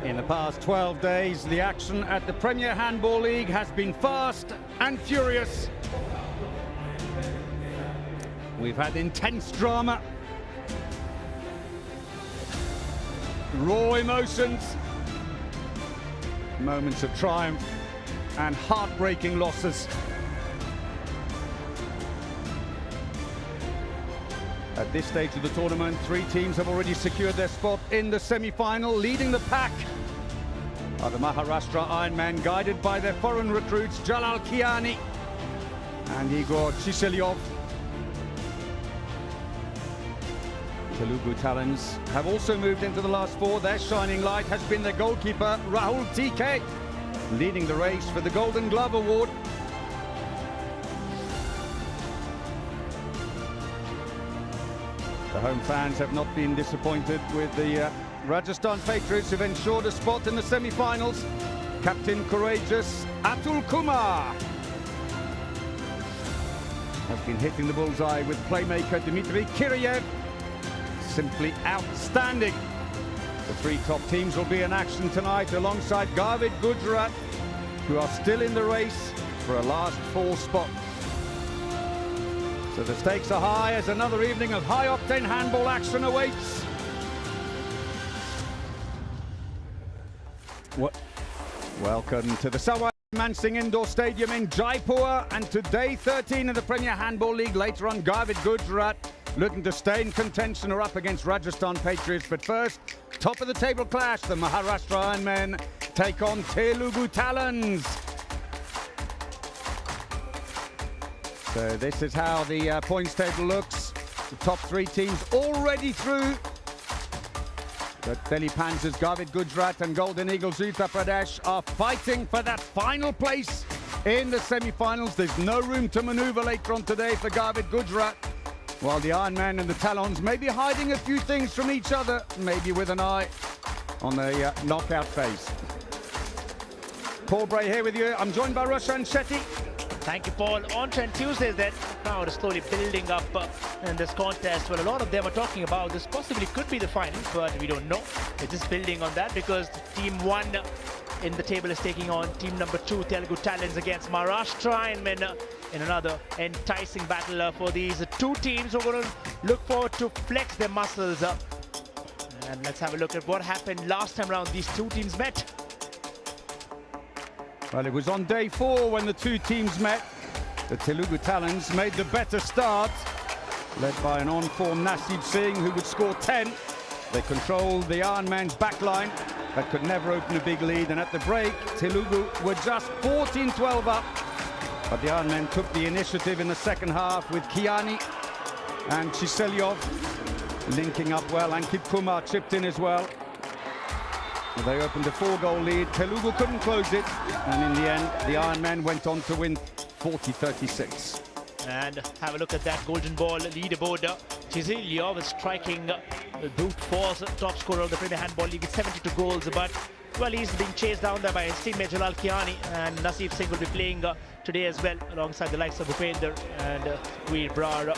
In the past 12 days, the action at the Premier Handball League has been fast and furious. We've had intense drama, raw emotions, moments of triumph, and heartbreaking losses. At this stage of the tournament, 3 teams have already secured their spot in the semi-final. Leading the pack are the Maharashtra Ironmen, guided by their foreign recruits Jalal Kiani and Igor Chiselyov. Telugu Talents have also moved into the last 4. Their shining light has been their goalkeeper Rahul TK, leading the race for the Golden Glove Award. The home fans have not been disappointed with the Rajasthan Patriots, who've ensured a spot in the semi-finals. Captain courageous Atul Kumar has been hitting the bullseye with playmaker Dmitry Kiryev. Simply outstanding. The 3 top teams will be in action tonight alongside Garvid Gujarat, who are still in the race for a last 4 spot. So the stakes are high as another evening of high-octane handball action awaits. Welcome to the Sawai Mansingh Indoor Stadium in Jaipur, and to day 13 of the Premier Handball League. Later on, Garvid Gujarat looking to stay in contention or up against Rajasthan Patriots. But first, top of the table clash, the Maharashtra Ironmen take on Telugu Talents. So this is how the points table looks. The top 3 teams already through. The Delhi Panthers, Garvid Gujarat and Golden Eagles Uttar Pradesh are fighting for that final place in the semi-finals. There's no room to manoeuvre later on today for Garvid Gujarat, while the Ironmen and the Talons may be hiding a few things from each other, maybe with an eye on the knockout phase. Paul Bray here with you. I'm joined by Roshan Shetty. Thank you, Paul. On to Tuesdays, then, the crowd is slowly building up in this contest. Well, a lot of them are talking about this possibly could be the final, but we don't know. We're just building on that because team 1 in the table is taking on team number 2, Telugu Talents, against Maharashtra Ironmen in another enticing battle for these 2 teams who are going to look forward to flex their muscles up. And let's have a look at what happened last time around these 2 teams met. Well, it was on day 4 when the 2 teams met. The Telugu Talents made the better start, led by an on-form Nasib Singh, who would score 10. They controlled the Ironmen's backline, but could never open a big lead. And at the break, Telugu were just 14-12 up. But the Ironmen took the initiative in the second half with Kiani and Chiselyov linking up well. Ankit Kumar chipped in as well. They opened a 4-goal lead. Telugu couldn't close it, and in the end, the Ironmen went on to win 40-36. And have a look at that golden ball leaderboard. Chiselyov is striking brute force, top scorer of the Premier Handball League with 72 goals. But, well, he's being chased down there by his teammate Jalal Kiani, and Nasib Singh will be playing today as well, alongside the likes of Bhupender and Veer Brar.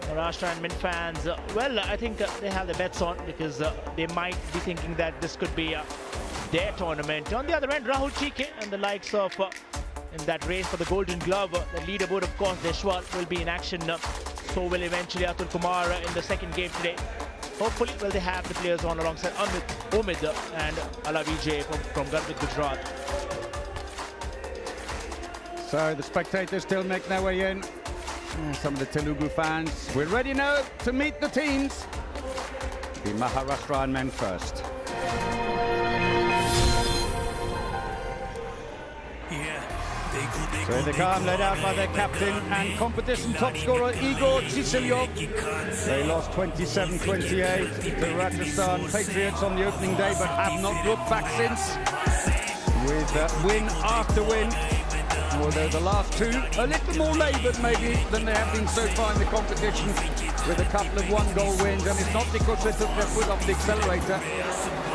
Maharashtra Ironmen fans, well, I think they have their bets on, because they might be thinking that this could be their tournament. On the other end, Rahul TK and the likes of in that race for the Golden Glove, the leaderboard, of course, Deshwal will be in action. So will eventually Atul Kumar in the second game today. Hopefully, will they have the players on alongside Omid and Ala Vijay from Garvid Gujarat. So the spectators still make their way in. Some of the Telugu fans. We're ready now to meet the teams. The Maharashtra Ironmen first. So they come, led out by their captain and competition top scorer Igor Chiselyov. They lost 27-28 to Rajasthan Patriots on the opening day, but have not looked back since, with win after win. Although the last 2 a little more laboured maybe than they have been so far in the competition, with a couple of 1-goal wins. And it's not because they took their foot off the accelerator,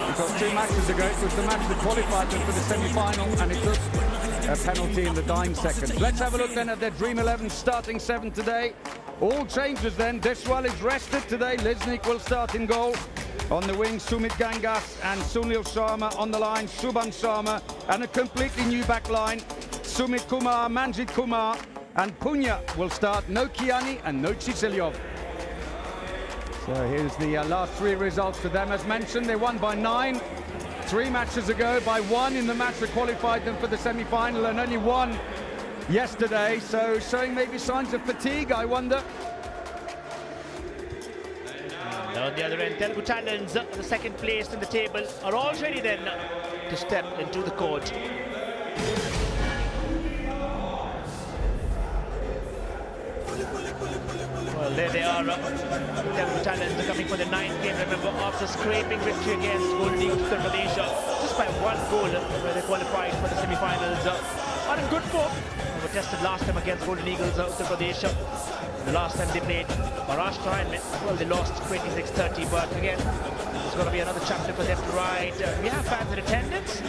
because 2 matches ago it was the match that qualified them for the semi-final, and it took a penalty in the dying seconds. Let's have a look then at their Dream 11 starting 7 today. All changes then. Deshwal is rested today. Liznik will start in goal. On the wing, Sumit Gangas and Sunil Sharma. On the line, Shubham Sharma. And a completely new back line. Sumit Kumar, Manjit Kumar and Punya will start. No Kiani and no Chiselyov. So here's the last three results for them. As mentioned, they won by 9 3 matches ago, by 1 in the match that qualified them for the semi-final, and only 1 yesterday. So showing maybe signs of fatigue, I wonder. On the other end, Telugu Talents, the second place in the table, are all ready then to step into the court. Well, there they are. Telugu Talents coming for the 9th game, remember, after scraping victory against Golden Eagles Uttar Pradesh, just by 1 goal, where they qualified for the semi-finals. Are in good form. They were tested last time against Golden Eagles Uttar Pradesh. The last time they played Maharashtra, and well, they lost 26-30, but again, it's going to be another chapter for them to write. We have fans in attendance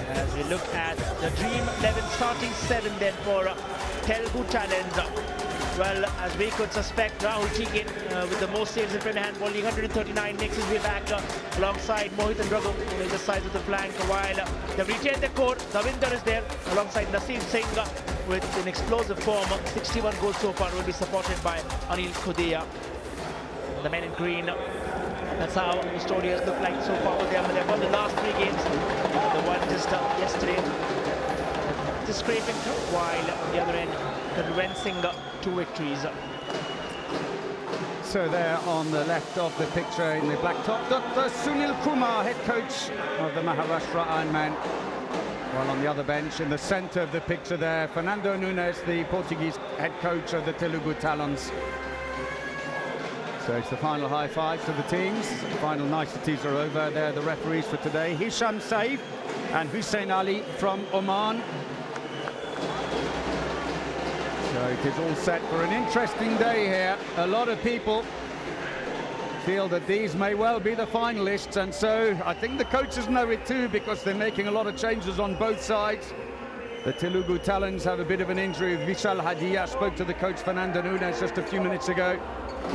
as we look at the Dream 11 starting 7 then for Telugu Talents. Well, as we could suspect, Rahul Teagan with the most saves in Premier Handball League, 139, makes his way back alongside Mohit and Raghu on the sides of the flank. While they've retained their core, Davinder is there alongside Naseem Singh with an explosive form. 61 goals so far, will be supported by Anil Khudiya. The men in green, that's how the story has looked like so far for them. They've won the last 3 games. The one just yesterday, just scraping through, while on the other end, condensing 2 victories. So there on the left of the picture in the black top, Dr. Sunil Kumar, head coach of the Maharashtra Ironman. While on the other bench, in the centre of the picture there, Fernando Nunes, the Portuguese head coach of the Telugu Talents. So it's the final high fives to the teams. The final niceties are over. They're the referees for today, Hisham Saif and Hussein Ali from Oman. So it is all set for an interesting day here. A lot of people feel that these may well be the finalists, and so I think the coaches know it too, because they're making a lot of changes on both sides. The Telugu Talents have a bit of an injury. Vishal Hadia spoke to the coach Fernando Nunes just a few minutes ago.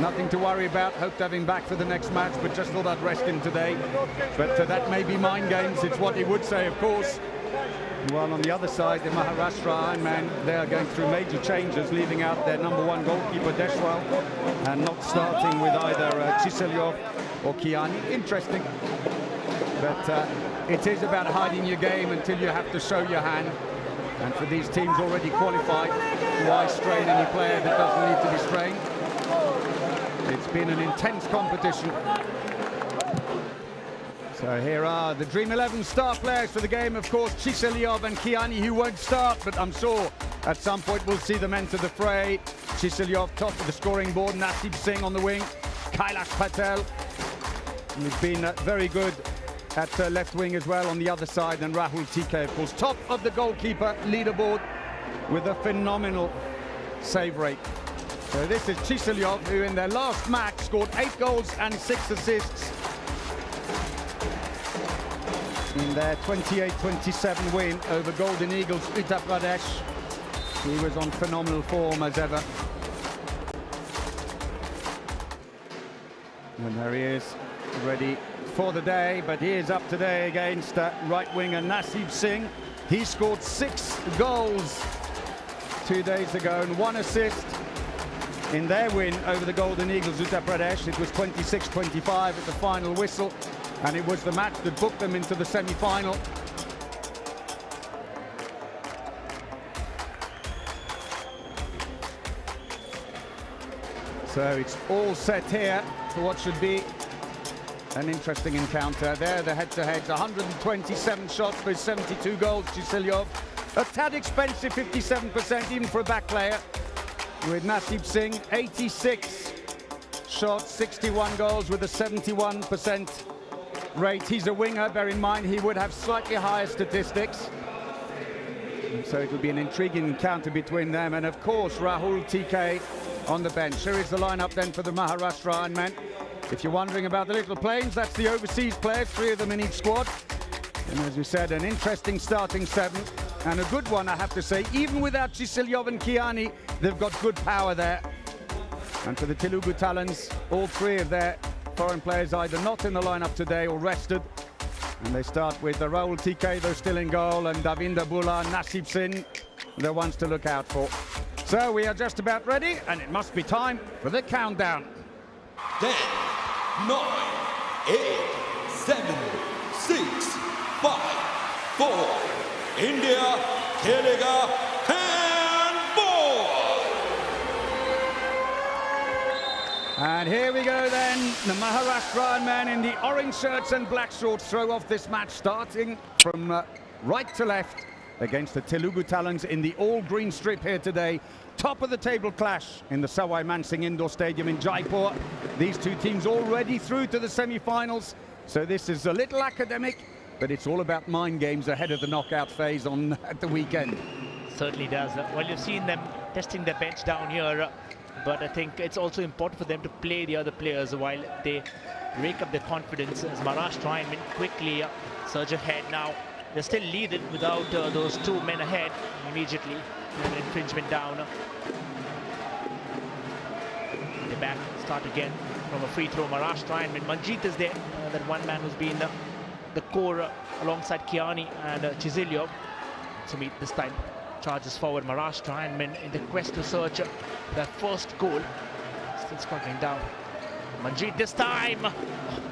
Nothing to worry about. Hope to have him back for the next match, but just thought I'd rest him today. But that may be mind games. It's what he would say, of course. While on the other side, the Maharashtra Ironman, they are going through major changes, leaving out their #1 goalkeeper, Deshwal, and not starting with either Chiselyov or Kiani. Interesting. But it is about hiding your game until you have to show your hand. And for these teams already qualified, why strain any player that doesn't need to be strained? It's been an intense competition. So here are the Dream 11 star players for the game. Of course, Chiselyov and Kiani, who won't start, but I'm sure at some point we'll see them enter the fray. Chiselyov top of the scoring board, Naseem Singh on the wing, Kailash Patel, who's been very good at left wing as well on the other side, and Rahul TK, of course, top of the goalkeeper leaderboard with a phenomenal save rate. So this is Chiselyov, who in their last match scored 8 goals and 6 assists in their 28-27 win over Golden Eagles Uttar Pradesh. He was on phenomenal form as ever. And there he is, ready for the day, but he is up today against right winger Naseem Singh. He scored 6 goals 2 days ago and 1 assist in their win over the Golden Eagles Uttar Pradesh. It was 26-25 at the final whistle, and it was the match that booked them into the semi-final. So it's all set here for what should be an interesting encounter. There, the head-to-heads, 127 shots for his 72 goals, Chiselyov. A tad expensive, 57% even for a back player. With Naseem Singh, 86 shots, 61 goals with a 71% rate. He's a winger, bear in mind he would have slightly higher statistics. And so it will be an intriguing encounter between them. And of course, Rahul TK on the bench. Here is the lineup then for the Maharashtra Ironman. If you're wondering about the little planes, that's the overseas players, 3 of them in each squad. And as we said, an interesting starting 7, and a good one, I have to say. Even without Chiselyov and Kiani, they've got good power there. And for the Telugu Talents, all 3 of their foreign players either not in the lineup today or rested. And they start with Rahul TK, though still in goal, and Davinder Bula, Nasib Singh, the ones to look out for. So we are just about ready, and it must be time for the countdown. 10, 9, 8, 7, 6, 5, 4, India, Telugu, Handball! And here we go then, the Maharashtrian men in the orange shirts and black shorts throw off this match, starting from right to left against the Telugu Talons in the all-green strip here today. Top of the table clash in the Sawai Mansingh Indoor Stadium in Jaipur. These two teams already through to the semi-finals, so this is a little academic, but it's all about mind games ahead of the knockout phase at the weekend. Certainly does. Well, you've seen them testing their bench down here, but I think it's also important for them to play the other players while they rake up their confidence as Maharashtra quickly surge ahead now. They're still leading without those two men ahead immediately. An infringement down. They're back, start again from a free throw. Maharashtra and Manjeet is there, that one man who's been the core alongside Kiani and Chizilyov. Sumit this time charges forward. Maharashtra and in the quest to search that first goal. Still struggling down. Manjeet this time,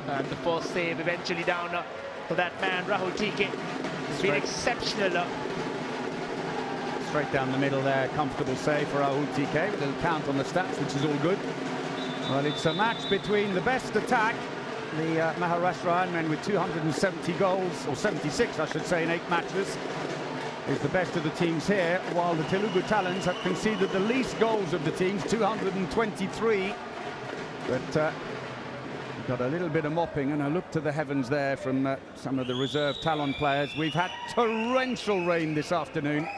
and the first save eventually down for that man Rahul TK. It's been exceptional. Straight down the middle there, comfortable save for Rahul TK with a count on the stats, which is all good. Well, it's a match between the best attack, the Maharashtrian men with 270 goals, or 76 I should say, in 8 matches, is the best of the teams here, while the Telugu Talons have conceded the least goals of the teams, 223. But got a little bit of mopping, and I look to the heavens there from some of the reserve Talon players. We've had torrential rain this afternoon.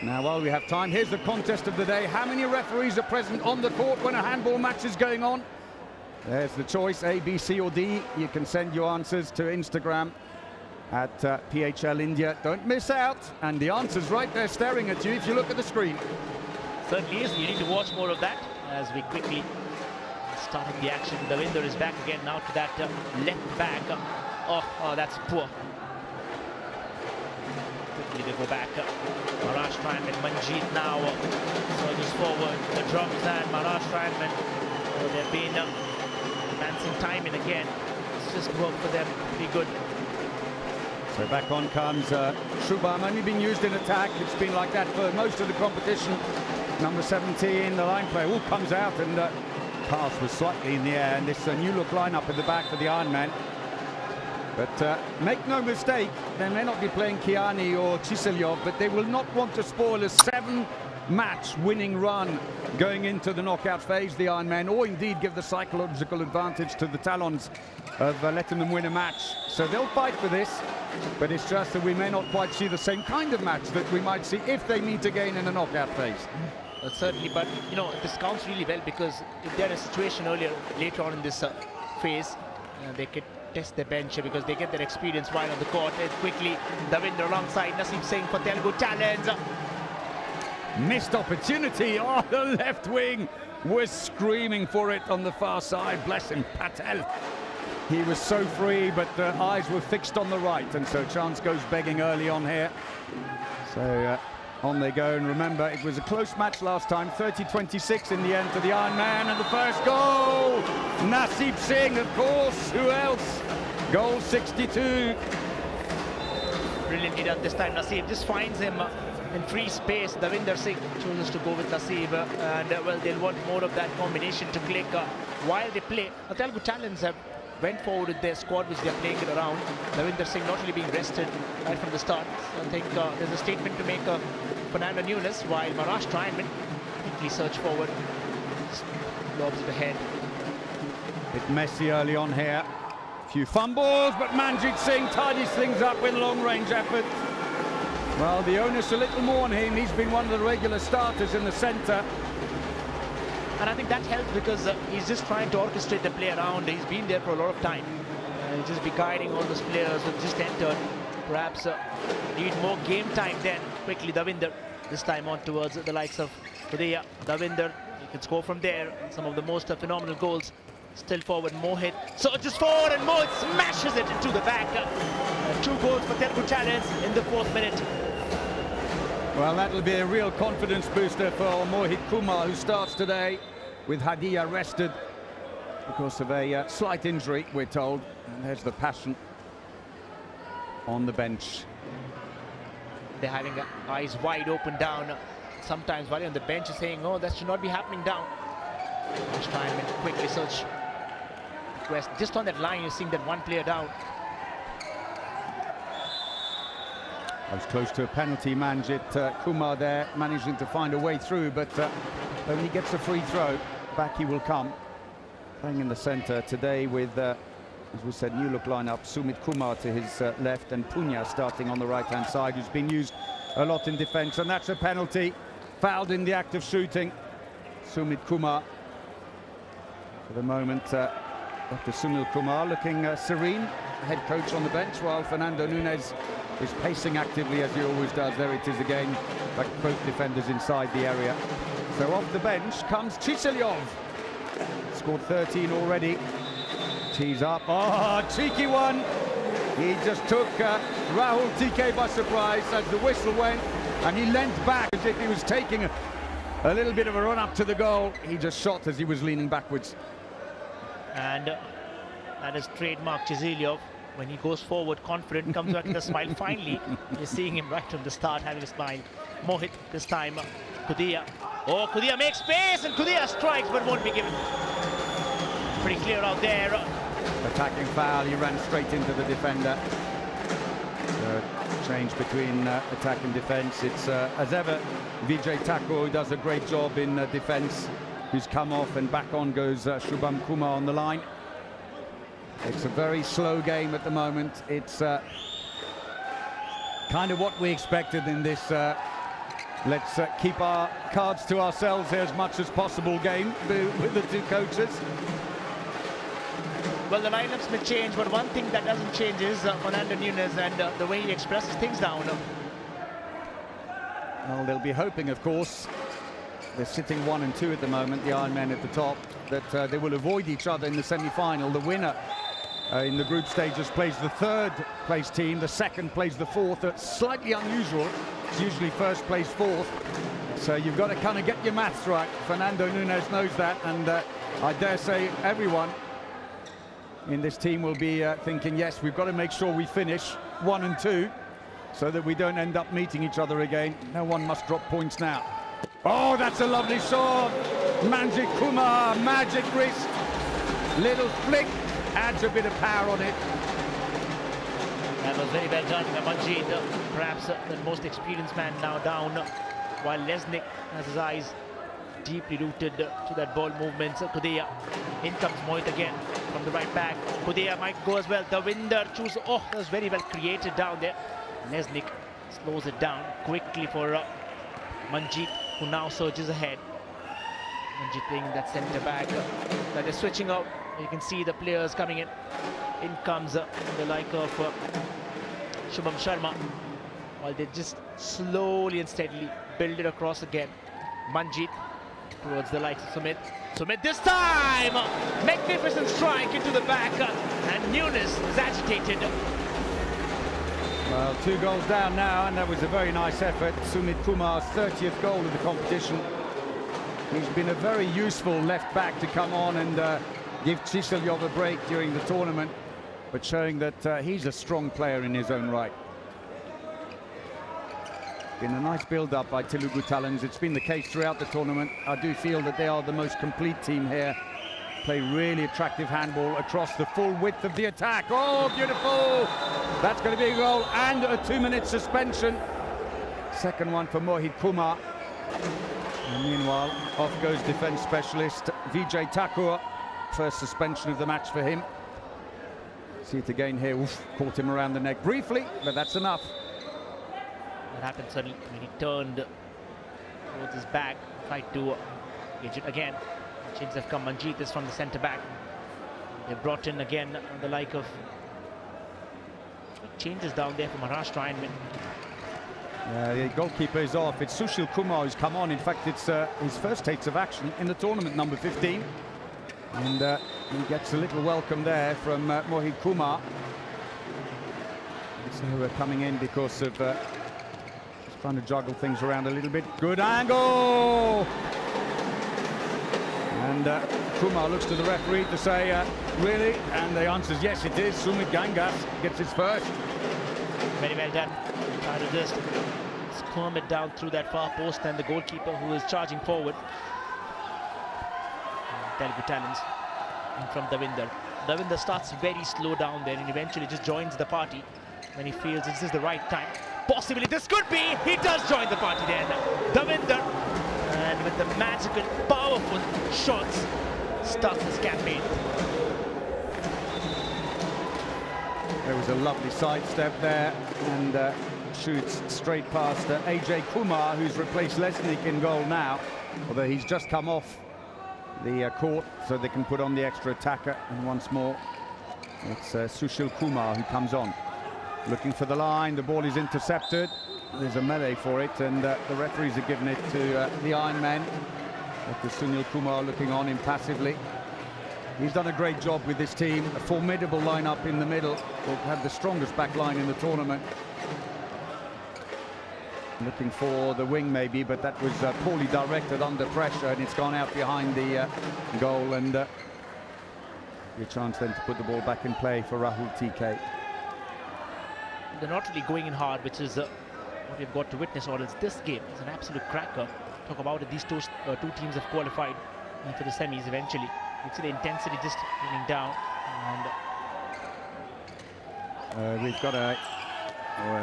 Now, while we have time, here's the contest of the day. How many referees are present on the court when a handball match is going on? There's the choice, A, B, C or D. You can send your answers to Instagram at PHL India. Don't miss out. And the answer's right there staring at you if you look at the screen. Certainly is. You need to watch more of that as we quickly starting the action. Davinder is back again now to that left back. Oh, that's poor. Quickly they go back. Maharashtra and Manjeet now surges forward. The drums and Maharashtra and they've been advancing time and again. It's just worked for them. Be good. So back on comes Shubham, only being used in attack. It's been like that for most of the competition. Number 17, the line player, comes out and pass was slightly in the air, and this new look lineup in the back for the Iron Man. But make no mistake, they may not be playing Kiani or Chizilyov, but they will not want to spoil a 7-match winning run going into the knockout phase, the Iron Man, or indeed give the psychological advantage to the Talons of letting them win a match. So they'll fight for this, but it's just that we may not quite see the same kind of match that we might see if they meet again in the knockout phase. Certainly, but you know, this counts really well, because if they're in a situation later on in this phase, they could test their bench because they get their experience while on the court. And quickly, Davinder alongside Nasib Singh for Telugu Talons. Missed opportunity. Oh, the left wing was screaming for it on the far side. Bless him, Patel. He was so free, but the eyes were fixed on the right, and so chance goes begging early on here. So on they go, and remember, it was a close match last time, 30-26 in the end for the Iron Man, and the first goal! Nasib Singh, of course, who else? Goal 62. Brilliantly done this time. Nasib just finds him in free space. Davinder Singh chooses to go with Nasib, and well, they'll want more of that combination to click while they play. Telugu Talons have went forward with their squad, which they're playing it around. Davinder Singh not really being rested right from the start. So I think there's a statement to make Fernando Nunes, while Maharashtra quickly search forward. Just lobs it ahead. Bit messy early on here. Few fumbles, but Manjeet Singh tidies things up with long-range effort. Well, the onus a little more on him. He's been one of the regular starters in the centre. And I think that helps because he's just trying to orchestrate the play around. He's been there for a lot of time. He'll just be guiding all those players who've just entered. Perhaps need more game time then. Quickly, Davinder, this time on towards the likes of Udeya. Davinder, he can score from there. Some of the most phenomenal goals Still forward, Mohit surges forward and Mohit smashes it into the back. 2 goals for Telugu Talents in the 4th minute. Well, that'll be a real confidence booster for Mohit Kumar, who starts today with Hadia rested because of a slight injury, we're told. And there's the passion on the bench. They're having eyes wide open down. Sometimes Wali on the bench is saying, oh, that should not be happening down. Let's try and quickly search. Request. Just on that line, you're seeing that one player down. I was close to a penalty. Manjit Kumar there, managing to find a way through, but when he gets a free throw, back he will come. Playing in the centre today with, as we said, new look lineup. Sumit Kumar to his left and Punya starting on the right-hand side, who's been used a lot in defence, and that's a penalty. Fouled in the act of shooting. Sumit Kumar. For the moment, Dr. Sunil Kumar looking serene, head coach on the bench, while Fernando Nunes is pacing actively as he always does. There it is again, like both defenders inside the area. So off the bench comes Chiselyov. Scored 13 already. Tees up. Oh, cheeky one. He just took Rahul TK by surprise as the whistle went, and he leant back as if he was taking a little bit of a run up to the goal. He just shot as he was leaning backwards. And that is trademark Chiselyov. When he goes forward confident, comes back with a smile. Finally, you're seeing him right from the start having a smile. Mohit this time. Kudia. Oh, Kudia makes space and Kudia strikes but won't be given. Pretty clear out there. Attacking foul, he ran straight into the defender. Change between attack and defence. It's as ever Vijay Thakur, who does a great job in defence, who's come off, and back on goes Shubham Kumar on the line. It's a very slow game at the moment. It's kind of what we expected in this let's keep our cards to ourselves here as much as possible game with the two coaches. Well, the lineups may change, but one thing that doesn't change is Fernando Nunes and the way he expresses things down. Well, they'll be hoping, of course, they're sitting 1 and 2 at the moment, the Iron Men at the top, that they will avoid each other in the semi-final. The winner in the group stages plays the 3rd place team, the 2nd plays the 4th. That's slightly unusual. It's usually 1st place 4th. So you've got to kind of get your maths right. Fernando Nunes knows that, and I dare say everyone in this team will be thinking, yes, we've got to make sure we finish 1 and 2 so that we don't end up meeting each other again. No one must drop points now. Oh, that's a lovely shot. Manjit Kumar, magic wrist. Little flick, adds a bit of power on it. That was very well done by Manjit. Perhaps the most experienced man now down, while Lesnik has his eyes deeply rooted to that ball movement. Kudia, in comes Mohit again from the right back. Kudia might go as well. The winder choose. Oh, that was very well created down there. Lesnik slows it down quickly for Manjit, who now surges ahead. Manjit playing in that centre back. That is switching out. You can see the players coming in. In comes the like of Shubham Sharma, while they just slowly and steadily build it across again. Manjit towards the likes of Sumit. Sumit this time! Magnificent strike into the back, and Nunes is agitated. Well, 2 goals down now, and that was a very nice effort. Sumit Kumar's 30th goal of the competition. He's been a very useful left back to come on and give Chiselyov a break during the tournament, but showing that he's a strong player in his own right. Been a nice build-up by Telugu Talents. It's been the case throughout the tournament. I do feel that they are the most complete team here. Play really attractive handball across the full width of the attack. Oh, beautiful! That's going to be a goal and a 2-minute suspension. Second one for Mohit Kumar. And meanwhile, off goes defence specialist Vijay Thakur. First suspension of the match for him. See it again here. Oof, caught him around the neck briefly, but that's enough. That happened suddenly when he turned towards his back, tried to engage it again. Changes have come. Manjit is from the centre back. They brought in again the like of changes down there for Maharashtra Ironman. The goalkeeper is off. It's Sushil Kumar who's come on. In fact, it's his first taste of action in the tournament, number 15. And He gets a little welcome there from Mohit Kumar. So we're coming in because of just trying to juggle things around a little bit. Good angle! And Kumar looks to the referee to say, really? And the answer is yes, it is. Sumit Gangas gets his first. Very well done. Trying to just squirm it down through that far post, and the goalkeeper who is charging forward. Telugu Talents in from Davinder. Davinder starts very slow down there and eventually just joins the party when he feels this is the right time. Possibly this could be. He does join the party then. Davinder, and with the magical, powerful shots, starts his campaign. There was a lovely sidestep there and shoots straight past AJ Kumar, who's replaced Lesnik in goal now, although he's just come off the court so they can put on the extra attacker. And once more it's Sushil Kumar who comes on, looking for the line. The ball is intercepted. There's a melee for it, and the referees have given it to the Iron Men. Dr. Sunil Kumar looking on impassively. He's done a great job with this team. A formidable lineup in the middle. They'll have the strongest back line in the tournament. Looking for the wing maybe, but that was poorly directed under pressure, and it's gone out behind the goal, and a chance then to put the ball back in play for Rahul TK. They're not really going in hard, which is what we've got to witness. Or this game is an absolute cracker. Talk about it, these two teams have qualified for the semis eventually. You see the intensity just running down, and we've got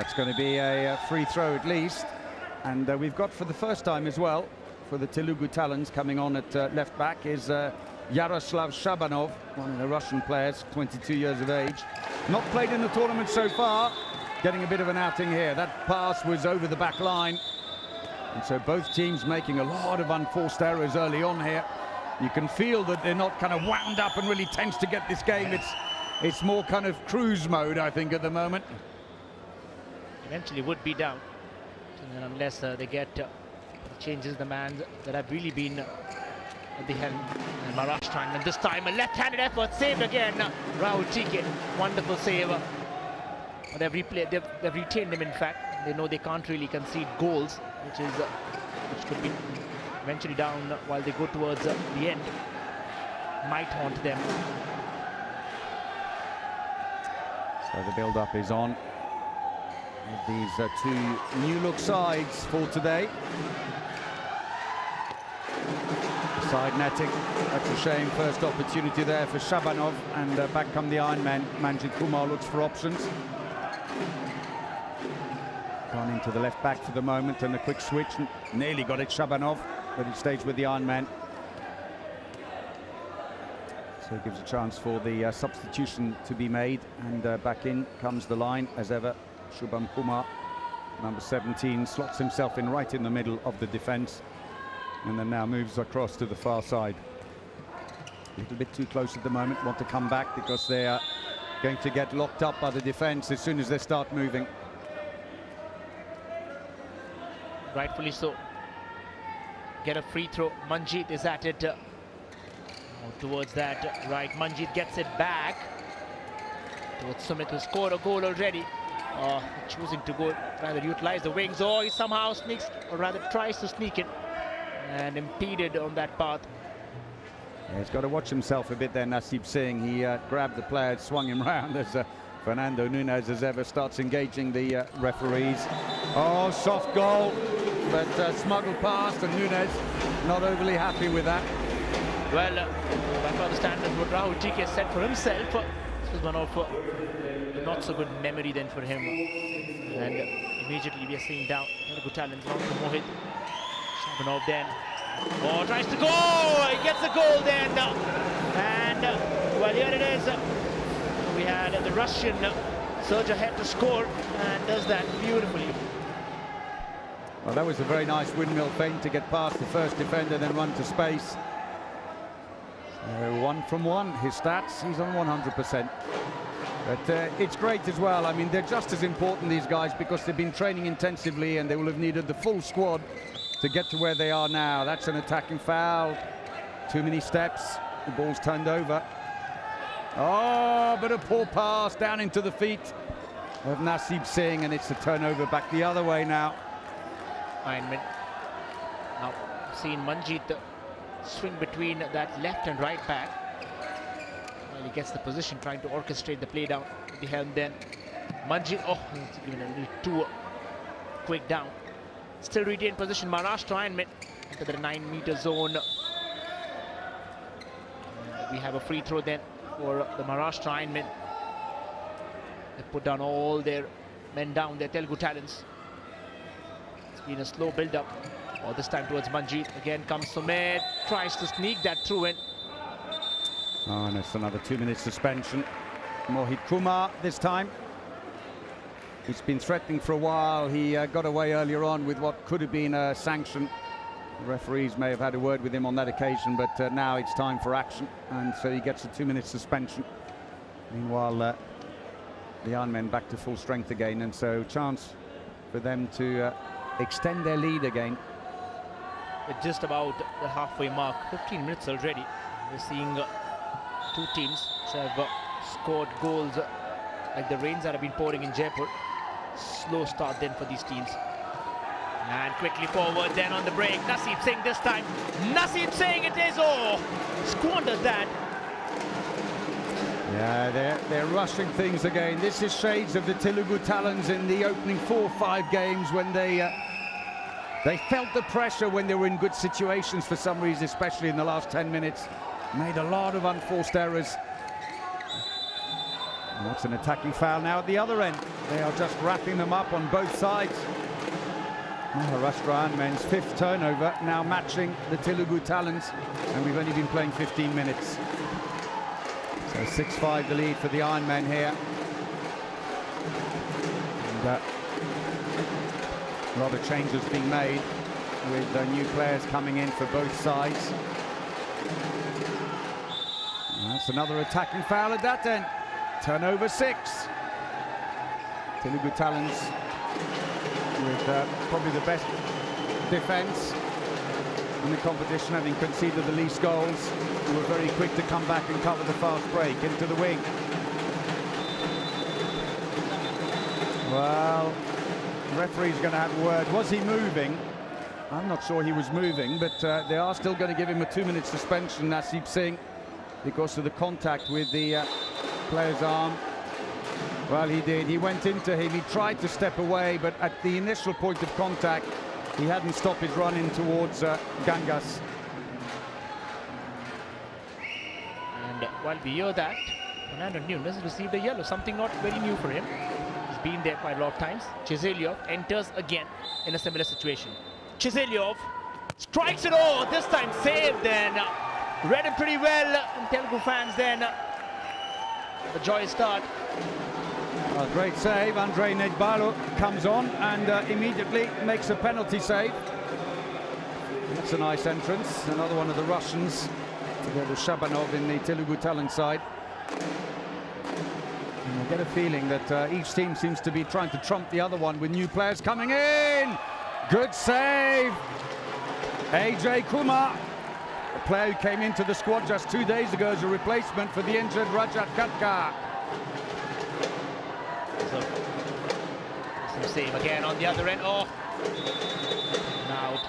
it's going to be a free throw at least, and we've got for the first time as well for the Telugu Talents coming on at left back is Yaroslav Shabanov, one of the Russian players, 22 years of age. Not played in the tournament so far, getting a bit of an outing here. That pass was over the back line, and so both teams making a lot of unforced errors early on here. You can feel that they're not kind of wound up and really tense to get this game. It's more kind of cruise mode, I think, at the moment. Eventually would be down, and unless they get changes. The man that have really been at the helm, Maharashtra, and this time a left-handed effort, saved again. Rahul TK, wonderful save. They've retained him. In fact, they know they can't really concede goals, which could be eventually down while they go towards the end. Might haunt them. So the build-up is on. These two new-look sides for today. Side netting, that's a shame. First opportunity there for Shabanov, and back come the Iron Man. Manjit Kumar looks for options. Gone into the left back for the moment, and a quick switch. Nearly got it, Shabanov, but he stays with the Iron Man. So it gives a chance for the substitution to be made, and back in comes the line as ever. Shubham Kumar, number 17, slots himself in right in the middle of the defence, and then now moves across to the far side. A little bit too close at the moment. Want to come back because they are going to get locked up by the defence as soon as they start moving. Rightfully so. Get a free throw. Manjit is at it. Towards that right. Manjit gets it back towards Sumit, who scored a goal already. Choosing to go rather utilize the wings, or he somehow sneaks, or rather tries to sneak it, and impeded on that path. Yeah, he's got to watch himself a bit there, Naseeb Singh. He grabbed the player, swung him round as Fernando Nunes, as ever, starts engaging the referees. Oh, soft goal, but smuggled past, and Nunes not overly happy with that. Well, by further standards, what Rahul TK said for himself, this was one of not so good memory then for him. And immediately we are seeing down Telugu Talents long to Mohit. Shabanov then. Oh, tries to go! He gets a goal then. And well, here it is. We had the Russian surge ahead to score, and does that beautifully. Well, that was a very nice windmill feint to get past the first defender, then run to space. 1 from 1, his stats, he's on 100%. But it's great as well. I mean, they're just as important, these guys, because they've been training intensively and they will have needed the full squad to get to where they are now. That's an attacking foul. Too many steps. The ball's turned over. Oh, but a poor pass down into the feet of Naseeb Singh, and it's a turnover back the other way now. Lineman. Now, seen Manjeet swing between that left and right back. Well, he gets the position, trying to orchestrate the play down with the helm then. Manjeet, oh, he's given a little too quick down. Still retain position, Maharashtra lineman into the 9-meter zone. We have a free throw then for the Maharashtra linemen. They put down all their men down, their Telugu talents. It's been a slow build-up. Oh, this time towards Manjeet. Again comes Sumit, tries to sneak that through in. Oh, and it's another 2-minute suspension. Mohit Kumar this time. He's been threatening for a while. He got away earlier on with what could have been a sanction. The referees may have had a word with him on that occasion, but now it's time for action, and so he gets a 2-minute suspension. Meanwhile, the Ironmen back to full strength again, and so chance for them to extend their lead again. At just about the halfway mark, 15 minutes already. We're seeing two teams which have scored goals like the rains that have been pouring in Jaipur. Slow start then for these teams. And quickly forward then on the break. Naseeb Singh this time. Naseeb Singh it is. Oh, squandered that. Yeah, they're rushing things again. This is shades of the Telugu Talons in the opening 4 or 5 games when they felt the pressure when they were in good situations for some reason, especially in the last 10 minutes. Made a lot of unforced errors. And that's an attacking foul now at the other end. They are just wrapping them up on both sides. Maharashtra men's 5th turnover, now matching the Telugu Talons, and we've only been playing 15 minutes. So 6-5 the lead for the Ironmen here. And a lot of changes being made with new players coming in for both sides. And that's another attacking foul at that end. Turnover 6. Telugu Talons with probably the best defence in the competition, having conceded the least goals. Who were very quick to come back and cover the fast break into the wing. Well, the referee's going to have a word. Was he moving? I'm not sure he was moving, but they are still going to give him a 2-minute suspension, Naseeb Singh, because of the contact with the player's arm. Well, he did. He went into him. He tried to step away, but at the initial point of contact, he hadn't stopped his run in towards Gangas. And while we hear that, Fernando Nunes received a yellow, something not very new for him. He's been there quite a lot of times. Chizelyov enters again in a similar situation. Chizelyov strikes it all. This time saved then. Read it pretty well. And Telugu fans then. The joyous start. A great save. Andrei Nedbalo comes on and immediately makes a penalty save. That's a nice entrance. Another one of the Russians, together with Shabanov in the Telugu Talent side. And I get a feeling that each team seems to be trying to trump the other one with new players coming in. Good save. AJ Kumar, a player who came into the squad just 2 days ago as a replacement for the injured Rajat Katkar. Some save again on the other end. Oh, now.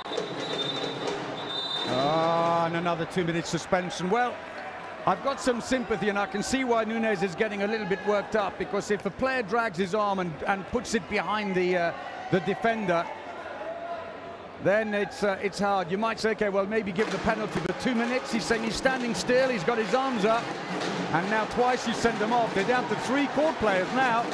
Oh, and another 2-minute suspension. Well, I've got some sympathy, and I can see why Nunes is getting a little bit worked up, because if a player drags his arm and puts it behind the defender, then it's hard. You might say, okay, well, maybe give the penalty, but 2 minutes. He's saying he's standing still. He's got his arms up, and now twice you send them off. They're down to 3 court players now.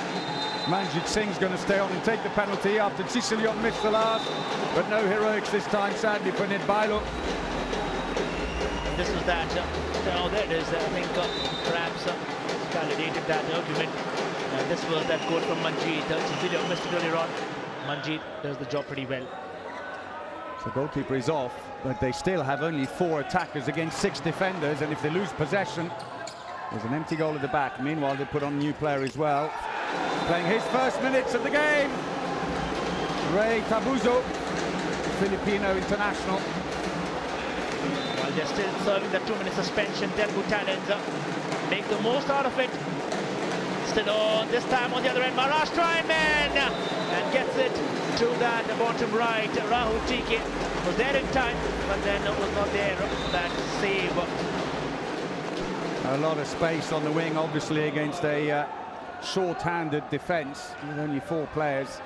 Manjeet Singh's going to stay on and take the penalty after Chizelyov missed the last, but no heroics this time, sadly, for Nedbalo. This was that. Oh, there it is. I think perhaps validated that argument. This was that goal from Manjeet. Chizelyov missed it earlier on. Manjeet does the job pretty well. So goalkeeper is off, but they still have only 4 attackers against 6 defenders, and if they lose possession, there's an empty goal at the back. Meanwhile, they put on a new player as well. Playing his first minutes of the game, Ray Tabuzo, Filipino international. Well, Well, they're still serving the 2-minute suspension. Telugu Talents make the most out of it. Still on, this time on the other end, Maharashtra man and gets it to that bottom right. Rahul Tike was there in time, but then was not there for that save. A lot of space on the wing, obviously, against a short-handed defence with only 4 players.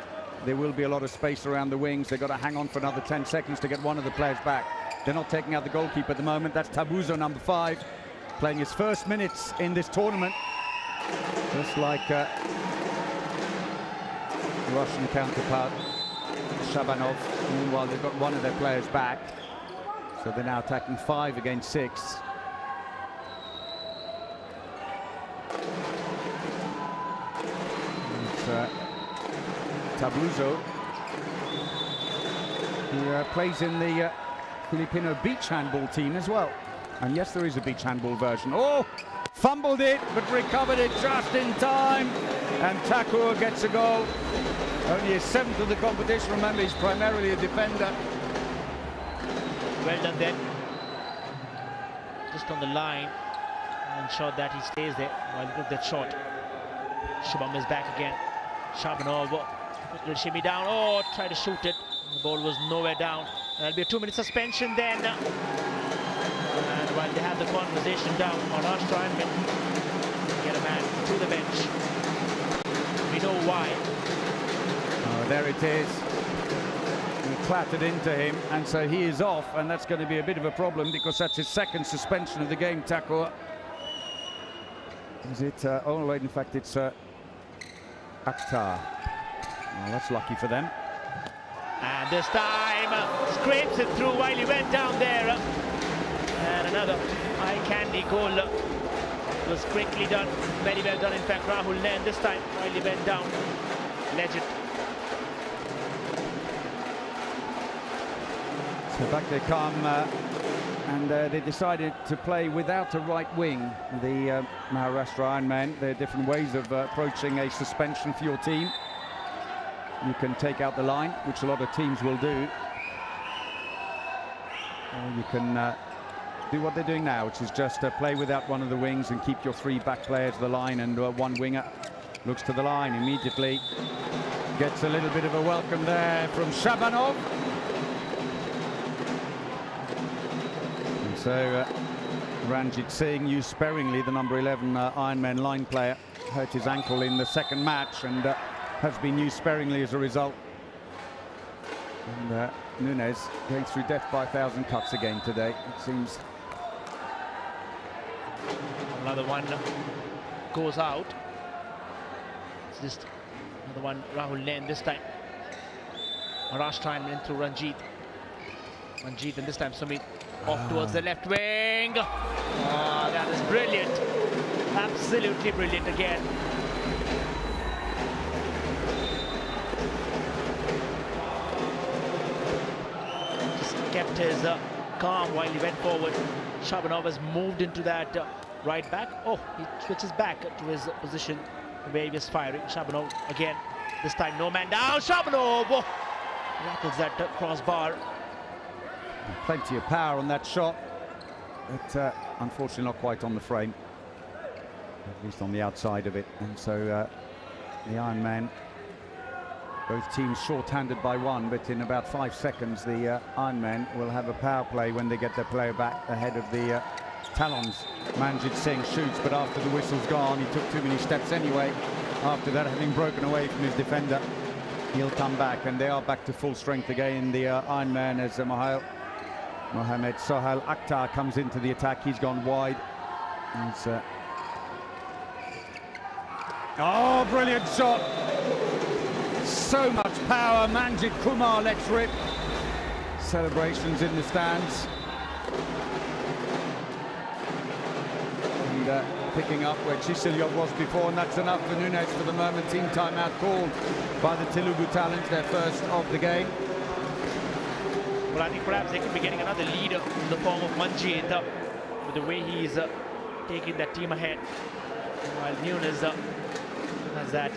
There will be a lot of space around the wings. They've got to hang on for another 10 seconds to get one of the players back. They're not taking out the goalkeeper at the moment. That's Tabuzo, number 5, playing his first minutes in this tournament. Just like Russian counterpart Shabanov. Meanwhile, they've got one of their players back. So they're now attacking 5 against 6. Tabuzo, he plays in the Filipino beach handball team as well. And yes, there is a beach handball version. Oh, fumbled it, but recovered it just in time. And Thakur gets a goal. Only his 7th of the competition. Remember, he's primarily a defender. Well done then. Just on the line. And shot that he stays there. Well, look at that shot. Shubham is back again. Shabanov will shimmy down. Oh, try to shoot it. The ball was nowhere down. There'll be a 2-minute suspension then. And while they have the conversation down, Maharashtra and get a man to the bench. We know why. Oh, there it is. He clattered into him, and so he is off, and that's going to be a bit of a problem because that's his 2nd suspension of the game, Thakur. Is it? Oh, wait, in fact, it's Akhtar. Well, that's lucky for them. And this time scrapes it through while he went down there. And another eye candy goal was quickly done. Very well done, in fact. Rahul Nair this time while he went down. Legend. So back they come, and they decided to play without a right wing. The Maharashtra Ironmen, there are different ways of approaching a suspension for your team. You can take out the line, which a lot of teams will do. Or you can do what they're doing now, which is just play without one of the wings and keep your 3 back players to the line, and one winger looks to the line immediately. Gets a little bit of a welcome there from Shabanov. And so Ranjit Singh, used sparingly, the number 11 Ironman line player, hurt his ankle in the 2nd match and has been used sparingly as a result. And Nunes going through death by 1,000 cuts again today, it seems. Another one goes out. It's just another one, Rahul Nair this time. Maharashtra in through Ranjit. Ranjit, and this time Sumit off towards the left wing. Oh, that is brilliant. Absolutely brilliant again. Kept his calm while he went forward. Shabanov has moved into that right back. Oh, he switches back to his position where he was firing. Shabanov again, this time no man down. Shabanov rattles that crossbar. Plenty of power on that shot, but unfortunately not quite on the frame, at least on the outside of it. And so the Ironman, both teams short-handed by 1, but in about 5 seconds the Ironmen will have a power play when they get their player back ahead of the Talons. Manjit Singh shoots, but after the whistle's gone, he took too many steps anyway. After that, having broken away from his defender, he'll come back, and they are back to full strength again, the Ironman, as Mohamed Sohail Akhtar comes into the attack. He's gone wide. Oh, brilliant shot! So much power. Manjit Kumar lets rip. Celebrations in the stands. And picking up where Chisilyov was before, and that's enough for Nunes for the moment. Team timeout called by the Telugu Talents, their first of the game. Well, I think perhaps they could be getting another lead in the form of Manjit with the way he's taking that team ahead. While Nunes has that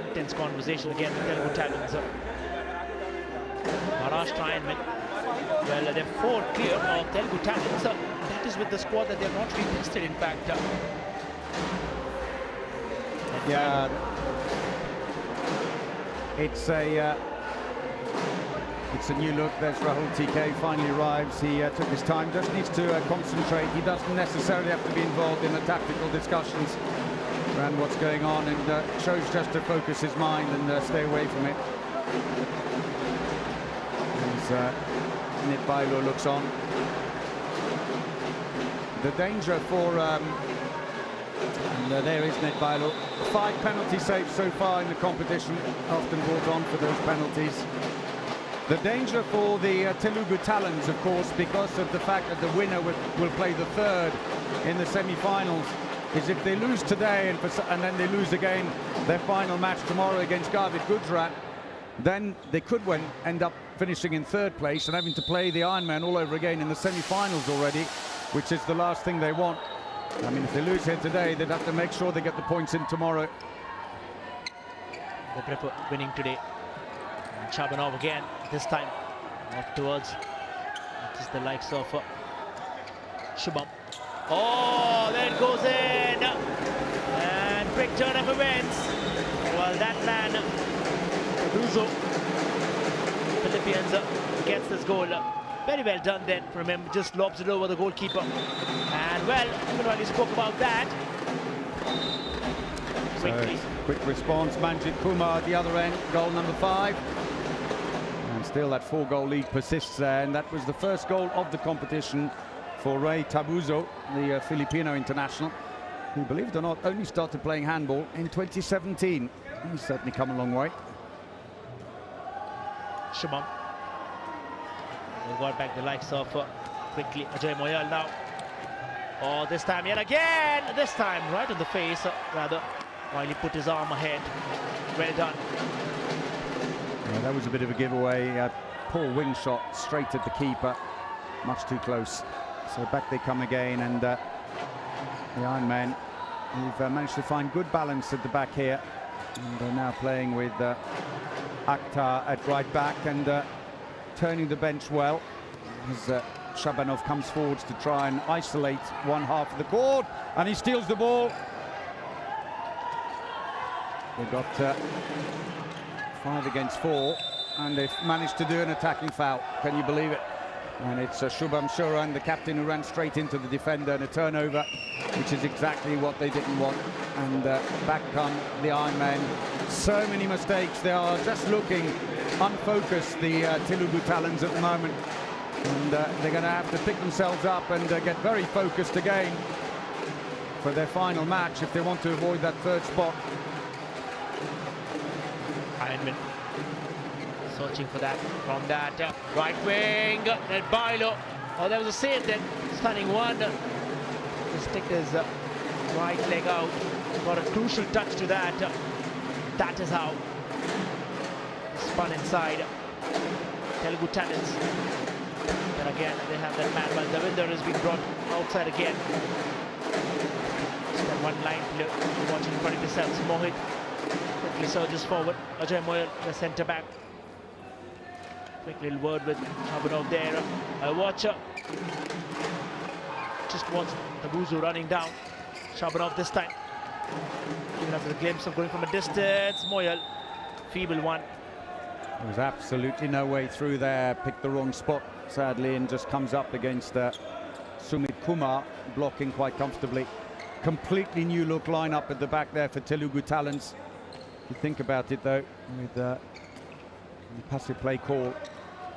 intense conversation again with Telugu Talents. Maharashtra Ironmen Well, they're 4 clear of Telugu Talents. That is with the squad that they're not retested, in fact. Yeah, it's a new look. There's Rahul TK, finally arrives. He took his time, just needs to concentrate. He doesn't necessarily have to be involved in the tactical discussions around what's going on, and chose just to focus his mind and stay away from it. As Netbailo looks on. The danger for... and there is Netbailo. 5 penalty saves so far in the competition, often brought on for those penalties. The danger for the Telugu Talents, of course, because of the fact that the winner will play the third in the semi-finals, is if they lose today and then they lose again their final match tomorrow against Garvit Gujarat, then they could end up finishing in third place and having to play the Ironman all over again in the semi-finals already, which is the last thing they want. I mean, if they lose here today, they'd have to make sure they get the points in tomorrow. The Prep winning today. And Shabanov again, this time off towards it is the likes of Shubham. Oh, there it goes in, and quick turn of events. Well, that man Ruzo, Philippines, gets this goal. Very well done then from him, just lobs it over the goalkeeper. And well, even while he spoke about that, quickly. So quick response, Manjit Kumar at the other end, goal number 5. And still that 4-goal lead persists there, and that was the first goal of the competition for Ray Tabuzo, the Filipino international, who, believe it or not, only started playing handball in 2017. He's certainly come a long way. Shubham. They got back the likes of quickly Ajay Moyal now. Oh, this time yet again! This time right in the face, rather, while he put his arm ahead. Well done. Yeah, that was a bit of a giveaway. Poor wing shot straight at the keeper. Much too close. So back they come again, and the Ironmen, who've managed to find good balance at the back here. And they're now playing with Akhtar at right back and turning the bench well. As Shabanov comes forwards to try and isolate one half of the court, and he steals the ball. They've got 5 against 4, and they've managed to do an attacking foul. Can you believe it? And it's Shubham Shuran, the captain, who ran straight into the defender, and a turnover, which is exactly what they didn't want. And back come the Ironmen. So many mistakes. They are just looking unfocused, the Telugu Talents, at the moment. And they're going to have to pick themselves up and get very focused again for their final match if they want to avoid that third spot. Ironman searching for that from that right wing. Netbailo. Oh, there was a save then. Stunning one. Just stick his right leg out. Got a crucial touch to that. That is how. Spun inside. Telugu Talents. But again, they have that man. Well, Davinder has been brought outside again. Just got one line watching in front of yourselves. Mohit quickly surges forward. Ajay Moyal, the centre back. Quick little word with Shabanov there. A watcher. Just watch Tabuzo running down. Shabanov this time. Giving us a glimpse of going from a distance. Moyal, feeble one. There was absolutely no way through there. Picked the wrong spot, sadly, and just comes up against Sumit Kumar, blocking quite comfortably. Completely new look lineup at the back there for Telugu Talents. If you think about it, though, with the passive play call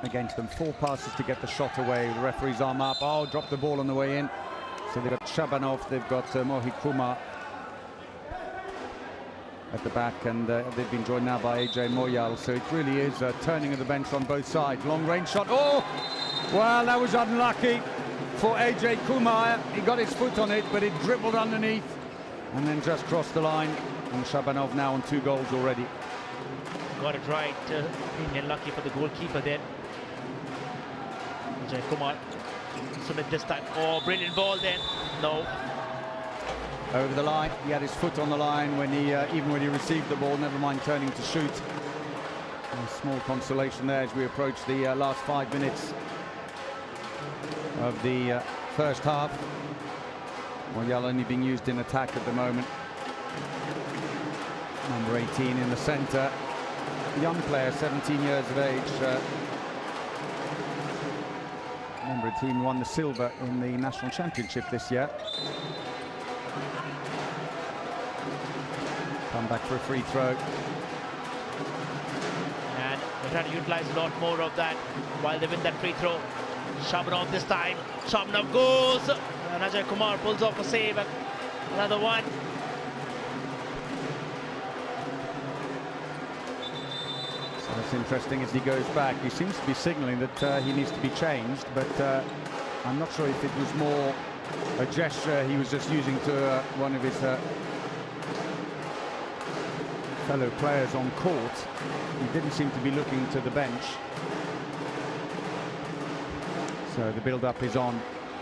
against them. 4 passes to get the shot away. The referee's arm up. Oh, dropped the ball on the way in. So they've got Shabanov, they've got Mohit Kumar at the back, and they've been joined now by Ajay Moyal. So it really is turning of the bench on both sides. Long range shot. Oh, well, that was unlucky for Ajay Kumar. He got his foot on it, but it dribbled underneath and then just crossed the line. And Shabanov now on 2 goals already. Got it right. Being unlucky for the goalkeeper then. Ajay Kumar. Sumit this time. Oh, brilliant ball then. No. Over the line. He had his foot on the line when he, even when he received the ball, never mind turning to shoot. A small consolation there as we approach the last 5 minutes of the first half. Moyal only being used in attack at the moment. Number 18 in the centre. Young player, 17 years of age. Number 18 won the silver in the national championship this year. Come back for a free throw. And they're trying to utilise a lot more of that while they win that free throw. Shabanov this time. Shabanov goes. And Ajay Kumar pulls off a save. And another one. So it's interesting as he goes back. He seems to be signalling that he needs to be changed, but I'm not sure if it was more a gesture he was just using to one of his fellow players on court. He didn't seem to be looking to the bench. So the build-up is on.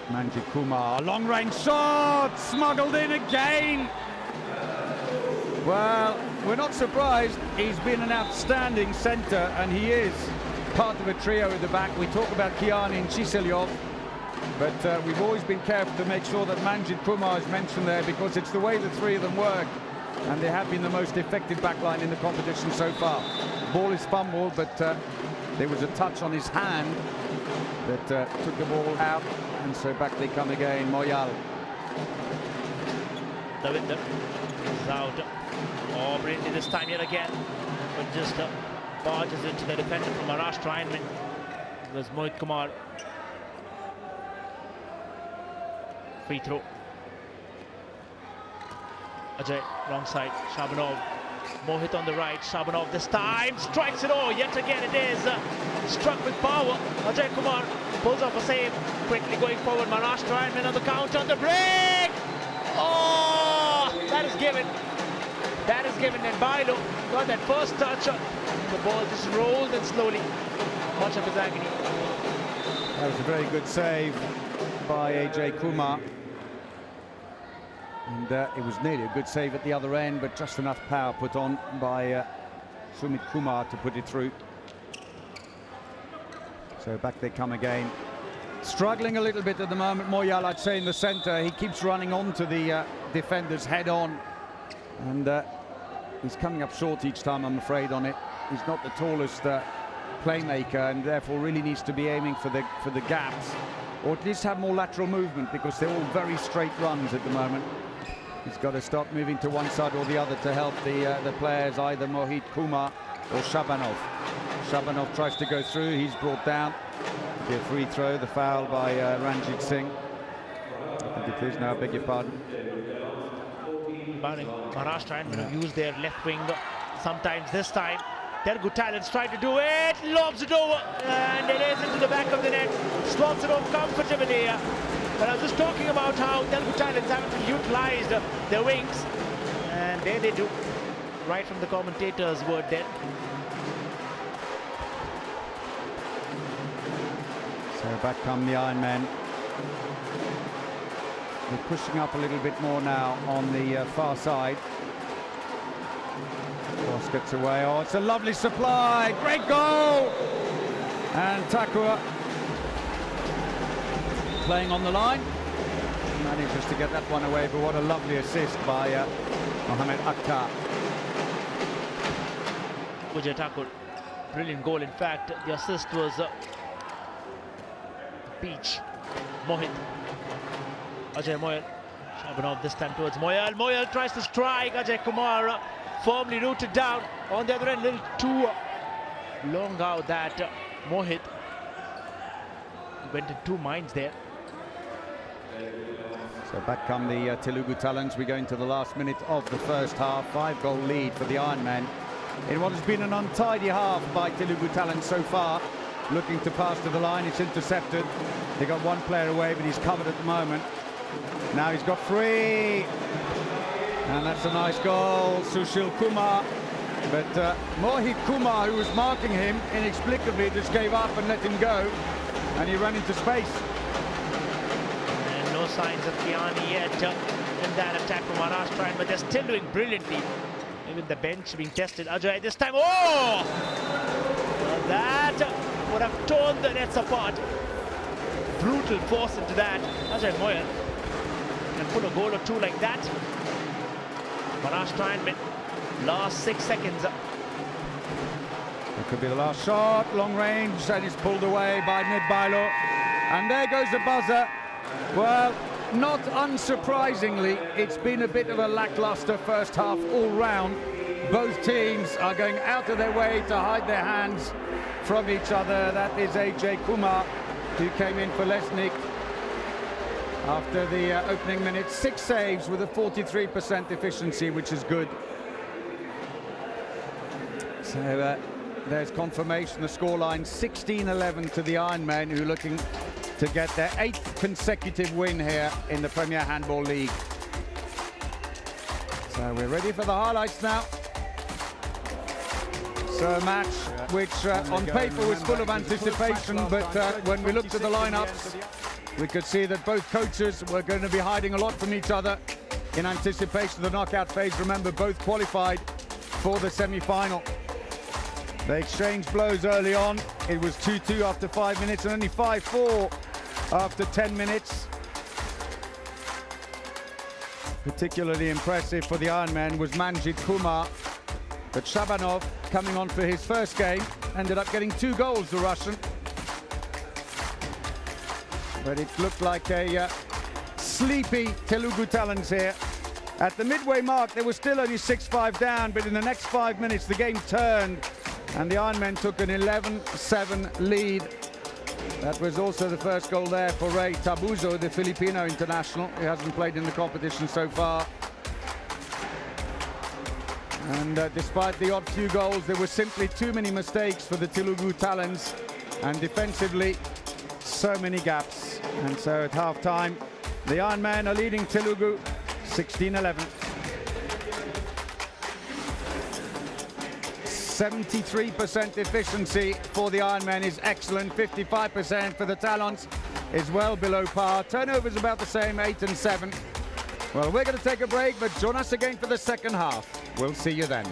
Manjit Kumar, long-range shot, smuggled in again. Well, we're not surprised. He's been an outstanding centre, and he is part of a trio at the back. We talk about Kiani and Chiselyov, but we've always been careful to make sure that Manjit Kumar is mentioned there, because it's the way the three of them work, and they have been the most effective backline in the competition so far. Ball is fumbled, but there was a touch on his hand that took the ball out, and so back they come again. Moyal. Davinder is out. Oh, brilliantly this time yet again, but just barges into the defender from Maharashtra. It was Mohit Kumar. Free throw. Ajay, wrong side. Shabanov. Mohit on the right. Shabanov this time strikes it. Oh, yet again it is struck with power. Ajay Kumar pulls off a save. Quickly going forward. Maharashtra and on the count on the break. Oh, that is given. That is given, and Bailo got that first touch. The ball just rolled and slowly. Much of his agony. That was a very good save by Ajay Kumar. And it was nearly a good save at the other end, but just enough power put on by Sumit Kumar to put it through. So back they come again. Struggling a little bit at the moment, Moyal, I'd say, in the centre. He keeps running onto the defenders head on. And he's coming up short each time, I'm afraid, on it. He's not the tallest playmaker, and therefore really needs to be aiming for the gaps, or at least have more lateral movement, because they're all very straight runs at the moment. He's got to stop moving to one side or the other to help the players, either Mohit Kumar or Shabanov. Shabanov tries to go through. He's brought down. The free throw, the foul by Ranjit Singh. I think it is now, I beg your pardon. Maharashtra and use their left wing sometimes. This time Telugu Talents try to do it, lobs it over, and it is into the back of the net. Slots it off comfortably. But I was just talking about how Telugu Talents haven't utilised their wings, and there they do, right from the commentator's word there. So back come the Iron Men. They're pushing up a little bit more now on the far side. Cross gets away. Oh, it's a lovely supply. Great goal! And Thakur playing on the line. Manages to get that one away, but what a lovely assist by Mohamed Akhtar. Vijay Thakur, brilliant goal. In fact, the assist was Beach, Mohit. Ajay Moyal, Shabanov this time towards Moyal. Moyal tries to strike. Ajay Kumar firmly rooted down. On the other end, a little too long out that Mohit went in two minds there. So back come the Telugu Talents. We go into the last minute of the first half. 5-goal lead for the Iron Men in what has been an untidy half by Telugu Talents so far. Looking to pass to the line, it's intercepted. They got one player away, but he's covered at the moment. Now he's got three, and that's a nice goal. Sushil Kumar, but Mohit Kumar, who was marking him, inexplicably just gave up and let him go, and he ran into space. And no signs of Kiani yet in that attack from Maharashtra, but they're still doing brilliantly. Even the bench being tested. Ajay this time, oh! That would have torn the nets apart. brutal force into that. Ajay Moyan can put a goal or two like that. Manash Steinman, last 6 seconds. It could be the last shot, long range, and it's pulled away by Nidbailo. And there goes the buzzer. Well, not unsurprisingly, it's been a bit of a lackluster first half all round. Both teams are going out of their way to hide their hands from each other. That is AJ Kumar, who came in for Lesnik after the opening minutes. 6 saves with a 43% efficiency, which is good. So there's confirmation, the scoreline 16-11 to the Ironmen, who are looking to get their 8th consecutive win here in the Premier Handball League. So we're ready for the highlights now. So a match which on paper was full of anticipation, but when we looked at the lineups, we could see that both coaches were going to be hiding a lot from each other in anticipation of the knockout phase. Remember, both qualified for the semi-final. They exchanged blows early on. It was 2-2 after 5 minutes and only 5-4 after 10 minutes. Particularly impressive for the Ironmen was Manjit Kumar. But Shabanov, coming on for his first game, ended up getting 2 goals, the Russian. But it looked like a sleepy Telugu Talents here. At the midway mark, they were still only 6-5 down, but in the next 5 minutes, the game turned, and the Ironmen took an 11-7 lead. That was also the first goal there for Ray Tabuzo, the Filipino international. He hasn't played in the competition so far. And despite the odd few goals, there were simply too many mistakes for the Telugu Talents, and defensively, so many gaps. And so at half-time, the Ironmen are leading Telugu 16-11. 73% efficiency for the Ironmen is excellent. 55% for the Talents is well below par. Turnovers about the same, 8 and 7. Well, we're going to take a break, but join us again for the second half. We'll see you then.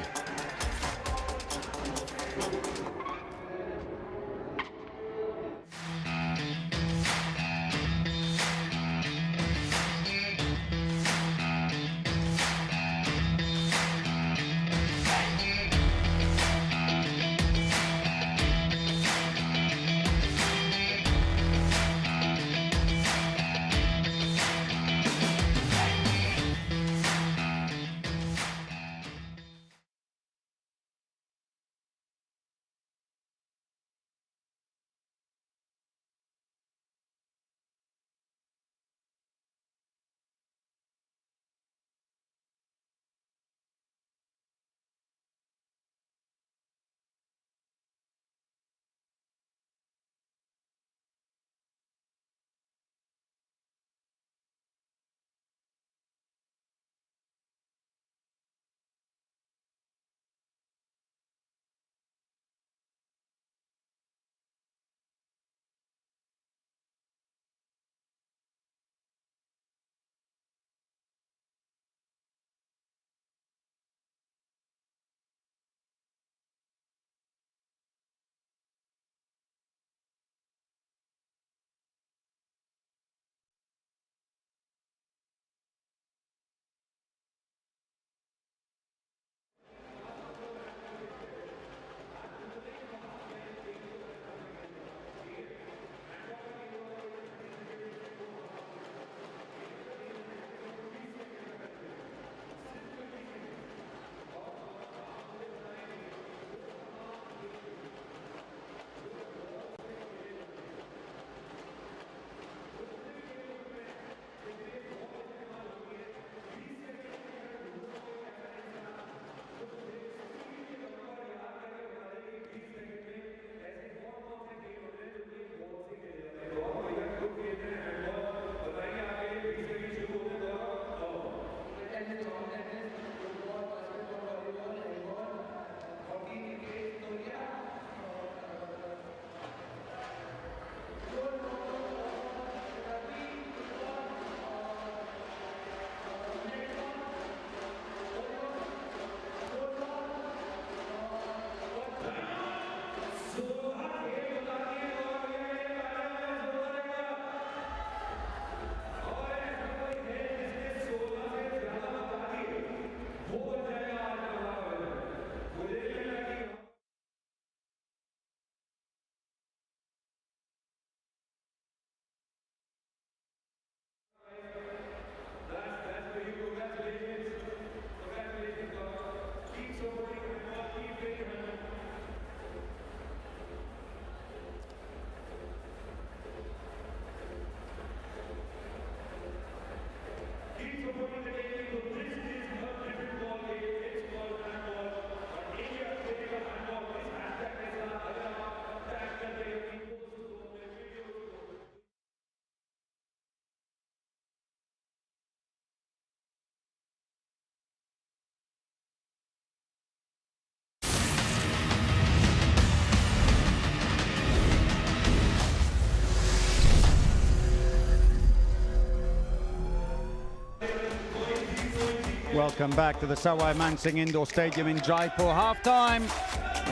Welcome back to the Sawai Mansingh Indoor Stadium in Jaipur. Half-time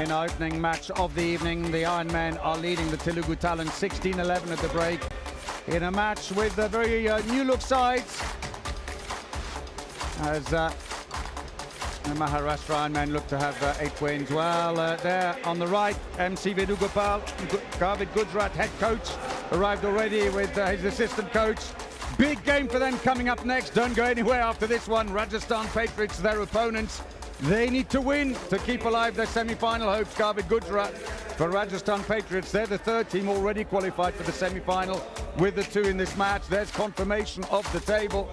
in our opening match of the evening. The Ironmen are leading the Telugu Talents 16-11 at the break in a match with very new-look sides. As the Maharashtra Ironmen look to have 8 wins. Well, there on the right, MC Vedugopal, Garvit Gujarat head coach, arrived already with his assistant coach. Big game for them coming up next. Don't go anywhere after this one. Rajasthan Patriots, their opponents. They need to win to keep alive their semi-final hopes. Garvit Gujarat for Rajasthan Patriots. They're the third team already qualified for the semi-final with the 2 in this match. There's confirmation of the table.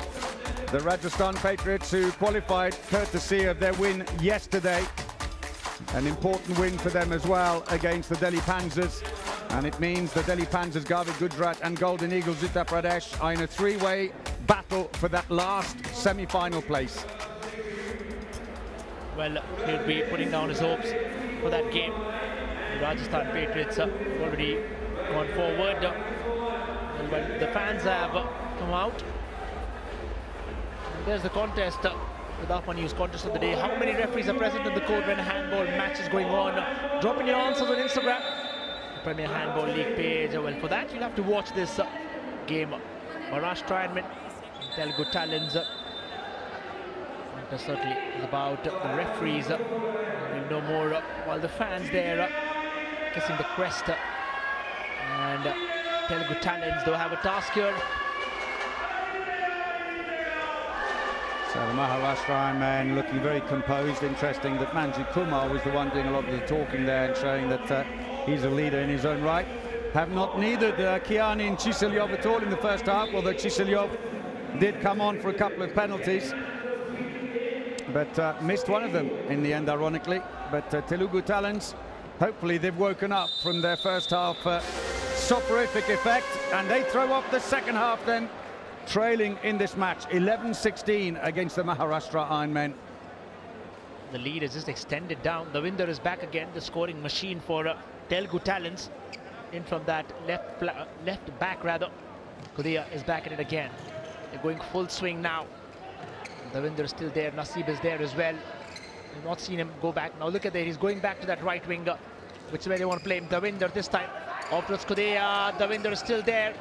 The Rajasthan Patriots, who qualified courtesy of their win yesterday. An important win for them as well against the Delhi Panzers. And it means the Delhi Panzers, Garvit Gujarat and Golden Eagles Uttar Pradesh are in a 3-way battle for that last semi-final place. Well, he'll be putting down his hopes for that game. The Rajasthan Patriots have already gone forward. But the fans have come out. There's the contest, the Dapa News contest of the day. How many referees are present in the court when a handball match is going on? Drop in your answers on Instagram. Premier Handball League page. Well, for that you'll have to watch this game. Maharashtra Ironmen, Telugu Talents. That certainly is about the referees. We'll know more while the fans there kissing the crest. And Telugu Talents do have a task here. So the Maharashtra Ironman looking very composed. Interesting that Manjit Kumar was the one doing a lot of the talking there and showing that he's a leader in his own right. Have not needed Kiani and Chisalyov at all in the first half, although Chisalyov did come on for a couple of penalties. But missed one of them in the end, ironically. But Telugu Talents, hopefully they've woken up from their first half soporific effect, and they throw off the second half then, trailing in this match 11-16 against the Maharashtra Ironmen. The lead is just extended down. Davinder is back again, the scoring machine for Telugu Talents. In from that left back rather. Kudia is back at it again. They're going full swing now. Davinder is still there. Naseeb is there as well. We've not seen him go back. Now look at that. He's going back to that right winger, which is where they want to play him. Davinder this time. Off towards Kudia. Davinder is still there.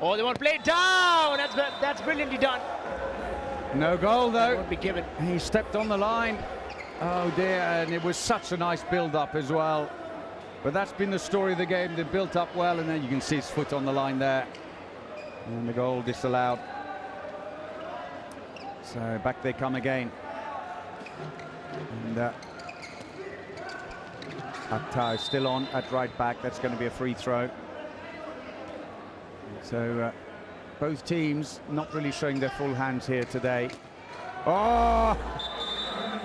Oh, they want to play it down. That's brilliantly done. No goal though. Won't be given. He stepped on the line. Oh dear, and it was such a nice build-up as well. But that's been the story of the game. They built up well, and then you can see his foot on the line there. And the goal disallowed. So back they come again. And Akhtar is still on at right back. That's going to be a free throw. So both teams not really showing their full hands here today. Oh!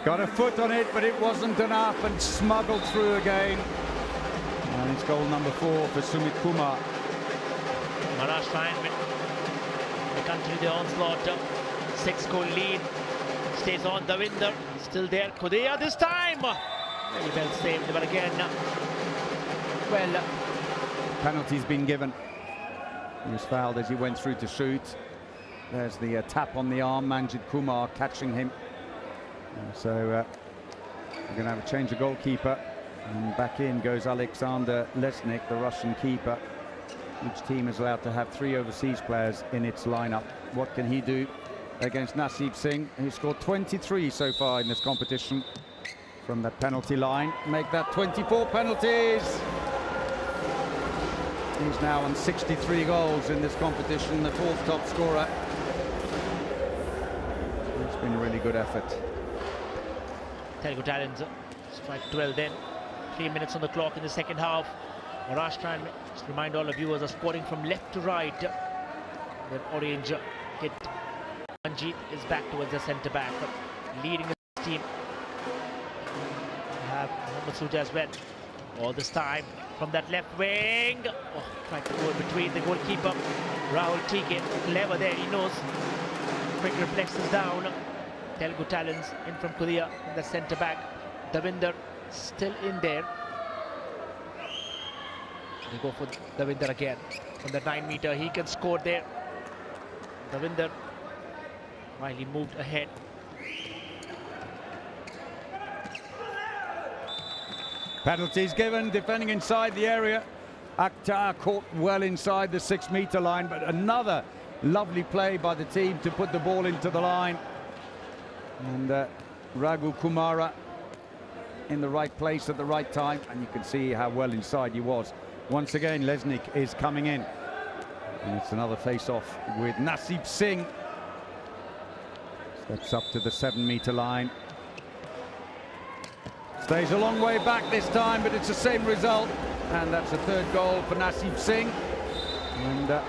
Got a foot on it, but it wasn't enough, and smuggled through again. And it's goal number 4 for Sumit Kumar. Maharashtra Ironmen, they continue the onslaught. 6-goal lead. Stays on. Davinder still there. Kudia this time. Very well saved, but again, well, Penalty's been given. He was fouled as he went through to shoot. There's the tap on the arm. Manjit Kumar catching him. So we're going to have a change of goalkeeper, and back in goes Alexander Lesnik, the Russian keeper. Each team is allowed to have 3 overseas players in its lineup. What can he do against Naseeb Singh? He scored 23 so far in this competition from that penalty line. Make that 24 penalties. He's now on 63 goals in this competition, the 4th top scorer. It's been a really good effort. Telugu Talents strike 12 then. 3 minutes on the clock in the second half. Maharashtra, just remind all of viewers, are scoring from left to right. Then orange hit. Manjit is back towards the centre back, leading the team. We have Mohammad Suja as well. All this time from that left wing. Oh, trying to go in between the goalkeeper. Rahul Tike, clever there, he knows. Quick reflexes down. Telugu Talents in from Kudia in the centre back. Davinder still in there. They go for Davinder again. From the 9-meter, he can score there. Davinder, while he moved ahead. Penalties given, defending inside the area. Akhtar caught well inside the 6-meter line, but another lovely play by the team to put the ball into the line. And Raghu Kumara in the right place at the right time, and you can see how well inside he was. Once again, Lesnik is coming in. And it's another face-off with Nasib Singh. Steps up to the 7-meter line. Stays a long way back this time, but it's the same result. And that's a third goal for Nasib Singh. And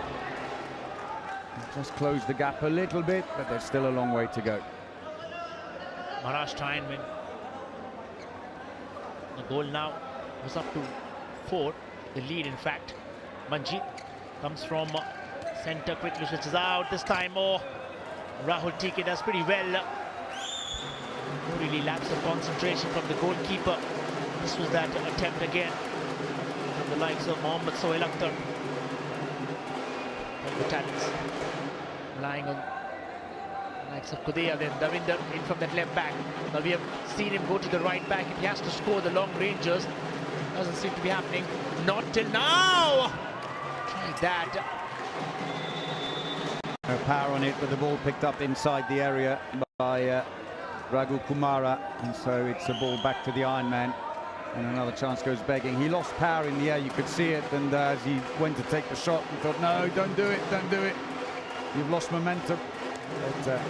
just closed the gap a little bit, but there's still a long way to go. Maharashtra win. The goal now was up to 4. The lead, in fact. Manjeet comes from centre, quickly switches out. This time, Rahul TK does pretty well. Really lapse of concentration from the goalkeeper. This was that attempt again from the likes of Mohammad Sohail Akhtar. The talents relying on the likes of Kudeya, then Davinder in from that left back. Now we have seen him go to the right back. If he has to score the long rangers, doesn't seem to be happening. Not till now. Try that. No power on it, but the ball picked up inside the area by Raghu Kumara, and so it's a ball back to the Iron Man, and another chance goes begging. He lost power in the air, you could see it, and as he went to take the shot, he thought, no, don't do it, don't do it. You've lost momentum. But,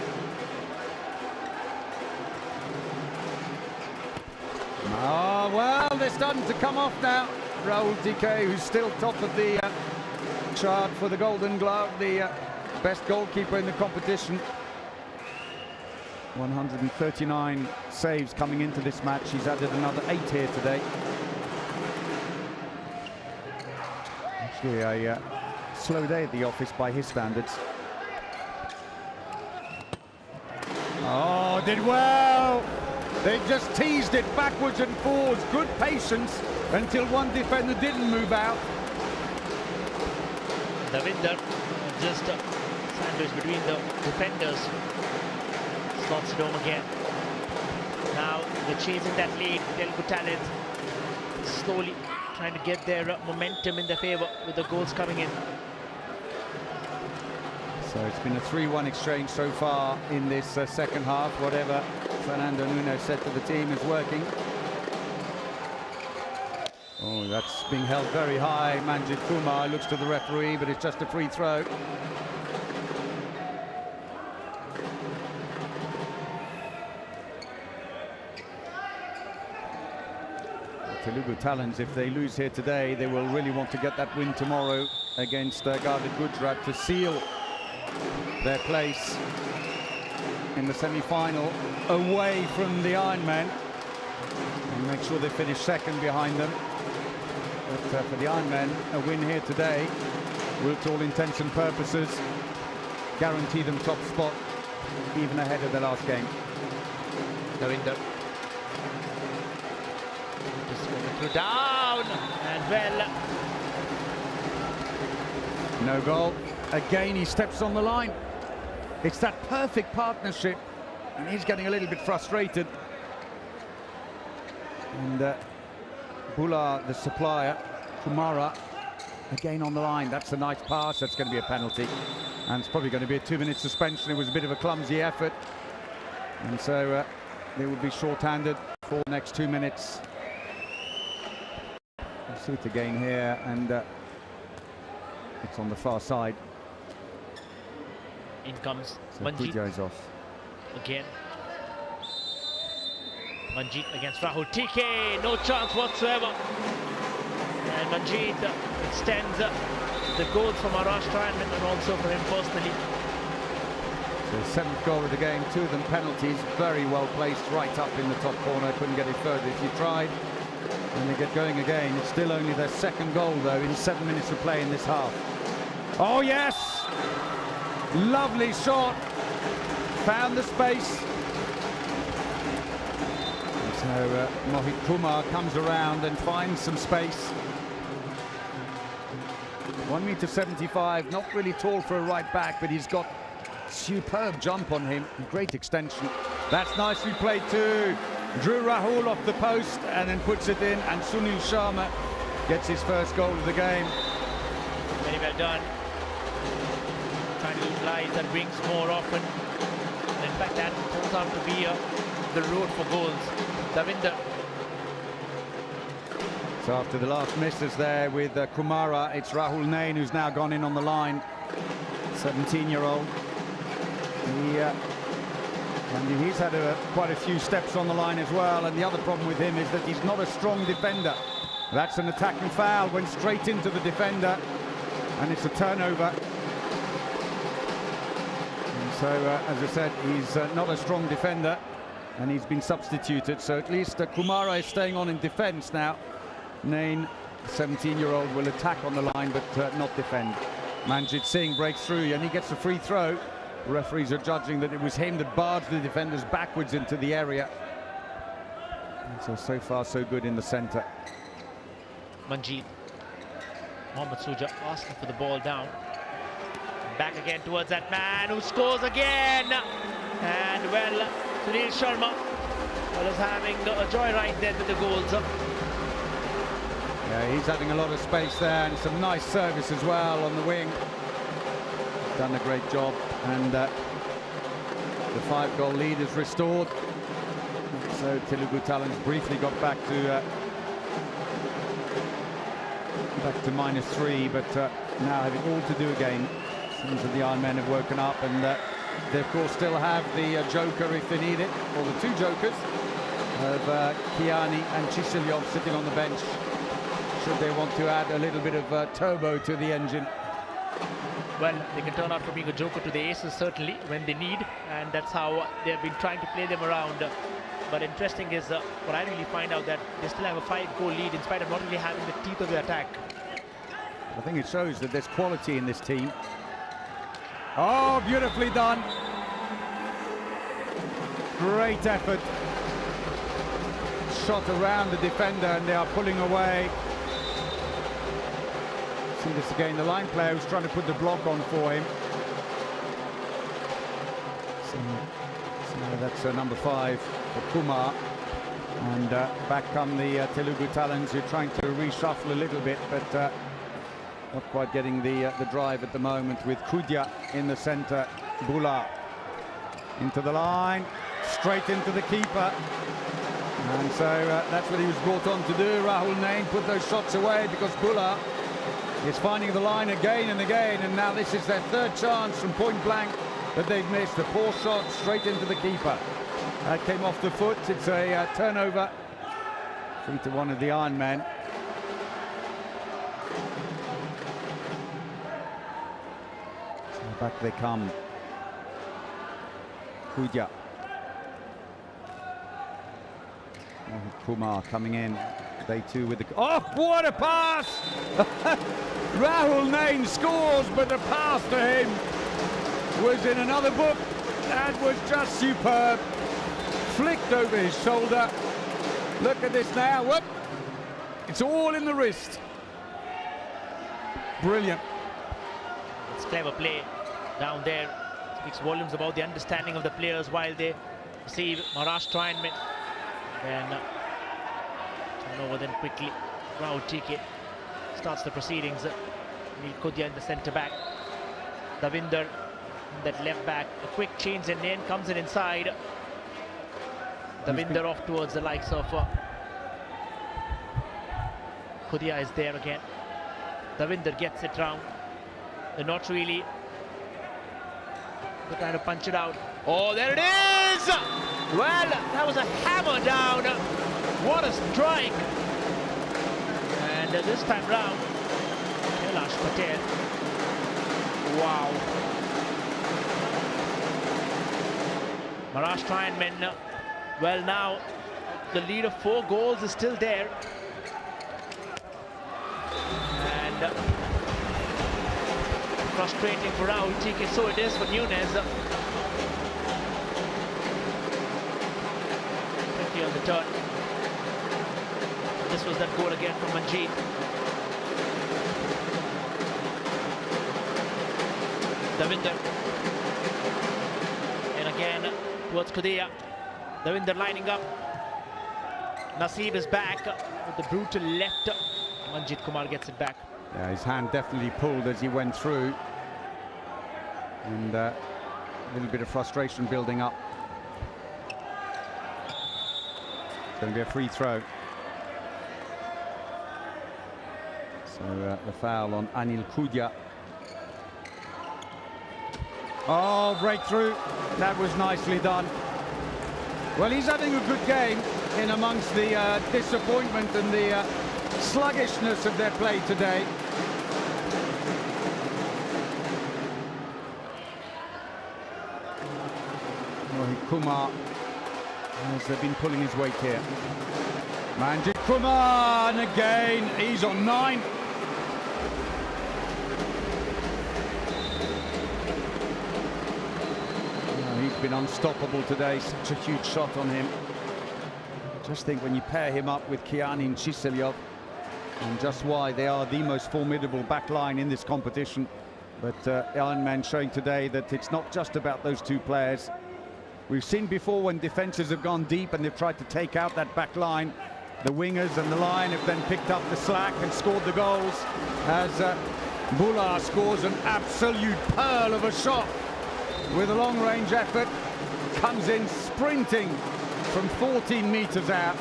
oh, well, they're starting to come off now. Rahul TK, who's still top of the chart for the Golden Glove, the best goalkeeper in the competition. 139 saves coming into this match. He's added another 8 here today. Actually, a slow day at the office by his standards. Oh, did well. They just teased it backwards and forwards. Good patience until one defender didn't move out. Davinder just sandwiched between the defenders. Slots it home again. Now they're chasing that lead. Telugu talent slowly trying to get their momentum in their favour with the goals coming in. So it's been a 3-1 exchange so far in this second half. Whatever Fernando Nuno said to the team is working. Oh, that's being held very high. Manjit Kumar looks to the referee, but it's just a free throw. Telugu Talents, if they lose here today, they will really want to get that win tomorrow against Guarded Gujarat to seal their place in the semi-final away from the Ironman and make sure they finish second behind them. But for the Ironman, a win here today will, to all intents and purposes, guarantee them top spot even ahead of the last game. Davinder just down and well. No goal. Again, he steps on the line. It's that perfect partnership, and he's getting a little bit frustrated. And Bula, the supplier, Kumara, again on the line. That's a nice pass. That's going to be a penalty. And it's probably going to be a 2-minute suspension. It was a bit of a clumsy effort. And so they will be short-handed for the next 2 minutes. We'll see it again here, and it's on the far side. In comes So Manjeet Puja is off. again. Manjeet against Rahul TK, no chance whatsoever. And Manjeet extends the goals for Maharashtra and also for him personally. So 7th goal of the game, 2 of them penalties, very well placed right up in the top corner. Couldn't get it further if you tried. And they get going again. It's still only their 2nd goal though in 7 minutes of play in this half. Oh yes! Lovely shot. Found the space. And so Mohit Kumar comes around and finds some space. 1.75 m, not really tall for a right back, but he's got superb jump on him. Great extension. That's nicely played too. Drew Rahul off the post and then puts it in, and Sunil Sharma gets his first goal of the game. Very well done. Trying to utilize that wings more often. And in fact, that turns out to be the road for goals. Davinder. So after the last misses there with Kumara, it's Rahul Nain who's now gone in on the line. 17-year-old. And he's had quite a few steps on the line as well, and the other problem with him is that he's not a strong defender. That's an attacking foul, went straight into the defender, and it's a turnover. And so, as I said, he's not a strong defender, and he's been substituted, so at least Kumara is staying on in defence now. Nain, 17-year-old, will attack on the line, but not defend. Manjit Singh breaks through, and he gets a free throw. The referees are judging that it was him that barged the defenders backwards into the area. And so far, so good in the centre. Manjeet. Mohammad Suja asking for the ball down. Back again towards that man who scores again. And well, Sunil Sharma is having a joyride there with the goals. Yeah, he's having a lot of space there, and some nice service as well on the wing. Done a great job, and the 5-goal lead is restored. So Telugu Talents briefly got back to -3, but now having all to do again. Seems that the Iron Men have woken up, and they of course still have the joker if they need it, or the two jokers of Kiani and Chisilov sitting on the bench, should they want to add a little bit of turbo to the engine. Well, they can turn out from being a joker to the aces, certainly, when they need, and that's how they've been trying to play them around. But interesting is what I really find out that they still have a 5-goal lead in spite of not really having the teeth of the attack. I think it shows that there's quality in this team. Oh, beautifully done. Great effort. Shot around the defender, and they are pulling away. See this again, the line player who's trying to put the block on for him. So that's number 5 for Kumar. And back come the Telugu Talents, who are trying to reshuffle a little bit, but not quite getting the drive at the moment, with Kudya in the centre. Bula into the line, straight into the keeper. And so that's what he was brought on to do. Rahul Nain put those shots away because Bula is finding the line again and again, and now this is their 3rd chance from point blank that they've missed. A poor shot straight into the keeper. That came off the foot. It's a turnover. 3-1 of the Iron Men. So back they come. Kudya. Kumar coming in. They too with the... Oh, what a pass! Rahul Nain scores, but the pass to him was in another book. That was just superb. Flicked over his shoulder. Look at this now. Whoop! It's all in the wrist. Brilliant. It's clever play down there. Speaks volumes about the understanding of the players while they receive Maharashtra and then turnover, then quickly Rahul TK starts the proceedings. Neil Kudya in the centre back. Davinder that left back. A quick change, and Nain comes in inside. Davinder off towards the likes of Kudya is there again. Davinder gets it round. They're not really. They're trying to punch it out. Oh, there it is! Well, that was a hammer down. What a strike! And this time round, Kailash Patel. Wow. Maharashtra men, well, now the lead of 4 goals is still there. And frustrating for Rahul TK, so it is for Nunez. Quickly on the turn. This was that goal again from Manjeet. Davinder. And again towards Kudya. Davinder lining up. Naseeb is back with the brutal left. Manjit Kumar gets it back. Yeah, his hand definitely pulled as he went through. And a little bit of frustration building up. It's going to be a free throw. So the foul on Anil Kudya. Oh, breakthrough. That was nicely done. Well, he's having a good game in amongst the disappointment and the sluggishness of their play today. Rohit Kumar has been pulling his weight here. Manjit Kumar, and again, he's on 9. He's been unstoppable today, such a huge shot on him. Just think when you pair him up with Kiani and Chiselyov, and just why they are the most formidable back line in this competition. But Ironman showing today that it's not just about those two players. We've seen before when defenses have gone deep and they've tried to take out that back line, the wingers and the line have then picked up the slack and scored the goals, as Bula scores an absolute pearl of a shot with a long-range effort, comes in sprinting from 14 meters out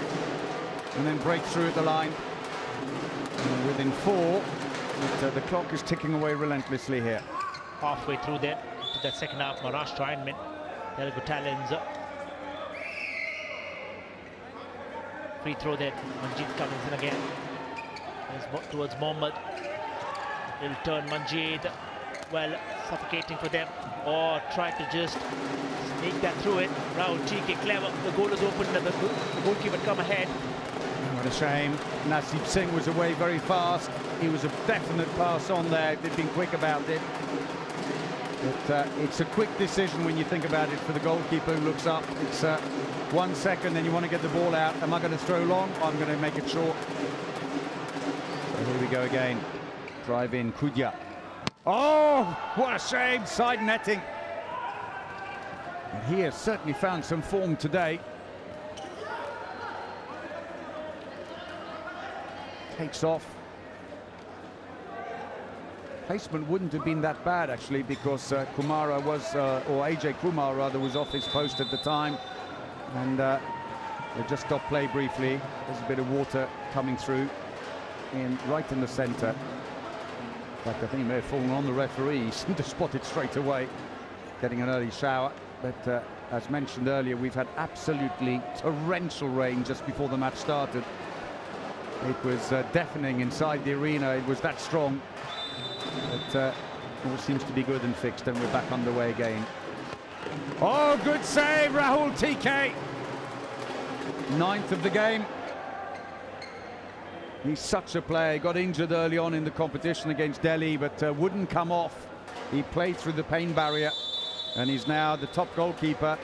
and then breaks through at the line. And within 4, the clock is ticking away relentlessly here. Halfway through there to that second half, Maharashtra Ironman, Telugu Talents. Free throw there, Manjit comes in again. Towards Mohammad. He'll turn Manjit, well, suffocating for them. Or try to just sneak that through it. Rahul TK, clever. The goal is open and the goalkeeper come ahead. What a shame. Naseeb Singh was away very fast. He was a definite pass on there. They've been quick about it. But it's a quick decision when you think about it for the goalkeeper who looks up. It's 1 second, then you want to get the ball out. Am I going to throw long? I'm going to make it short. So here we go again. Drive in, Kudya. Oh, what a shame. Side netting. And he has certainly found some form today. Takes off. Placement wouldn't have been that bad actually, because Kumara was, or AJ Kumar rather, was off his post at the time, and they just stopped play briefly. There's a bit of water coming through right in the centre. In fact, I think he may have fallen on the referee. He seemed to spot it straight away, getting an early shower. But as mentioned earlier, we've had absolutely torrential rain just before the match started. It was deafening inside the arena. It was that strong. But all seems to be good and fixed, and we're back underway again. Oh, good save, Rahul TK. 9th of the game. He's such a player. He got injured early on in the competition against Delhi, but wouldn't come off. He played through the pain barrier, and he's now the top goalkeeper.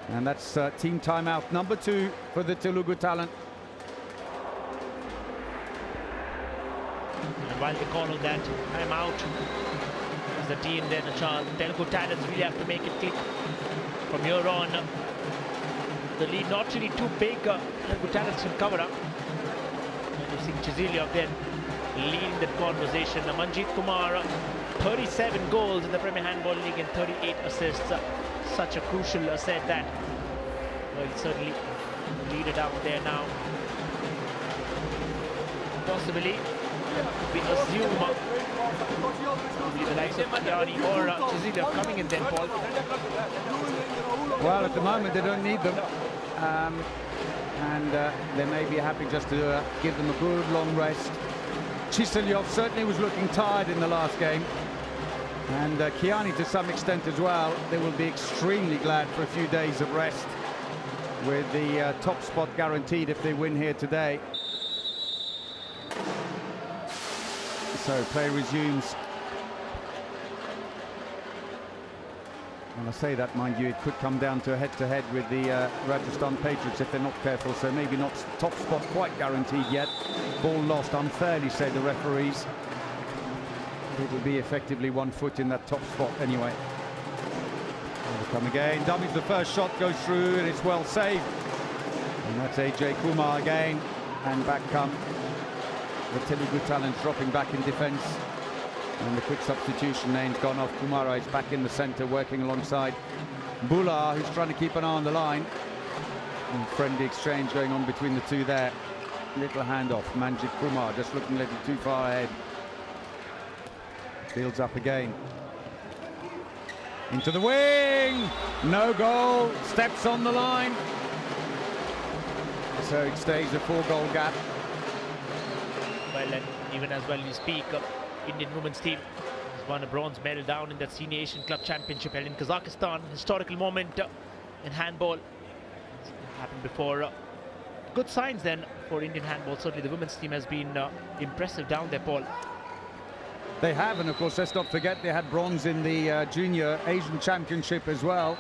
And that's team timeout number 2 for the Telugu talent. And while they call that timeout, as the team then, Telugu Talents really have to make it click from here on. The lead not really too big. Telugu Talents can cover up. And you see Chiselyov then leading that conversation. Manjit Kumar, 37 goals in the Premier Handball League and 38 assists. Such a crucial asset that will certainly lead it out there now. Possibly, we assume probably the likes of Kiani or Chiselyov coming in then, Paul. Well, at the moment they don't need them, and they may be happy just to give them a good long rest. Chiselyov certainly was looking tired in the last game, and Kiani to some extent as well. They will be extremely glad for a few days of rest, with the top spot guaranteed if they win here today. So play resumes. And I say that, mind you, it could come down to a head-to-head with the Rajasthan Patriots if they're not careful. So maybe not top spot quite guaranteed yet. Ball lost unfairly, say the referees. It will be effectively 1 foot in that top spot anyway. Come again. Dummies the first shot, goes through, and it's well saved. And that's AJ Kumar again, and back come the Telugu Talents, dropping back in defence. And the quick substitution name's gone off. Kumara is back in the centre, working alongside Bula, who's trying to keep an eye on the line. And friendly exchange going on between the two there. Little handoff. Manjit Kumar just looking a little too far ahead. Fields up again. Into the wing. No goal. Steps on the line. So it stays a 4-goal gap. Well, and even as well you speak, Indian women's team has won a bronze medal down in that Senior Asian Club Championship held in Kazakhstan. Historical moment in handball. It's happened before. Good signs then for Indian handball. Certainly the women's team has been impressive down there, Paul. They have, and of course let's not forget they had bronze in the Junior Asian Championship as well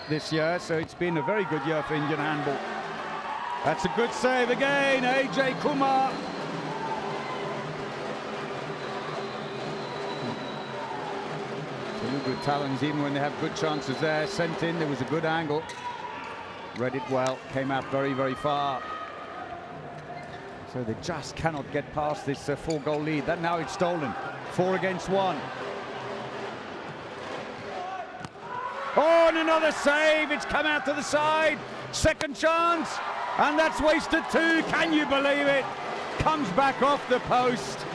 this year. So it's been a very good year for Indian handball. That's a good save again, AJ Kumar. Telugu Talents, even when they have good chances there, sent in. There was a good angle. Read it well, came out very, very far. So they just cannot get past this 4-goal lead. That now it's stolen. 4 against 1. Oh, and another save. It's come out to the side. Second chance. And that's wasted 2. Can you believe it? Comes back off the post.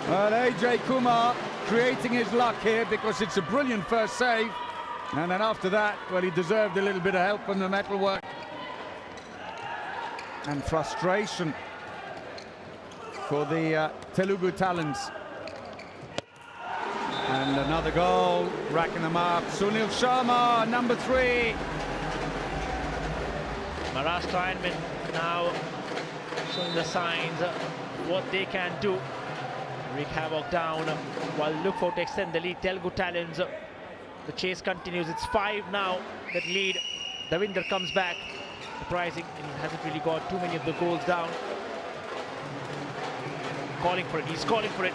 Well, AJ Kumar creating his luck here because it's a brilliant first save. And then after that, well, he deserved a little bit of help from the metalwork. And frustration for the Telugu Talents. And another goal, racking them up. Sunil Sharma, number 3. Maharashtra Ironmen now showing the signs what they can do. Wreak havoc down while look for to extend the lead. Telugu Talents, the chase continues. It's 5 now that lead. Davinder comes back. Surprising, and he hasn't really got too many of the goals down. Calling for it, he's calling for it.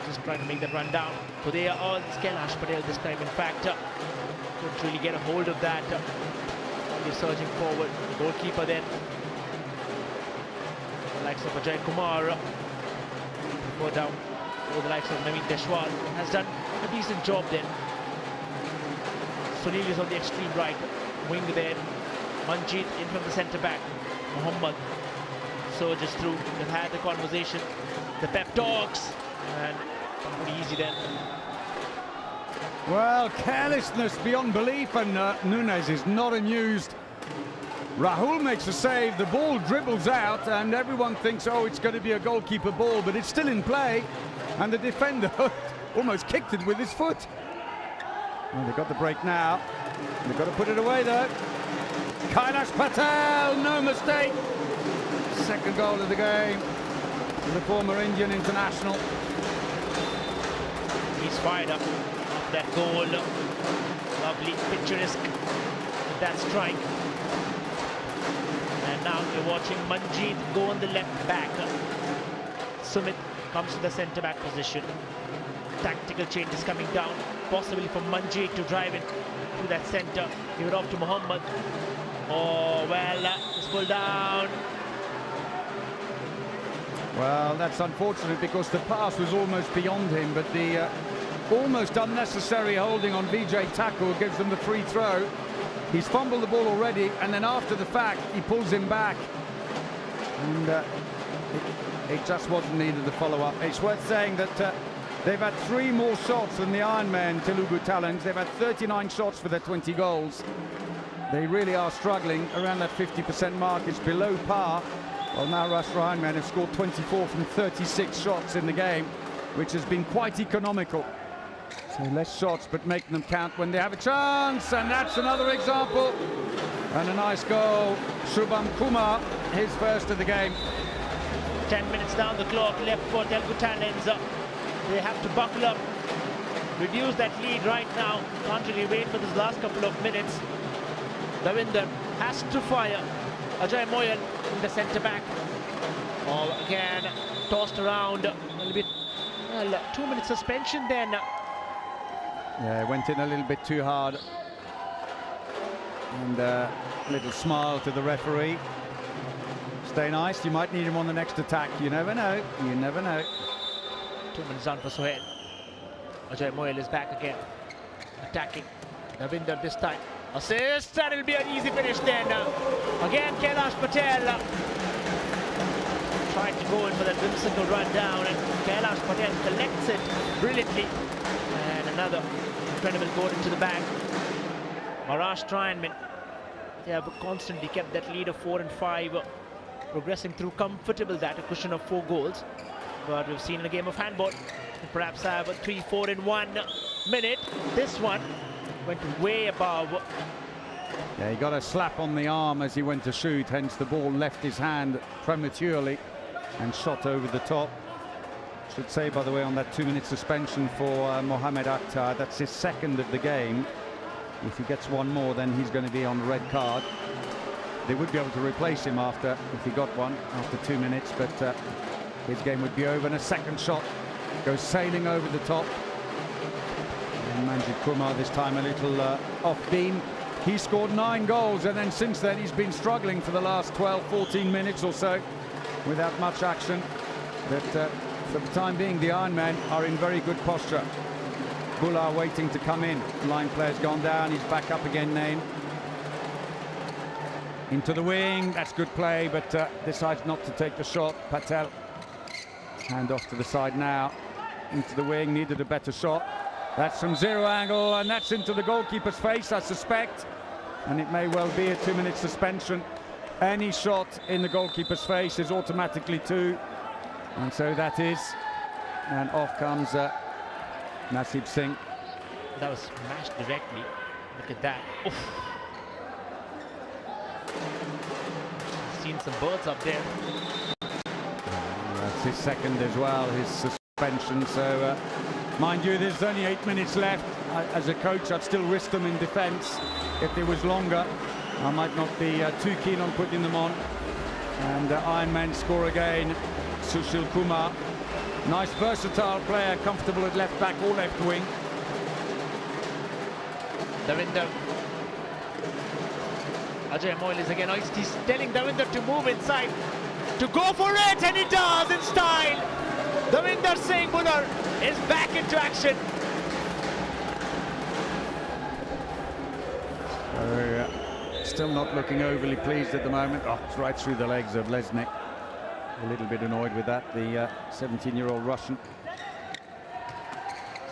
Just trying to make that run down. So they are all Kailash Patel this time. In fact, couldn't really get a hold of that. Only surging forward. The goalkeeper then, the likes of Ajay Kumar, go down over the likes of Naveen Deshwal, has done a decent job then. Sunil is on the extreme right wing there. Manjeet in from the centre back. Muhammad surges through. They've had the conversation, the pep talks, and pretty easy then. Well, carelessness beyond belief, and Nunes is not amused. Rahul makes a save, the ball dribbles out, and everyone thinks, oh, it's going to be a goalkeeper ball, but it's still in play, and the defender almost kicked it with his foot. Well, they've got the break now. They've got to put it away, though. Kailash Patel, no mistake. Second goal of the game for the former Indian international. He's fired up off that goal. Lovely, picturesque with that strike. And now you're watching Manjeet go on the left back. Sumit comes to the centre back position. Tactical changes coming down, possibly for Manjeet to drive it through that centre. Give it off to Muhammad. Oh, well, it's pulled down. Well, that's unfortunate because the pass was almost beyond him, but the almost unnecessary holding on Vijay Thakur gives them the free throw. He's fumbled the ball already, and then after the fact, he pulls him back. And it just wasn't needed the follow-up. It's worth saying that they've had 3 more shots than the Ironman Telugu Talents. They've had 39 shots for their 20 goals. They really are struggling around that 50% mark. It's below par. Well, now Maharashtra Ironman have scored 24 from 36 shots in the game, which has been quite economical. So less shots, but making them count when they have a chance. And that's another example. And a nice goal. Shubham Kumar, his first of the game. 10 minutes down the clock left for Telugu Talents. They have to buckle up, reduce that lead right now. Can't really wait for this last couple of minutes. Davinder has to fire. Ajay Moyal in the centre back. Ball again tossed around a little bit. Well, 2-minute suspension then. Yeah, went in a little bit too hard. And a little smile to the referee. Stay nice, you might need him on the next attack. You never know, you never know. 2 minutes on for Sohail. Ajay Moyal is back again. Attacking. Davinder this time. Assist, and it'll be an easy finish then. Again, Kailash Patel trying to go in for that whimsical run down, and Kailash Patel collects it brilliantly. And another incredible goal into the bag. Maharashtrian, they have constantly kept that lead of 4 and 5, progressing through comfortable that, a cushion of 4 goals. But we've seen in a game of handball, perhaps have a 3-4 in 1 minute. This one went way above. Yeah, he got a slap on the arm as he went to shoot, hence the ball left his hand prematurely and shot over the top. Should say, by the way, on that 2-minute suspension for Mohamed Akhtar, that's his second of the game. If he gets one more, then he's going to be on the red card. They would be able to replace him after, if he got one, after 2 minutes, but his game would be over. And a second shot goes sailing over the top. And Manjit Kumar this time a little off beam. He scored 9 goals, and then since then he's been struggling for the last 12-14 minutes or so without much action. But for the time being, the Ironmen are in very good posture. Bulla waiting to come in. Line player's gone down. He's back up again, Nain. Into the wing. That's good play, but decides not to take the shot. Patel. Hand off to the side now. Into the wing. Needed a better shot. That's from 0 angle, and that's into the goalkeeper's face, I suspect. And it may well be a 2-minute suspension. Any shot in the goalkeeper's face is automatically 2. And so that is. And off comes Nasib Singh. That was smashed directly. Look at that. Oof. Seen some birds up there. That's his second as well, his suspension. So, mind you, there's only 8 minutes left. As a coach, I'd still risk them in defence. If it was longer, I might not be too keen on putting them on. And Ironman score again. Sushil Kumar. Nice versatile player, comfortable at left back or left wing. Davinder. Ajay Moyal is again iced. He's telling Davinder to move inside, to go for it, and he does in style. Davinder Singh Buller is back into action. Still not looking overly pleased at the moment. Oh, it's right through the legs of Lesnik. A little bit annoyed with that, the 17-year-old Russian.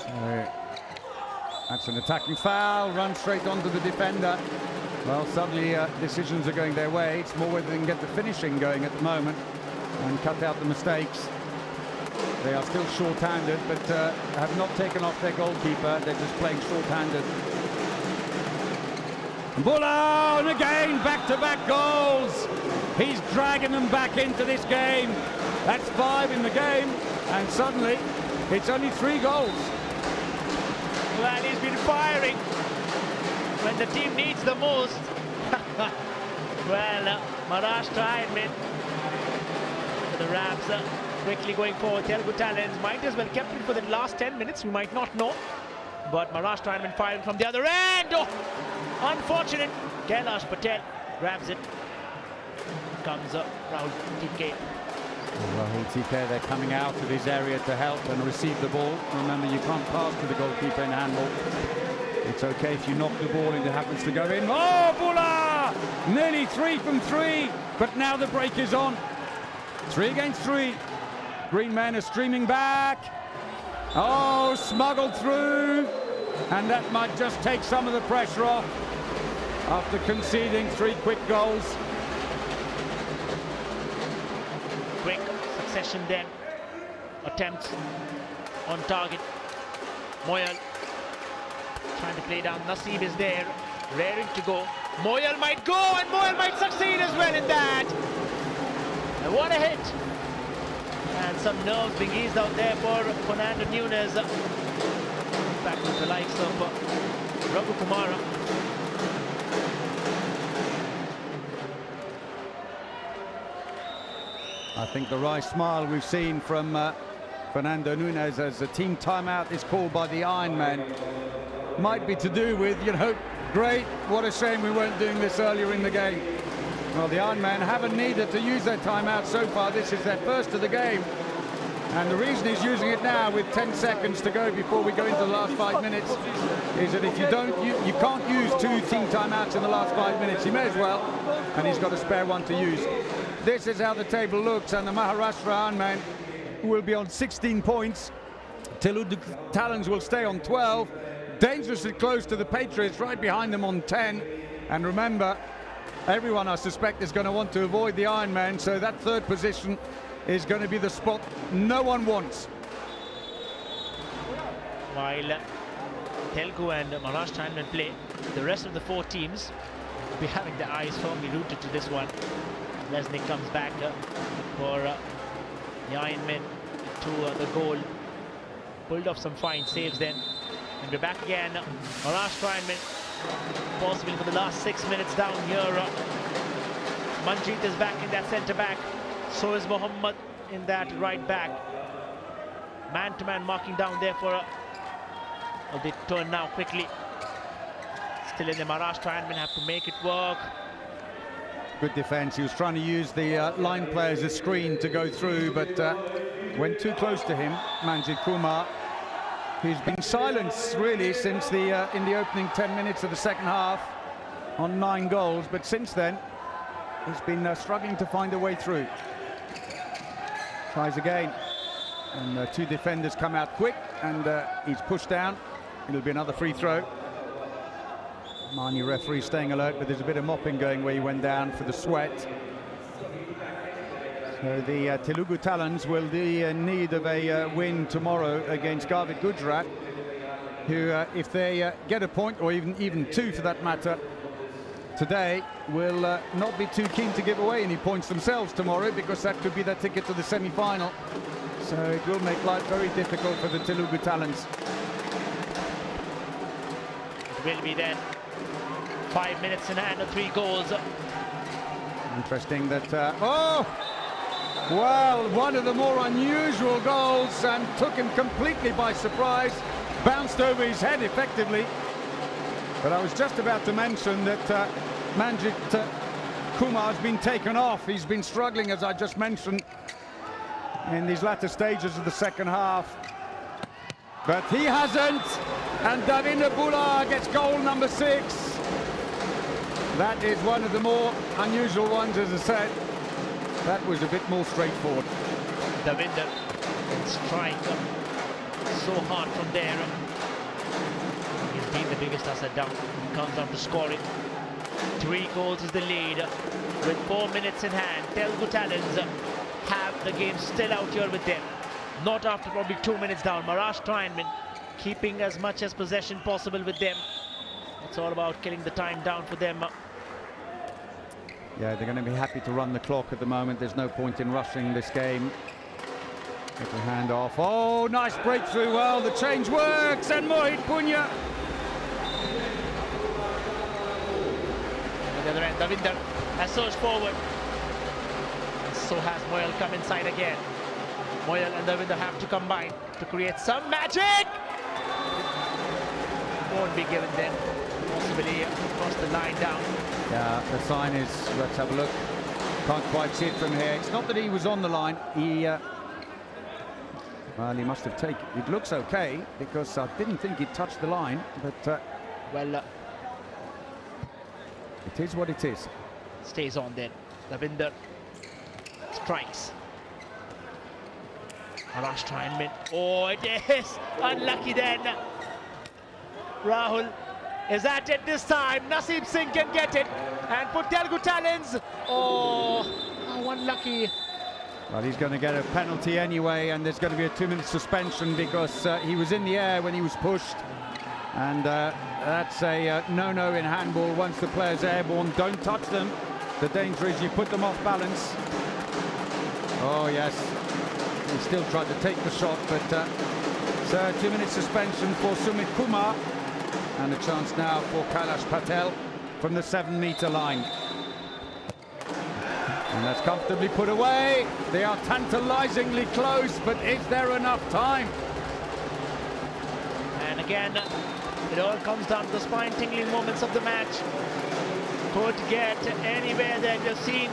So that's an attacking foul, run straight onto the defender. Well, suddenly decisions are going their way. It's more whether they can get the finishing going at the moment and cut out the mistakes. They are still short-handed, but have not taken off their goalkeeper. They're just playing short-handed. Bulla, and again, back-to-back goals. He's dragging them back into this game. That's 5 in the game, and suddenly it's only 3 goals. Well, he's been firing when the team needs the most. Well, Maharashtra Ironmen for the Rams quickly going forward. Telugu Talents might as well kept it for the last 10 minutes. We might not know. But Maharashtra Ironmen firing from the other end. Oh, unfortunate. Kailash Patel grabs it. Comes up Rahul TK. Rahul TK, they're coming out of his area to help and receive the ball. Remember, you can't pass to the goalkeeper in handball. It's okay if you knock the ball and it happens to go in. Oh, Bulla! Nearly 3 from 3, but now the break is on. 3 against 3. Green men are streaming back. Oh, smuggled through. And that might just take some of the pressure off after conceding 3 quick goals. Quick succession then. Attempts on target. Moyal trying to play down. Nasib is there, raring to go. Moyal might go, and Moyal might succeed as well in that. And what a hit. And some nerves being eased out there for Fernando Nunes. Back with the likes of Raghu Kumara. I think the right smile we've seen from Fernando Nunes as a team timeout is called by the Ironman might be to do with, you know, great. What a shame we weren't doing this earlier in the game. Well, the Ironmen haven't needed to use their timeout so far. This is their first of the game. And the reason he's using it now with 10 seconds to go before we go into the last 5 minutes is that if you don't, you can't use 2 team timeouts in the last 5 minutes. He may as well, and he's got a spare one to use. This is how the table looks, and the Maharashtra Ironmen will be on 16 points. Telugu Talons will stay on 12. Dangerously close to the Patriots, right behind them on 10. And remember, everyone I suspect is going to want to avoid the Ironmen, so that third position is going to be the spot no one wants. While Telugu and Maharashtra Ironmen play, the rest of the 4 teams will be having their eyes firmly rooted to this one. Lesnick comes back for the Ironmen to the goal. Pulled off some fine saves then. And we're back again. Maharashtra Ironmen possibly for the last 6 minutes down here. Manjeet is back in that centre back. So is Mohammed in that right back. Man-to-man marking down there for well, they turn now quickly. Still in the Maharashtra Ironmen have to make it work. Good defence. He was trying to use the line player as a screen to go through, but went too close to him, Manjeet Kumar. He's been silenced really since the in the opening 10 minutes of the second half on 9 goals, but since then he's been struggling to find a way through. Tries again, and 2 defenders come out quick, and he's pushed down. It'll be another free throw. Mani referee staying alert, but there's a bit of mopping going where he went down for the sweat. So the Telugu Talons will be in need of a win tomorrow against Garvit Gujarat, who, if they get a point, or even 2 for that matter, today will not be too keen to give away any points themselves tomorrow, because that could be their ticket to the semi-final. So it will make life very difficult for the Telugu Talons. It will be then. 5 minutes in hand and 3 goals. Interesting that, oh! Well, one of the more unusual goals, and took him completely by surprise. Bounced over his head effectively. But I was just about to mention that Manjeet Kumar has been taken off. He's been struggling, as I just mentioned, in these latter stages of the second half. But he hasn't, and Davinder Bula gets goal number 6. That is one of the more unusual ones, as I said. That was a bit more straightforward. Davinder can strike so hard from there. He's been the biggest asset down. He comes down to score it. 3 goals is the lead. With 4 minutes in hand, Telugu Talons have the game still out here with them. Not after probably 2 minutes down. Maharashtra Ironmen keeping as much as possession possible with them. It's all about killing the time down for them. Yeah, they're going to be happy to run the clock at the moment. There's no point in rushing this game. Little hand off. Oh, nice breakthrough. Well, the change works, and Mohit Punya. On the other end, Davinder has surged forward. And so has Moyal come inside again. Moyal and Davinder have to combine to create some magic. Won't be given then. Possibly across the line down. Yeah, the sign is, let's have a look. Can't quite see it from here. It's not that he was on the line. Well, he must have taken. It looks okay, because I didn't think he touched the line, but well, it is what it is. Stays on then. Davinder strikes. Maharashtra Ironmen. Oh, it is unlucky then. Rahul is at it this time. Naseeb Singh can get it and put Telugu Talons. Oh, how unlucky. Well, he's going to get a penalty anyway, and there's going to be a 2-minute suspension, because he was in the air when he was pushed. And that's a no-no in handball. Once the player's airborne, don't touch them. The danger is you put them off balance. Oh, yes. He still tried to take the shot, but it's a 2-minute suspension for Sumit Kumar. And a chance now for Kailash Patel from the 7-meter line. And that's comfortably put away. They are tantalizingly close, but is there enough time? And again, It all comes down to the spine-tingling moments of the match. Could get anywhere there. We've seen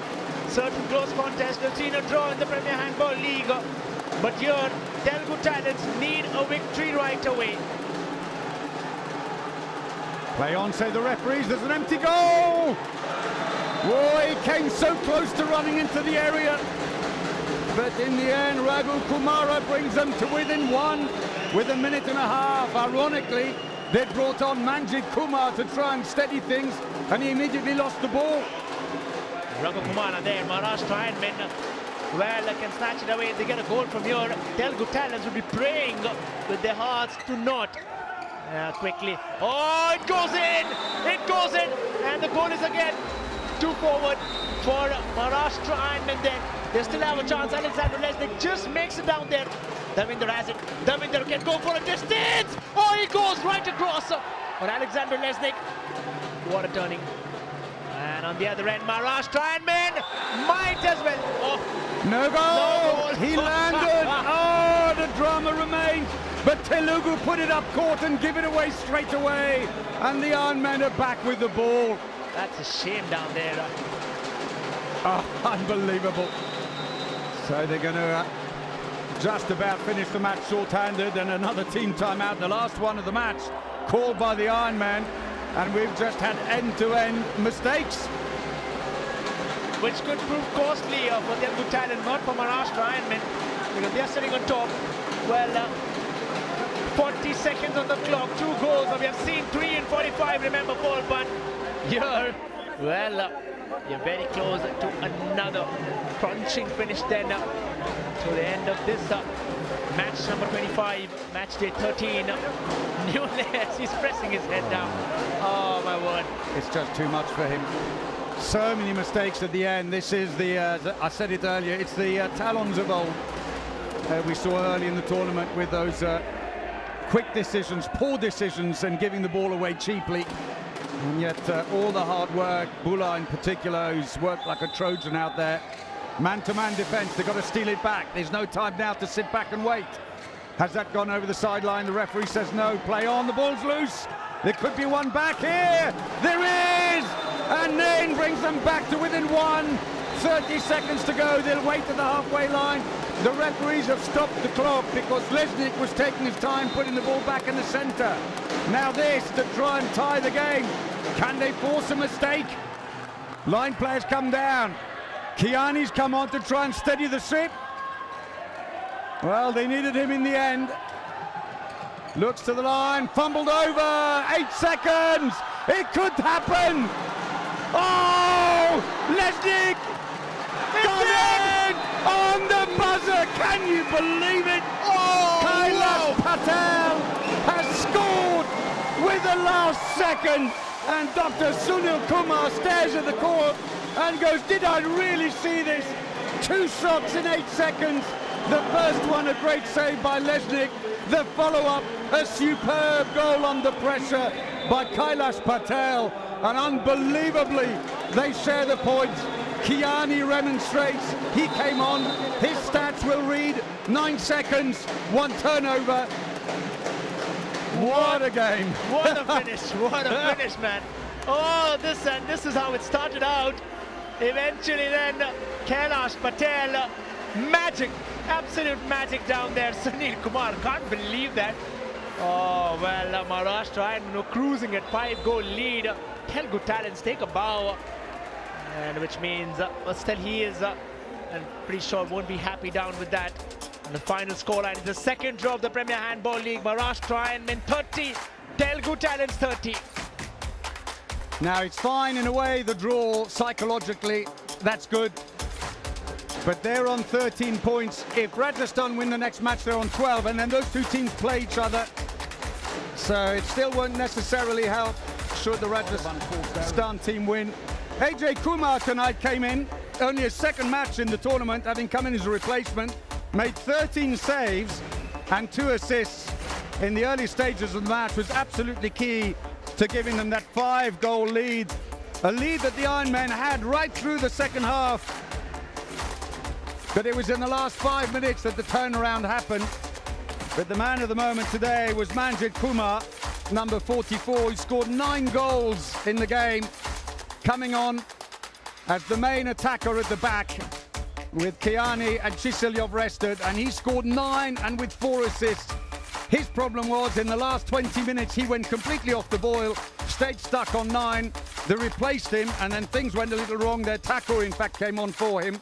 certain close contests. We've seen a draw in the Premier Handball League. But here, Telugu Talents need a victory right away. Play on, say the referees. There's an empty goal. Whoa, he came so close to running into the area. But in the end, Raghu Kumara brings them to within one with a minute and a half. Ironically, they brought on Manjit Kumar to try and steady things, and he immediately lost the ball. Raghu Kumara there, Maharashtra Handmen. Well, can snatch it away. They get a goal from here. Telugu Talents will be praying with their hearts to not. Quickly. Oh, it goes in! It goes in! And the goal is again too forward for Maharashtra Handmen then. They still have a chance. Alexander Lesnick just makes it down there. Davinder has it. Davinder can go for a distance. Oh, he goes right across for Alexander Lesnick. What a turning. And on the other end, Maharashtra Handmen might as well. Oh, no goal! He landed! Oh, the drama remains. But Telugu put it up court and give it away straight away. And the Handmen are back with the ball. That's a shame down there. Oh, unbelievable. So they're going to just about finish the match short-handed, and another team timeout, the last one of the match, called by the Ironman, and we've just had end-to-end mistakes. Which could prove costly for Telugu Talent, not for Maharashtra Handmen, because they're sitting on top. Well, 40 seconds on the clock, 2 goals. We have seen 3 in 45, remember, Paul, but here, well, you're very close to another crunching finish then to the end of this match number 25, match day 13. Nunes, he's pressing his head down. Oh my word. It's just too much for him. So many mistakes at the end. This is the, I said it earlier, it's the Talons of old. We saw early in the tournament with those quick decisions, poor decisions, and giving the ball away cheaply. And yet all the hard work, Bula in particular, who's worked like a Trojan out there. Man-to-man defense, they've got to steal it back. There's no time now to sit back and wait. Has that gone over the sideline? The referee says no. Play on, the ball's loose. There could be one back here. There is! And Nain brings them back to within one. 30 seconds to go. They'll wait at the halfway line. The referees have stopped the clock because Lesnick was taking his time putting the ball back in the center. Now this to try and tie the game. Can they force a mistake? Line players come down. Kiani's come on to try and steady the ship. Well, they needed him in the end. Looks to the line, fumbled over, 8 seconds. It could happen. Oh, Lesnick got in on the buzzer. Can you believe it? Oh, Kailash Patel has scored with the last second. And Dr. Sunil Kumar stares at the court and goes, did I really see this? 2 shots in 8 seconds. The first one a great save by Lesnick. The follow-up, a superb goal under pressure by Kailash Patel. And unbelievably, they share the points. Kiani remonstrates. He came on. His stats will read 9 seconds, 1 turnover. What a game. What a finish. What a finish, man. Oh, this is how it started out. Eventually then, Kailash Patel, magic, absolute magic down there. Sunil Kumar, can't believe that. Oh, well, Maharashtra and cruising at 5-goal lead. Telugu Talents take a bow. And which means, still he is, I'm pretty sure won't be happy down with that. And the final scoreline is the second draw of the Premier Handball League. Maharashtra Handmen 30, Telugu Talents 30. Now it's fine in a way, the draw psychologically, that's good. But they're on 13 points. If Rajasthan win the next match, they're on 12, and then those 2 teams play each other. So it still won't necessarily help should the Rajasthan team win. AJ Kumar tonight came in, only his 2nd match in the tournament, having come in as a replacement, made 13 saves and 2 assists in the early stages of the match, was absolutely key to giving them that 5-goal lead. A lead that the Ironmen had right through the second half. But it was in the last 5 minutes that the turnaround happened. But the man of the moment today was Manjit Kumar. number 44, who scored 9 goals in the game, coming on as the main attacker at the back, with Kiani and Chiselyov rested, and he scored 9 and with 4 assists. His problem was in the last 20 minutes he went completely off the boil, stayed stuck on 9. They replaced him, and then things went a little wrong. Their tackle, in fact, came on for him.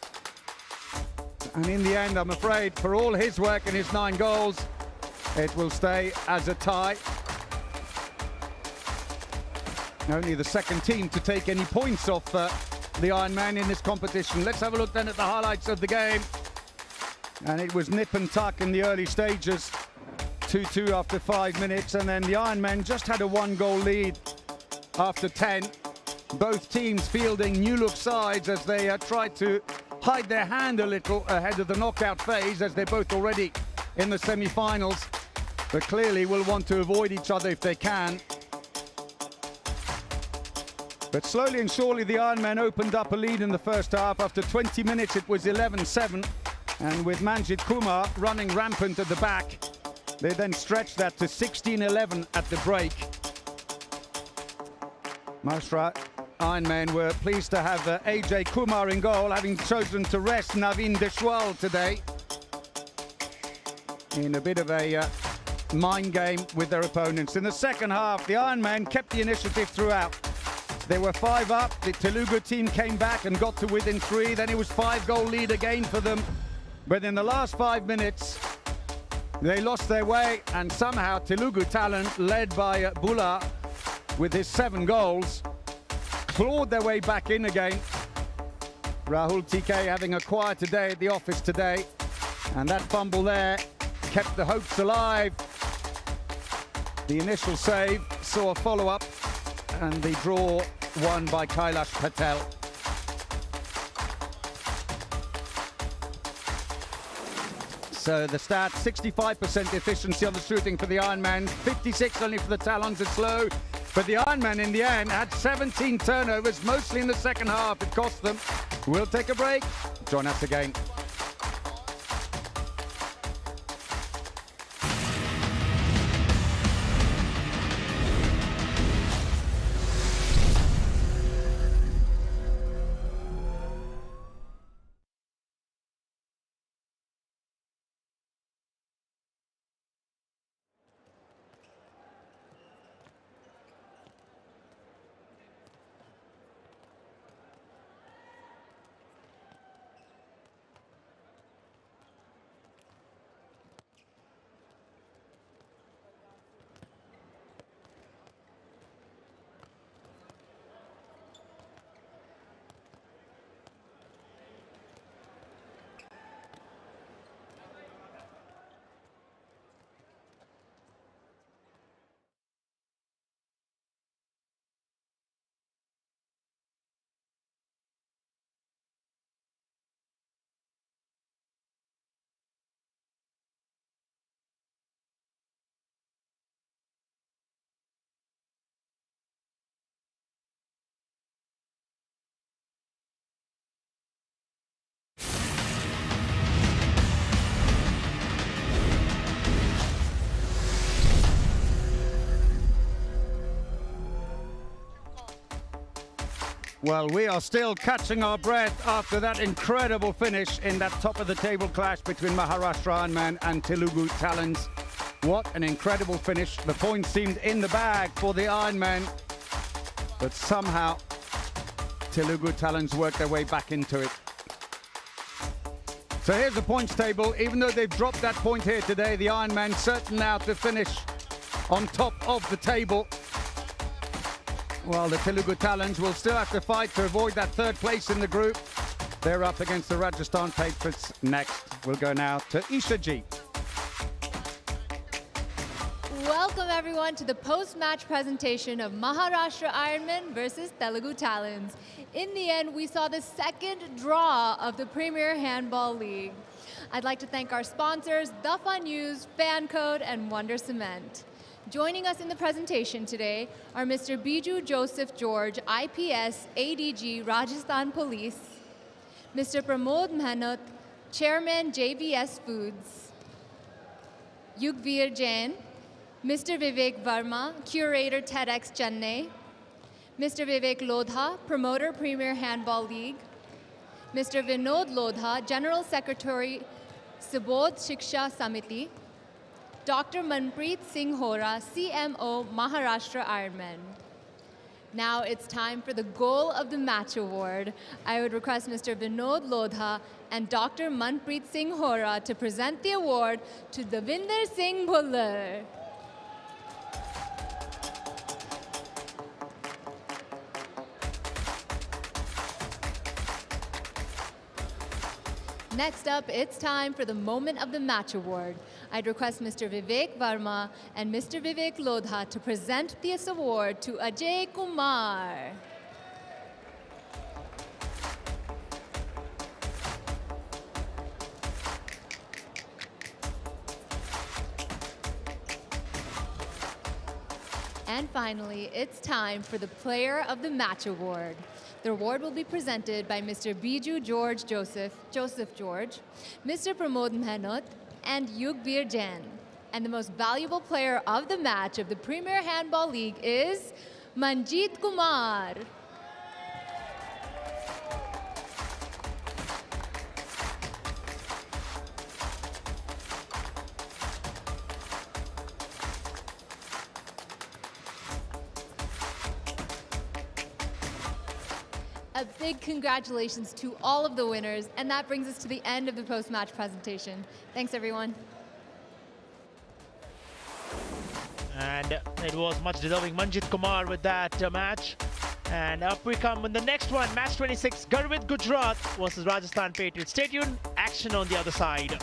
And in the end, I'm afraid, for all his work and his 9 goals, it will stay as a tie. Only the second team to take any points off the Ironman in this competition. Let's have a look then at the highlights of the game. And it was nip and tuck in the early stages. 2-2 after 5 minutes, and then the Ironmen just had a 1-goal lead after 10. Both teams fielding new-look sides as they tried to hide their hand a little ahead of the knockout phase, as they're both already in the semi-finals, but clearly will want to avoid each other if they can. But slowly and surely the Ironmen opened up a lead in the first half. After 20 minutes it was 11-7, and with Manjit Kumar running rampant at the back, they then stretched that to 16-11 at the break. Maharashtra Ironmen were pleased to have AJ Kumar in goal, having chosen to rest Naveen Deshwal today in a bit of a mind game with their opponents. In the second half, the Ironmen kept the initiative throughout. They were 5 up, the Telugu team came back and got to within 3, then it was 5-goal lead again for them. But in the last 5 minutes, they lost their way, and somehow Telugu talent, led by Bula with his 7 goals, clawed their way back in again. Rahul TK having a quieter day at the office today, and that fumble there kept the hopes alive. The initial save saw a follow-up, and the draw won by Kailash Patel. So the stat, 65% efficiency on the shooting for the Ironman, 56 only for the Talons. It's low, but the Ironman in the end had 17 turnovers, mostly in the second half. It cost them. We'll take a break. Join us again. Well, we are still catching our breath after that incredible finish in that top-of-the-table clash between Maharashtra Ironman and Telugu Talons. What an incredible finish. The points seemed in the bag for the Ironman, but somehow Telugu Talons worked their way back into it. So here's the points table. Even though they've dropped that point here today, the Ironman certain now to finish on top of the table. Well, the Telugu Talons will still have to fight to avoid that 3rd place in the group. They're up against the Rajasthan Patriots next. We'll go now to Isha G. Welcome everyone to the post-match presentation of Maharashtra Ironman versus Telugu Talons. In the end, we saw the second draw of the Premier Handball League. I'd like to thank our sponsors, The Fun News, Fan Code, and Wonder Cement. Joining us in the presentation today are Mr. Biju Joseph George, IPS, ADG, Rajasthan Police, Mr. Pramod Mehnot, Chairman, JVS Foods, Yugveer Jain, Mr. Vivek Verma, Curator TEDx Chennai, Mr. Vivek Lodha, Promoter Premier Handball League, Mr. Vinod Lodha, General Secretary Subodh Shiksha Samiti, Dr. Manpreet Singh Hora, CMO Maharashtra Ironman. Now it's time for the Goal of the Match Award. I would request Mr. Vinod Lodha and Dr. Manpreet Singh Hora to present the award to Davinder Singh Bhullar. Next up, it's time for the Moment of the Match Award. I'd request Mr. Vivek Verma and Mr. Vivek Lodha to present this award to Ajay Kumar. And finally, it's time for the Player of the Match Award. The award will be presented by Mr. Biju Joseph George, Mr. Pramod Mehnot, and Yugbir Jain. And the most valuable player of the match of the Premier Handball League is Manjeet Kumar. A big congratulations to all of the winners, and that brings us to the end of the post-match presentation. Thanks, everyone. And it was much deserving Manjeet Kumar with that match. And up we come in the next one, match 26, Garvit Gujarat versus Rajasthan Patriots. Stay tuned, action on the other side.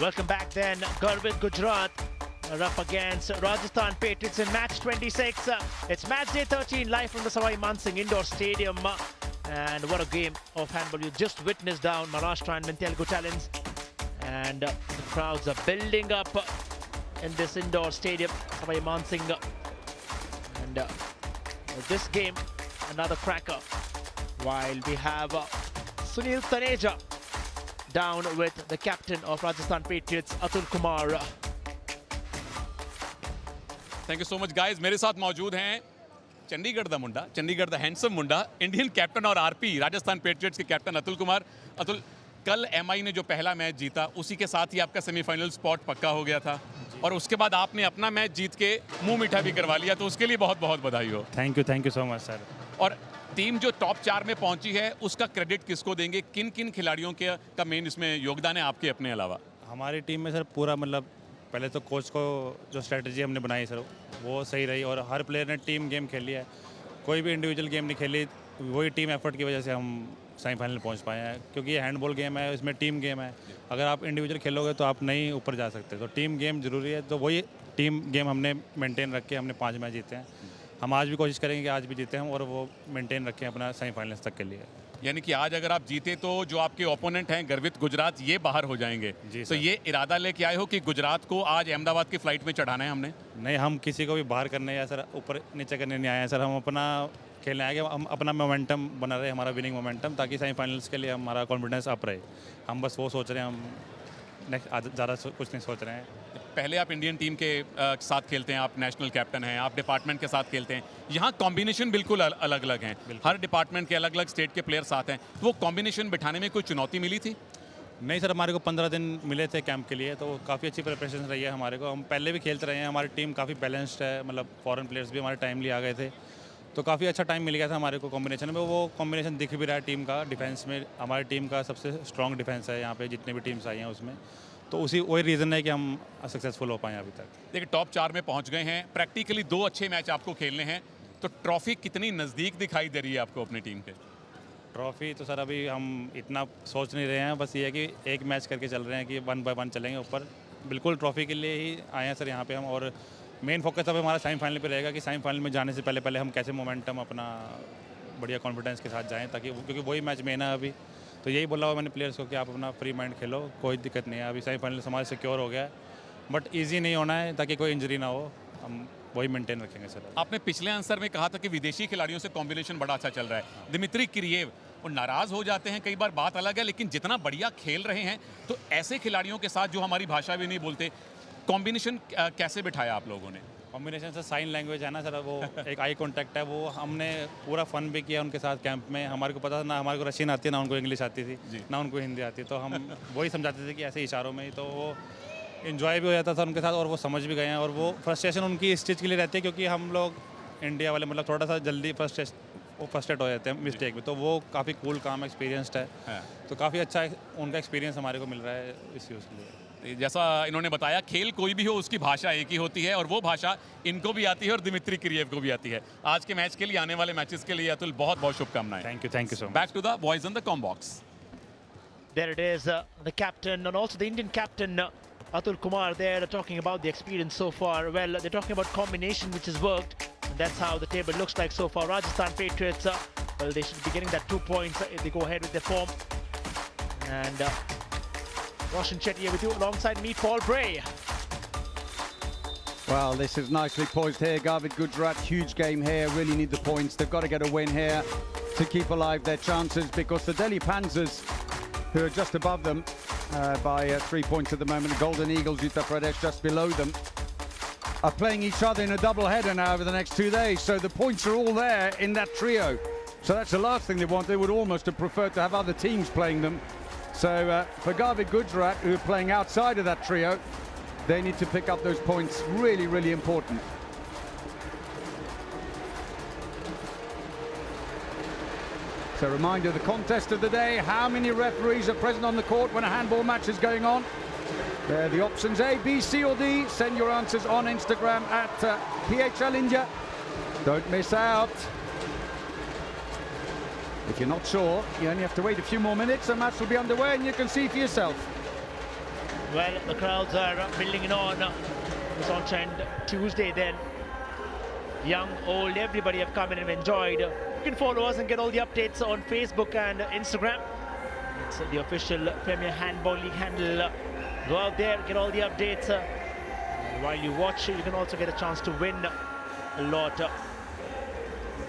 Welcome back then, Garvit Gujarat are up against Rajasthan Patriots in match 26. It's match day 13 live from the Savai Mansingh Indoor Stadium. And what a game of handball you just witnessed down Maharashtra and Telugu Talents. And the crowds are building up in this indoor stadium, Savai Mansingh. And this game, another cracker. While we have Sunil Taneja down with the captain of Rajasthan Patriots, Atul Kumar. Thank you so much guys. मेरे साथ मौजूद हैं चंडीगढ़ दा मुंडा, चंडीगढ़ दा handsome मुंडा, Indian captain और RP Rajasthan patriots के captain Atul Kumar. Atul, कल MI ने जो पहला मैच जीता उसी के साथ ही आपका सेमीफाइनल स्पॉट पक्का हो गया था और उसके बाद आपने अपना मैच जीत के मुंह मीठा भी करवा लिया, तो उसके लिए बहुत बहुत बधाई हो। Thank you so much sir. और टीम जो टॉप 4 में पहुंची है उसका क्रेडिट किसको देंगे? किन किन खिलाड़ियों के का मेन इसमें योगदान है आपके अपने अलावा? हमारी टीम में सर पूरा मतलब पहले तो कोच को जो स्ट्रेटजी हमने बनाई सर वो सही रही और हर प्लेयर ने टीम गेम खेली है, कोई भी इंडिविजुअल गेम नहीं खेली। वही टीम एफर्ट की वजह से हम सेमीफाइनल पहुंच पाए हैं, क्योंकि ये हैंडबॉल गेम है, इसमें टीम गेम है। अगर आप इंडिविजुअल खेलोगे तो आप नहीं ऊपर जा सकते, तो टीम गेम जरूरी है। तो वही टीम गेम हमने मेंटेन रख के हमने 5 मैच जीते हैं। हम आज भी कोशिश करेंगे कि आज भी जीते हम और वो मेंटेन रखें अपना सेमीफाइनल्स तक के लिए। यानी कि आज अगर आप जीते तो जो आपके ओपोनेंट हैं गर्वित गुजरात, ये बाहर हो जाएंगे। जी तो सर। ये इरादा लेके आए हो कि गुजरात को आज अहमदाबाद की फ्लाइट में चढ़ाना है हमने? नहीं, हम किसी को भी बाहर करने या सर ऊपर नीचे करने नहीं आए हैं सर। हम अपना खेलने आए, हम अपना मोमेंटम बना रहे, हमारा विनिंग मोमेंटम, ताकि सेमीफाइनल्स के लिए हमारा कॉन्फिडेंस अप रहे। हम बस वो सोच रहे हैं, हम नेक्स्ट ज़्यादा कुछ नहीं सोच रहे हैं। पहले आप इंडियन टीम के साथ खेलते हैं, आप नेशनल कैप्टन हैं, आप डिपार्टमेंट के साथ खेलते हैं। यहाँ कॉम्बिनेशन बिल्कुल अलग अलग हैं, हर डिपार्टमेंट के अलग अलग स्टेट के प्लेयर साथ हैं। तो वो कॉम्बिनेशन बिठाने में कोई चुनौती मिली थी? नहीं सर, हमारे को 15 दिन मिले थे कैंप के लिए, तो काफ़ी अच्छी प्रिपरेशन रही है हमारे को। हम पहले भी खेलते रहे हैं, हमारी टीम काफ़ी बैलेंस्ड है, मतलब फॉरेन प्लेयर्स भी हमारे टाइमली आ गए थे, तो काफ़ी अच्छा टाइम मिल गया था हमारे को कॉम्बिनेशन में। वो कॉम्बिनेशन दिख भी रहा है टीम का। डिफेंस में हमारी टीम का सबसे स्ट्रॉन्ग डिफेंस है यहाँ पे, जितने भी टीम्स आई हैं उसमें। तो उसी वही रीज़न है कि हम सक्सेसफुल हो पाए अभी तक। देखिए, टॉप 4 में पहुँच गए हैं, प्रैक्टिकली 2 अच्छे मैच आपको खेलने हैं, तो ट्रॉफी कितनी नज़दीक दिखाई दे रही है आपको अपनी टीम के? ट्रॉफी तो सर अभी हम इतना सोच नहीं रहे हैं, बस ये है कि एक मैच करके चल रहे हैं कि 1 बाय 1 चलेंगे ऊपर। बिल्कुल ट्रॉफी के लिए ही आए हैं सर यहाँ पे हम, और मेन फोकस अब हमारा सेमीफाइनल पे रहेगा कि सेमीफाइनल में जाने से पहले हम कैसे मोमेंटम अपना बढ़िया कॉन्फिडेंस के साथ जाएं, ताकि क्योंकि वही मैच मेन है अभी। तो यही बोला हुआ मैंने प्लेयर्स को कि आप अपना फ्री माइंड खेलो, कोई दिक्कत नहीं है। अभी सेमीफाइनल हमारे सिक्योर हो गया है, बट ईजी नहीं होना है ताकि कोई इंजरी ना हो, हम वही मेंटेन रखेंगे सर। आपने पिछले आंसर में कहा था कि विदेशी खिलाड़ियों से कॉम्बिनेशन बड़ा अच्छा चल रहा है। दिमित्री किरिएव, वो नाराज़ हो जाते हैं कई बार, बात अलग है, लेकिन जितना बढ़िया खेल रहे हैं, तो ऐसे खिलाड़ियों के साथ जो हमारी भाषा भी नहीं बोलते, कॉम्बिनेशन कैसे बिठाया आप लोगों ने? कॉम्बिनेशन से साइन लैंग्वेज है ना सर, वो एक आई कांटेक्ट है, वो हमने पूरा फन भी किया उनके साथ कैंप में। हमारे को पता था ना, हमारे को रशियन आती है ना, उनको इंग्लिश आती थी ना, उनको हिंदी आती, तो हम वही समझाते थे कि ऐसे इशारों में ही, तो वो इन्जॉय भी हो जाता था उनके साथ और वो समझ भी गए हैं। और वो फ्रस्ट्रेशन उनकी इस चीज़ के लिए रहती है क्योंकि हम लोग इंडिया वाले मतलब थोड़ा सा जल्दी फ्रस्ट्रेट हो जाते हैं मिस्टेक में, तो वो काफ़ी कूल काम एक्सपीरियंसड है, तो काफ़ी अच्छा उनका एक्सपीरियंस हमारे को मिल रहा है इस यूज़ के लिए। जैसा इन्होंने बताया, खेल कोई भी हो उसकी भाषा एक ही होती है और वो भाषा इनको भी आती है और दिमित्री किरिएव को भी आती है। आज के मैच के लिए, आने वाले मैचेस के लिए अतुल बहुत बहुत शुभकामनाएं। Thank you so much. Back to the boys in the com box. There it is, the captain and also the Indian captain Atul Kumar there talking about the experience so far. Well, they're talking about combination which has worked, and that's how the table looks like so far. Rajasthan Patriots, well, they should be getting that 2 points if they go ahead with their form. And Roshan Shetty here with you alongside me, Paul Bray. Well, this is nicely poised here. Garvid Gujarat, huge game here. Really need the points. They've got to get a win here to keep alive their chances, because the Delhi Panthers, who are just above them by 3 points at the moment, the Golden Eagles, Uttar Pradesh, just below them, are playing each other in a double-header now over the next 2 days. So the points are all there in that trio. So that's the last thing they want. They would almost have preferred to have other teams playing them. So for Garvid Gujarat, who are playing outside of that trio, they need to pick up those points. Really, really important. So a reminder of the contest of the day. How many referees are present on the court when a handball match is going on? There are the options: A, B, C or D. Send your answers on Instagram at PHL India. Don't miss out. If you're not sure, you only have to wait a few more minutes. The match will be underway and you can see for yourself. Well, the crowds are building it on. It's on trend Tuesday then. Young, old, everybody have come in and enjoyed. You can follow us and get all the updates on Facebook and Instagram. It's the official Premier Handball League handle. Go out there, get all the updates. While you watch, you can also get a chance to win a lot.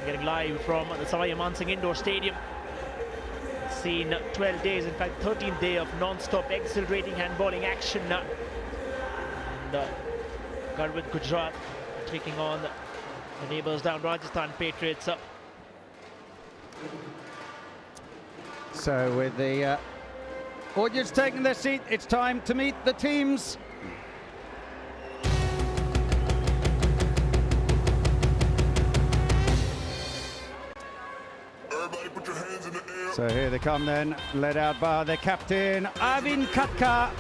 Getting live from the Savaiya Mansingh Indoor Stadium. It's seen 12 days, in fact 13th day of non-stop exhilarating handballing action. And Garvid Gujarat taking on The neighbours down, Rajasthan Patriots. So with the audience taking their seat, it's time to meet the teams. Everybody put your hands in the air. So here they come then, led out by their captain, Arvind Katka.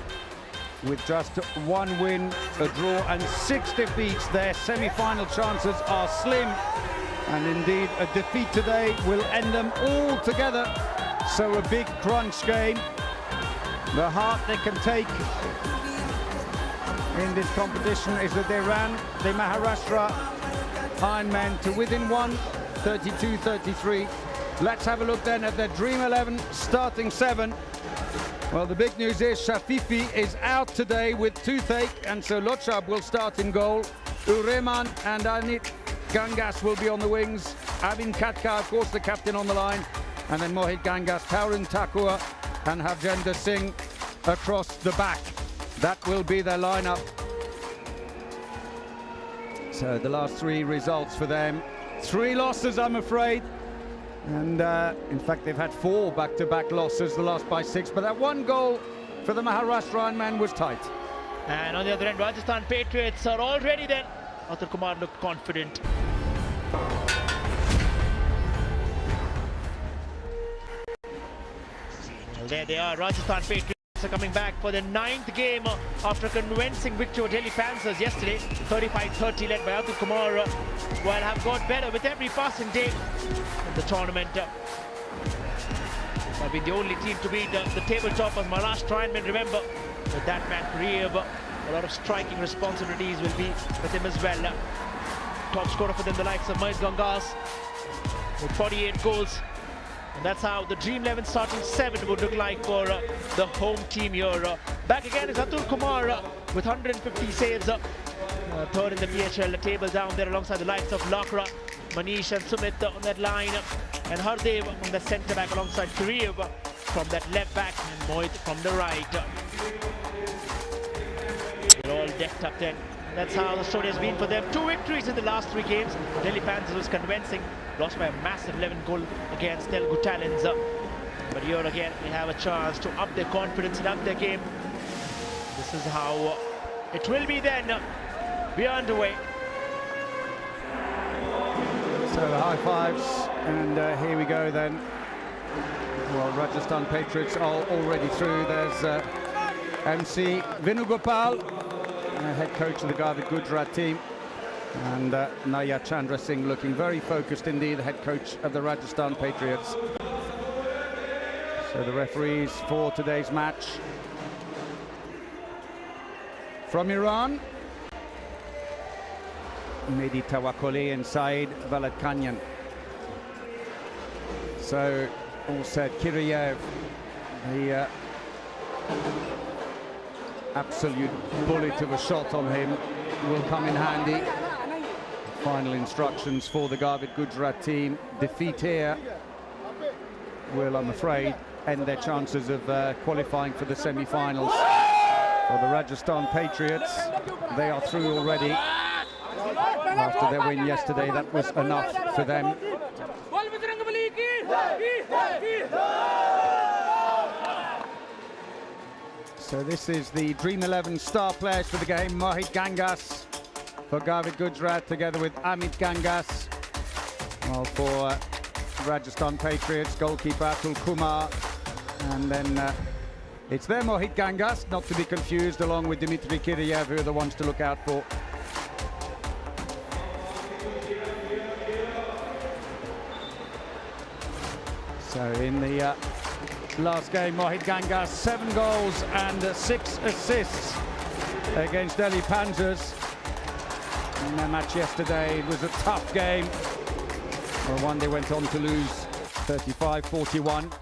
With just 1 win, a draw and 6 defeats, their semi-final chances are slim. And indeed, a defeat today will end them all together. So a big crunch game. The heart they can take in this competition is that they ran the Maharashtra Ironman to within 1, 32-33. Let's have a look then at their Dream 11 starting 7. Well, the big news is Shafifi is out today with toothache, and so Lochab will start in goal. Ureman and Anit Gangas will be on the wings. Arvind Katka, of course, the captain on the line. And then Mohit Gangas, Tarun Thakur and Harjinder Singh across the back. That will be their lineup. So the last 3 results for them. 3 losses, I'm afraid. And in fact, they've had 4 back-to-back losses, the last by 6. But that 1 goal for the Maharashtra Ironman was tight. And on the other end, Rajasthan Patriots are all ready then. Atul Kumar looked confident. Well, there they are. Rajasthan Patriots are coming back for the 9th game after a convincing victory over Delhi Panthers yesterday. 35-30 led by Atul Kumar. While have got better with every passing day in the tournament. Have been the only team to beat the table toppers Maharashtra Ironman. Remember, with that man Reeb, a lot of striking responsibilities will be with him as well. Top scorer for them, the likes of Mohit Gangas with 48 goals. And that's how the Dream 11 starting 7 would look like for the home team here. Back again is Atul Kumar with 150 saves. Third in the PHL table down there alongside the likes of Lakra, Manish and Sumit on that line. And Hardev on the centre back alongside Kareev from that left back and Mohit from the right. They're all decked up then. That's how the story has been for them. 2 victories in the last 3 games. Delhi Panthers was convincing, lost by a massive 11 goal against Telugu Talents. But here again, they have a chance to up their confidence and up their game. This is how it will be then. We are underway. So the high fives, and here we go then. Well, Rajasthan Patriots are already through. There's MC Venugopal, head coach of the Garvit Gujarat team, and Naya Chandra Singh looking very focused indeed, the head coach of the Rajasthan Patriots. So the referees for today's match from Iran, Mehdi Tawakkoli and Saeed Valadkanyan. So all said, Kiriyev, the absolute bullet of a shot on him will come in handy. Final instructions for the Garvit Gujarat team. Defeat here will, I'm afraid, end their chances of qualifying for the semi-finals. For the Rajasthan Patriots, they are through already. After their win yesterday, that was enough for them. So this is the Dream 11 star players for the game. Mohit Gangas for Garvit Gujarat together with Amit Gangas. Well, for Rajasthan Patriots, goalkeeper Atul Kumar. And then it's their Mohit Gangas, not to be confused, along with Dmitry Kiriyev, who are the ones to look out for. So in the last game, Mohit Gangas, 7 goals and 6 assists against Delhi Panthers. In their match yesterday, it was a tough game. Well, one they went on to lose 35-41,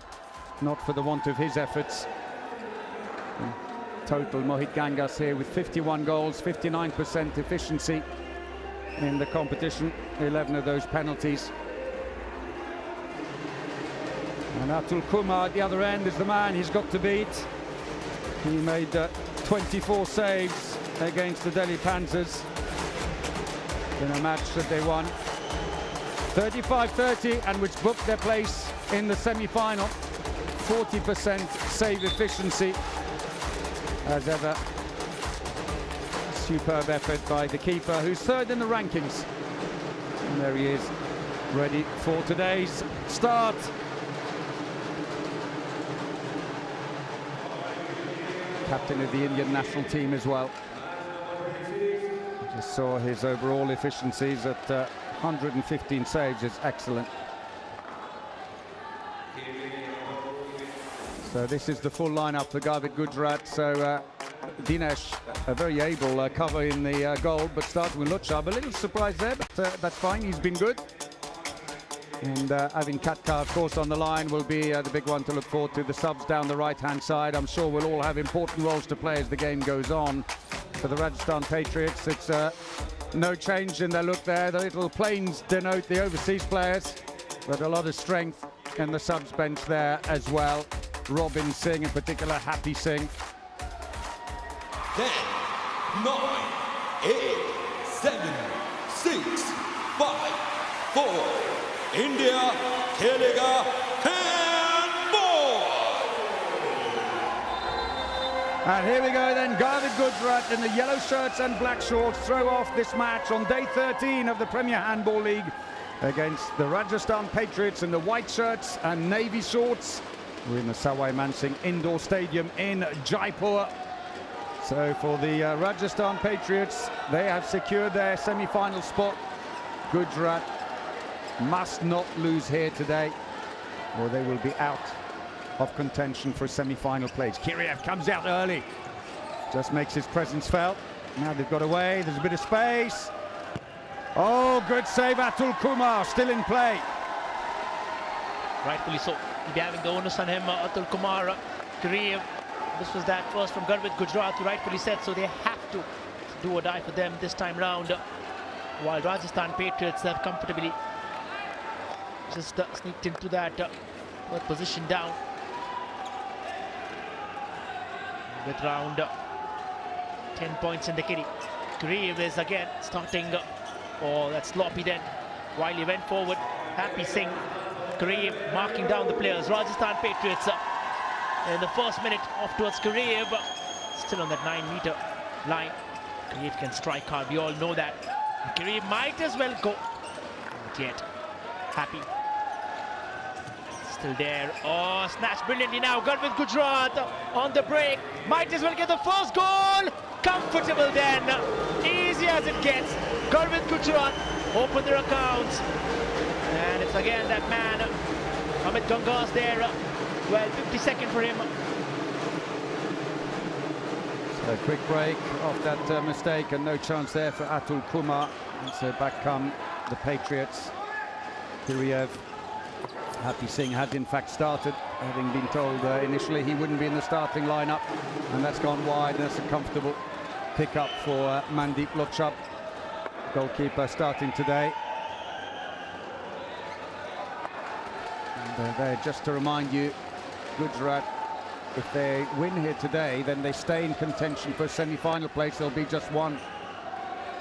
not for the want of his efforts. In total, Mohit Gangas here with 51 goals, 59% efficiency in the competition, 11 of those penalties. And Atul Kumar at the other end is the man he's got to beat. He made 24 saves against the Delhi Panthers. in a match that they won 35-30 and which booked their place in the semi-final. 40% save efficiency as ever. Superb effort by the keeper, who's third in the rankings. And there he is, ready for today's start. Captain of the Indian national team as well. Just saw his overall efficiencies at 115 saves is excellent. So this is the full lineup for Garvit Gujarat. So Dinesh, a very able cover in the goal, but starting with Luchab. A little surprise there, but that's fine. He's been good. And having Katka, of course, on the line will be the big one to look forward to. The subs down the right-hand side, I'm sure will all have important roles to play as the game goes on. For the Rajasthan Patriots, it's no change in their look there. The little planes denote the overseas players, but a lot of strength in the subs bench there as well. Robin Singh in particular, Happy Singh. 10, 9, 8, 7, 6, 5, 4. India Kelega Handball! And here we go then, Garvit Gujarat in the yellow shirts and black shorts throw off this match on day 13 of the Premier Handball League against the Rajasthan Patriots in the white shirts and navy shorts. We're in the Sawai Mansingh Indoor Stadium in Jaipur. So for the Rajasthan Patriots, they have secured their semi-final spot. Gujarat must not lose here today, or they will be out of contention for semi-final place. Kiriev comes out early, just makes his presence felt. Now they've got away, there's a bit of space. Oh, good save, Atul Kumar, still in play. Rightfully so. He'll be having the onus on him, Atul Kumar. Kiriev, this was that first from Garvit Gujarat, you rightfully said, so they have to do or die for them this time round. While Rajasthan Patriots have comfortably just sneaked into that third position down. With round 10 points in the kitty. Kiriev is again starting. Oh, that's sloppy then. While he went forward, Happy Singh. Kiriev marking down the players. Rajasthan Patriots in the first minute off towards Kiriev. Still on that 9-meter line. Kiriev can strike hard, we all know that. Kiriev might as well go. Not yet. Happy. Still there. Oh, snatched brilliantly now. Garvit Gujarat on the break. Might as well get the first goal. Comfortable then. Easy as it gets. Garvit Gujarat open their accounts. And it's again that man, Amit Gangas there. Well, 52nd for him. So a quick break off that mistake, and no chance there for Atul Kumar. And so back come the Patriots. Kiriev. Happy Singh had in fact started, having been told initially he wouldn't be in the starting lineup, and that's gone wide. That's a comfortable pick-up for Mandeep Luchab, goalkeeper, starting today. And there, just to remind you, Gujarat, if they win here today, then they stay in contention for a semi-final place. There'll be just one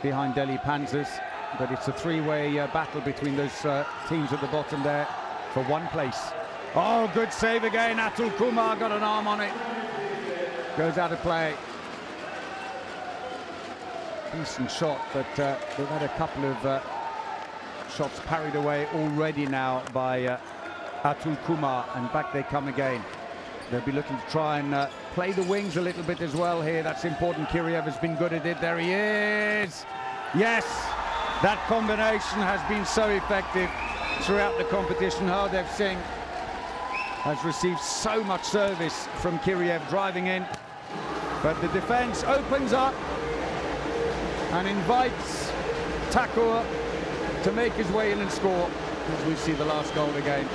behind Delhi Panthers, but it's a three-way battle between those teams at the bottom there for one place. Oh, good save again. Atul Kumar got an arm on it. Goes out of play. Decent shot, but they've had a couple of shots parried away already now by Atul Kumar, and back they come again. They'll be looking to try and play the wings a little bit as well here. That's important. Kiriev has been good at it. There he is. Yes, that combination has been so effective throughout the competition. Hardev Singh has received so much service from Kiriev driving in, but the defense opens up and invites Thakur to make his way in and score, as we see the last goal again.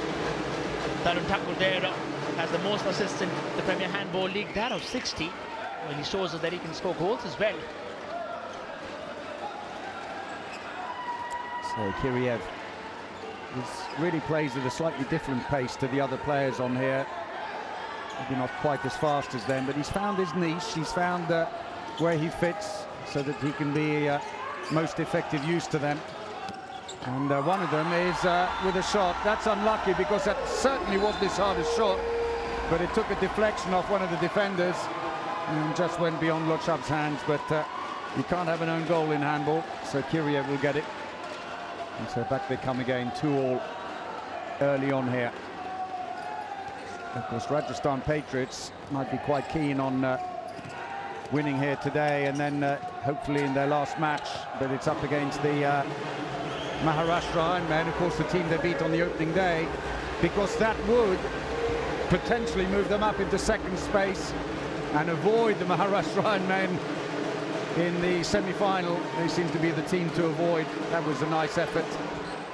Tarun Thakur there has the most assists in the Premier Handball League, that of 60. Well, he shows us that he can score goals as well. So Kiriev really plays at a slightly different pace to the other players on here. Maybe not quite as fast as them, but he's found his niche. He's found where he fits, so that he can be most effective use to them. And one of them is with a shot. That's unlucky because that certainly wasn't his hardest shot, but it took a deflection off one of the defenders and just went beyond Lotchab's hands. But you can't have an own goal in handball, so Kiriev will get it. And so back they come again, 2-2 early on here. Of course, Rajasthan Patriots might be quite keen on winning here today and then hopefully in their last match, but it's up against the Maharashtra Ironmen, of course the team they beat on the opening day, because that would potentially move them up into second space and avoid the Maharashtra Ironmen in the semi-final. They seem to be the team to avoid. That was a nice effort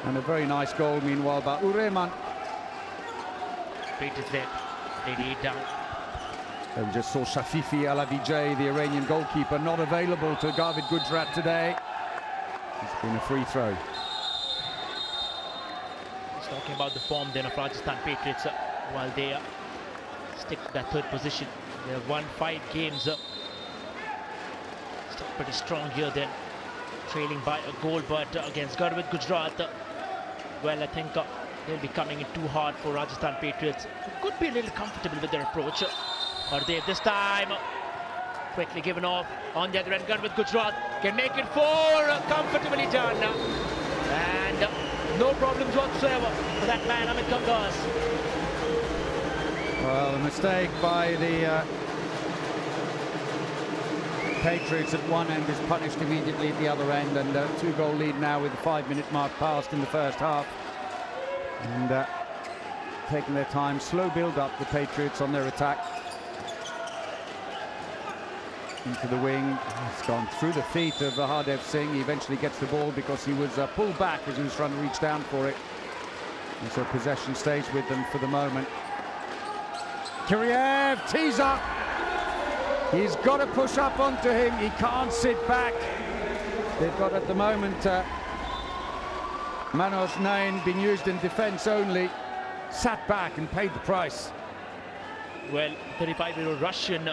and a very nice goal meanwhile by Ureman. Patriots there, 88 down. And we just saw Shafifi Alavijay, the Iranian goalkeeper, not available to Garvid Gujarat today. It's been a free throw. He's talking about the form then of Rajasthan Patriots while they stick to that third position. They have won 5 games. Still pretty strong here then, trailing by a goal, but against Garvid Gujarat, well, I think they'll be coming in too hard for Rajasthan Patriots. Could be a little comfortable with their approach. Are they this time? Quickly given off on the other end. Garvid Gujarat can make it 4, comfortably done. And no problems whatsoever for that man, Amit Gangas. Well, a mistake by the Patriots at one end is punished immediately at the other end, and 2-goal lead now with the 5-minute mark passed in the first half. And taking their time, slow build up the Patriots on their attack. Into the wing, it's gone through the feet of Hardev Singh. He eventually gets the ball because he was pulled back as he was trying to reach down for it. And so possession stays with them for the moment. Kiriev tees up. He's got to push up onto him. He can't sit back. They've got at the moment Manoj Nain being used in defence only. Sat back and paid the price. Well, 35-year-old Russian,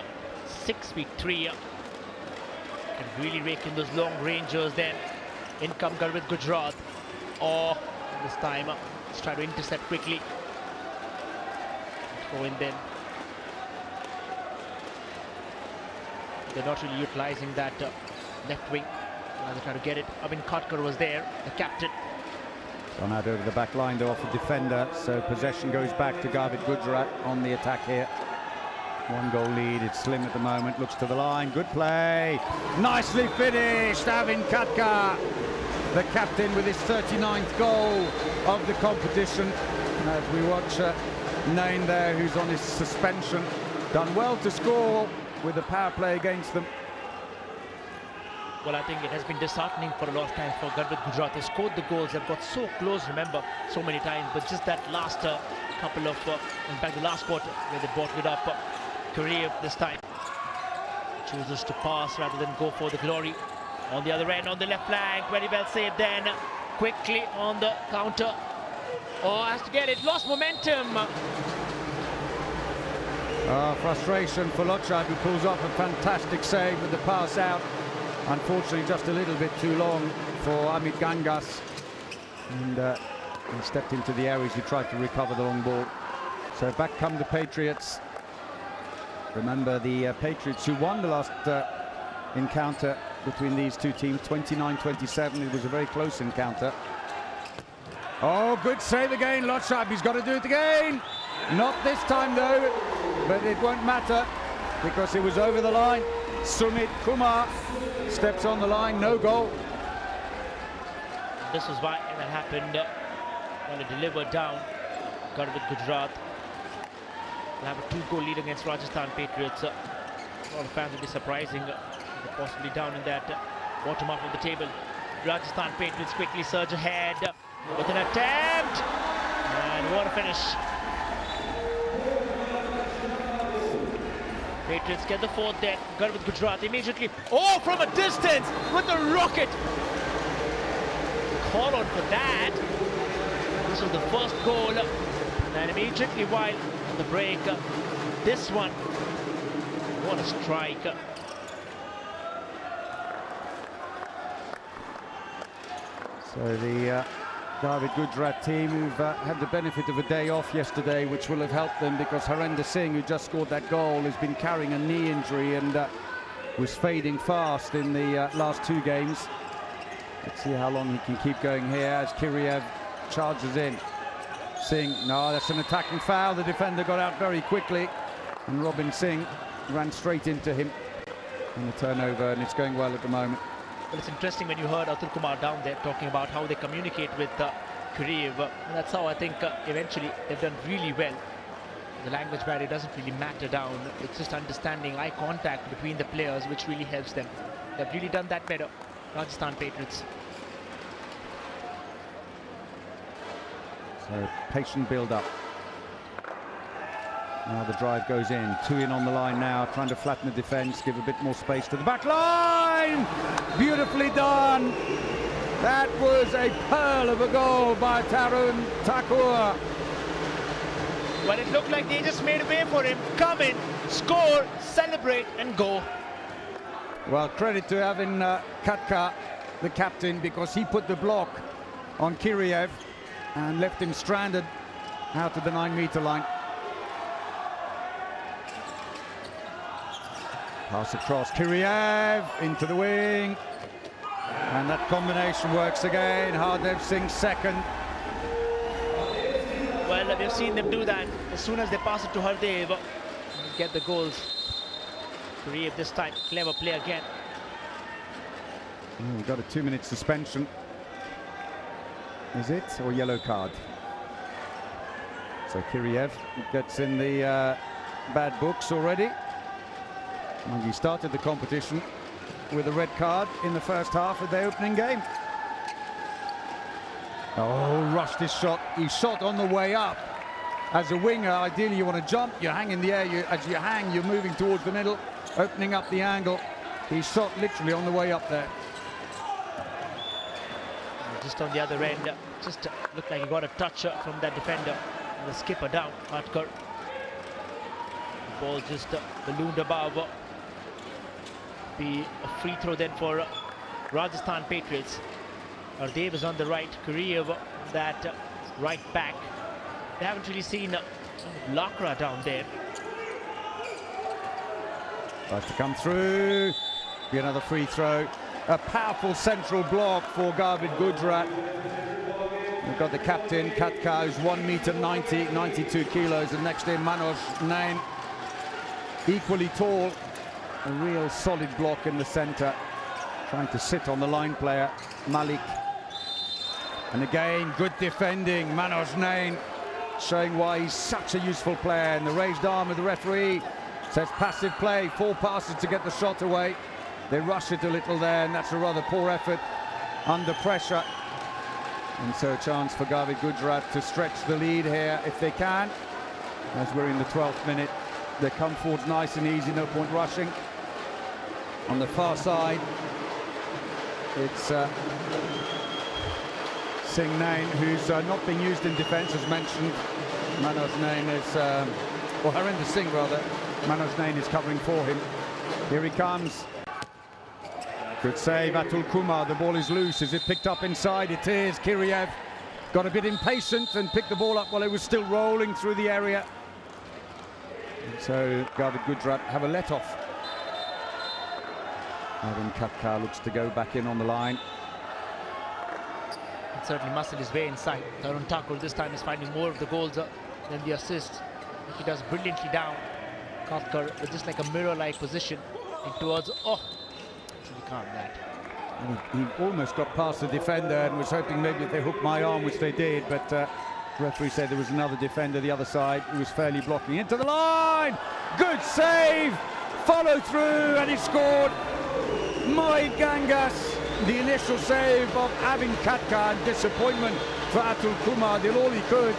6'3", can really rake in those long rangers. Then in come Garvid Gujarat. Or this time, let's try to intercept quickly. Go in then. They're not really utilizing that left wing. Now they try to get it. Abhin Khatkar was there, the captain. Gone out over the back line though off the defender, so possession goes back to Garvid Gujarat on the attack here. 1-goal lead, it's slim at the moment, looks to the line, good play. Nicely finished, Abhin Khatkar, the captain with his 39th goal of the competition. As we watch Nain there, who's on his suspension, done well to score with the power play against them. Well, I think it has been disheartening for a lot of times for Garvid Gujarat. They scored the goals, they've got so close, remember, so many times, but just that last couple of, in fact the last quarter where they bottled it up, Kiriev this time chooses to pass rather than go for the glory. On the other end, on the left flank, very well saved then, quickly on the counter. Oh, has to get it, lost momentum. Frustration for Lotchab, who pulls off a fantastic save with the pass out. Unfortunately, just a little bit too long for Amit Gangas. And he stepped into the areas, he tried to recover the long ball. So back come the Patriots. Remember the Patriots who won the last encounter between these two teams, 29-27. It was a very close encounter. Oh, good save again, Lotchab. He's got to do it again. Not this time though, but it won't matter because it was over the line. Sumit Kumar steps on the line, no goal. This was why that happened when it delivered down. Garvid Gujarat will have a 2-goal lead against Rajasthan Patriots. A lot of fans will be surprising. They're possibly down in that bottom half of the table. Rajasthan Patriots quickly surge ahead with an attempt. And what a finish. Patriots get the 4th there. Garvid Gujarat immediately. Oh, from a distance with the rocket. Call on for that. This was the first goal. And immediately while on the break, this one. What a strike. So the David Gujarat team, who've had the benefit of a day off yesterday, which will have helped them because Harinder Singh, who just scored that goal, has been carrying a knee injury and was fading fast in the last two games. Let's see how long he can keep going here as Kiriev charges in. Singh, no, that's an attacking foul. The defender got out very quickly and Robin Singh ran straight into him on the turnover, and it's going well at the moment. Well, it's interesting when you heard Atul Kumar down there talking about how they communicate with Kiriev. And that's how I think eventually they've done really well. The language barrier doesn't really matter down. It's just understanding eye contact between the players, which really helps them. They've really done that better, Rajasthan Patriots. So patient build-up. Now the drive goes in. Two in on the line now, trying to flatten the defence, give a bit more space to the back line. Beautifully done. That was a pearl of a goal by Tarun Thakur. Well, it looked like they just made a way for him. Come in, score, celebrate, and go. Well, credit to Avin Katkar, the captain, because he put the block on Kiriev and left him stranded out of the 9-metre line. Pass across, Kiriev into the wing, and that combination works again. Hardev Singh second. Well, we've seen them do that. As soon as they pass it to Hardev, get the goals. Kiriev this time, clever play again. We've got a 2-minute suspension. Is it? Or yellow card? So Kiriev gets in the bad books already. And he started the competition with a red card in the first half of their opening game. Oh, rushed his shot. He shot on the way up. As a winger, ideally you want to jump, you hang in the air, as you hang, you're moving towards the middle, opening up the angle. He shot literally on the way up there. Just on the other end, just looked like he got a touch from that defender. The skipper down, Katkar. The ball just ballooned above. Be a free throw then for Rajasthan Patriots. Hardev is on the right, Kiriev that right back. They haven't really seen Lakra down there. Tries to come through. Be another free throw. A powerful central block for David Gujarat. We've got the captain, Katkar, who's 1 meter 90, 92 kilos, and next to him, Manoj Nain, equally tall. A real solid block in the center, trying to sit on the line player, Malik. And again, good defending, Manoj Nain, showing why he's such a useful player. And the raised arm of the referee says passive play, 4 passes to get the shot away. They rush it a little there, and that's a rather poor effort under pressure. And so a chance for David Gujarat to stretch the lead here if they can. As we're in the 12th minute, they come forward nice and easy, no point rushing. On the far side, it's Singh Nain, who's not being used in defence, as mentioned. Manoj Nain is, or Harinder Singh rather. Manoj Nain is covering for him. Here he comes. Good save, Atul Kumar. The ball is loose. Is it picked up inside? It is. Kiriev got a bit impatient and picked the ball up while it was still rolling through the area. And so David Gujarat have a let-off. Avin Katkar looks to go back in on the line. And certainly muscled his way inside. Tarun Thakur this time is finding more of the goals than the assists. He does brilliantly down. Katkar with just like a mirror-like position and towards, oh, actually calm that. He almost got past the defender and was hoping maybe if they hooked my arm, which they did, but the referee said there was another defender the other side who was fairly blocking. Into the line! Good save! Follow through, and he scored! Mohit Gangas, the initial save of Avin Katkar, and disappointment for Atul Kumar, did all he could.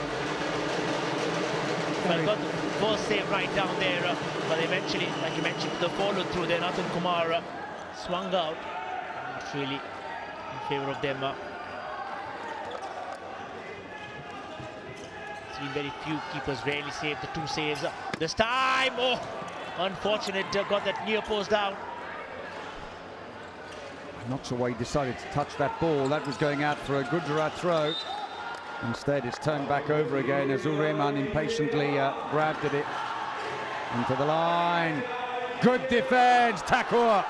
Well, got the first save right down there, but eventually, like you mentioned, the follow through then Atul Kumar swung out. Not really in favour of them. Seen very few keepers rarely save the 2 saves. This time, oh, unfortunate, got that near post down. Not sure why he decided to touch that ball. That was going out for a Gujarat throw. Instead, it's turned back over again as Ureman impatiently grabbed at it. Into the line. Good defense, Thakur.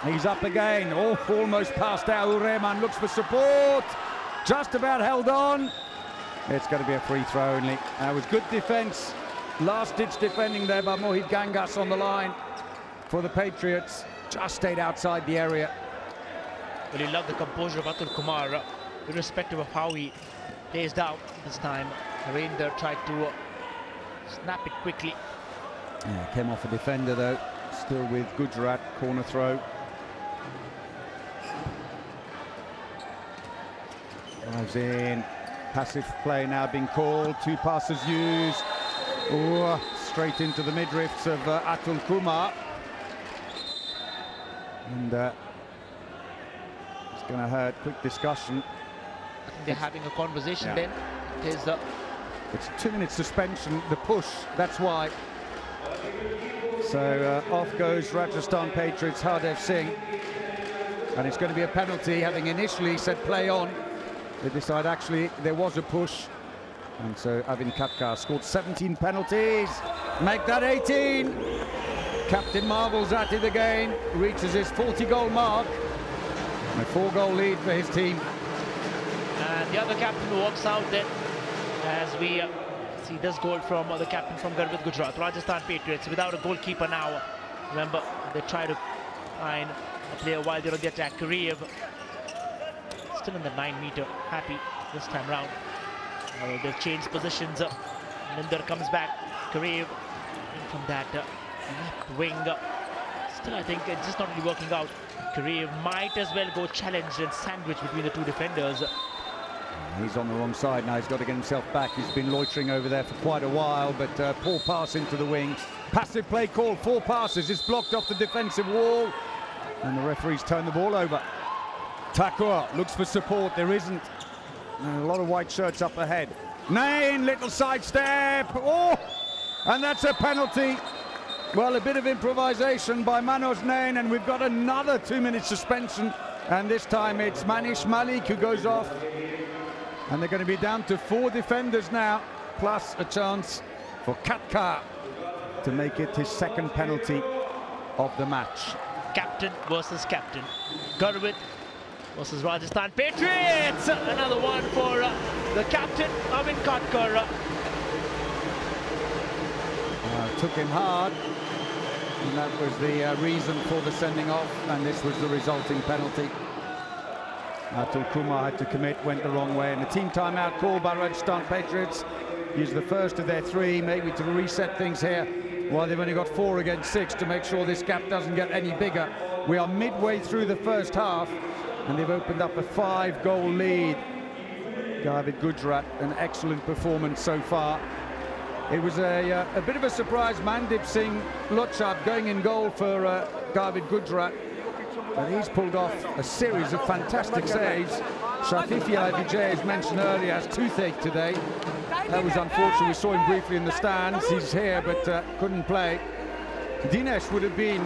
He's up again. Oh, almost passed out. Ureman looks for support. Just about held on. It's going to be a free throw only. That was good defense. Last-ditch defending there by Mohit Gangas on the line for the Patriots. Just stayed outside the area. Well, you love the composure of Atul Kumar, irrespective of how he plays down this time. Narendra tried to snap it quickly. Yeah, came off a defender though. Still with Gujarat, corner throw. Drives in. Passive play now being called. 2 passes used. Ooh, straight into the midrifts of Atul Kumar. And it's going to hurt. Quick discussion. I think they're having a conversation then. It is It's a 2-minute suspension, the push, that's why. So off goes Rajasthan Patriots, Hardev Singh. And it's going to be a penalty, having initially said play on. They decide actually there was a push. And so Avin Katkar scored 17 penalties. Make that 18. Captain marvels at it again, reaches his 40-goal mark. And a 4-goal lead for his team. And the other captain walks out then as we see this goal from the captain from Garvat Gujarat. Rajasthan Patriots without a goalkeeper now. Remember, they try to find a player while they're on the attack. Kareev still in the 9-meter, happy this time round. They've changed positions. Linder comes back. Kareev from that left wing. Still, I think it's just not really working out. Kareev might as well go challenged and sandwich between the 2 defenders. He's on the wrong side now. He's got to get himself back. He's been loitering over there for quite a while, but poor pass into the wing. Passive play call, 4 passes. It's blocked off the defensive wall, and the referees turn the ball over. Thakur looks for support. There isn't. And a lot of white shirts up ahead. Nain, little sidestep. Oh, and that's a penalty. Well, a bit of improvisation by Manoj Nain, and we've got another 2-minute suspension. And this time it's Manish Malik who goes off. And they're going to be down to 4 defenders now, plus a chance for Katkar to make it his 2nd penalty of the match. Captain versus captain. Garvat versus Rajasthan Patriots. Another one for the captain, Avin Katkar. Took him hard, and that was the reason for the sending off, and this was the resulting penalty. Atul Kumar had to commit, went the wrong way, and the team timeout called by Rajasthan Patriots. He's the first of their 3, maybe to reset things here, while they've only got 4 against 6 to make sure this gap doesn't get any bigger. We are midway through the first half, and they've opened up a 5-goal lead. Garvat Gujarat, an excellent performance so far. It was a bit of a surprise. Mandip Singh Lotchab going in goal for Garvat Gujarat. But he's pulled off a series of fantastic saves. Shafifi Vijay, as mentioned earlier, has toothache today. That was unfortunate. We saw him briefly in the stands. He's here, but couldn't play. Dinesh would have been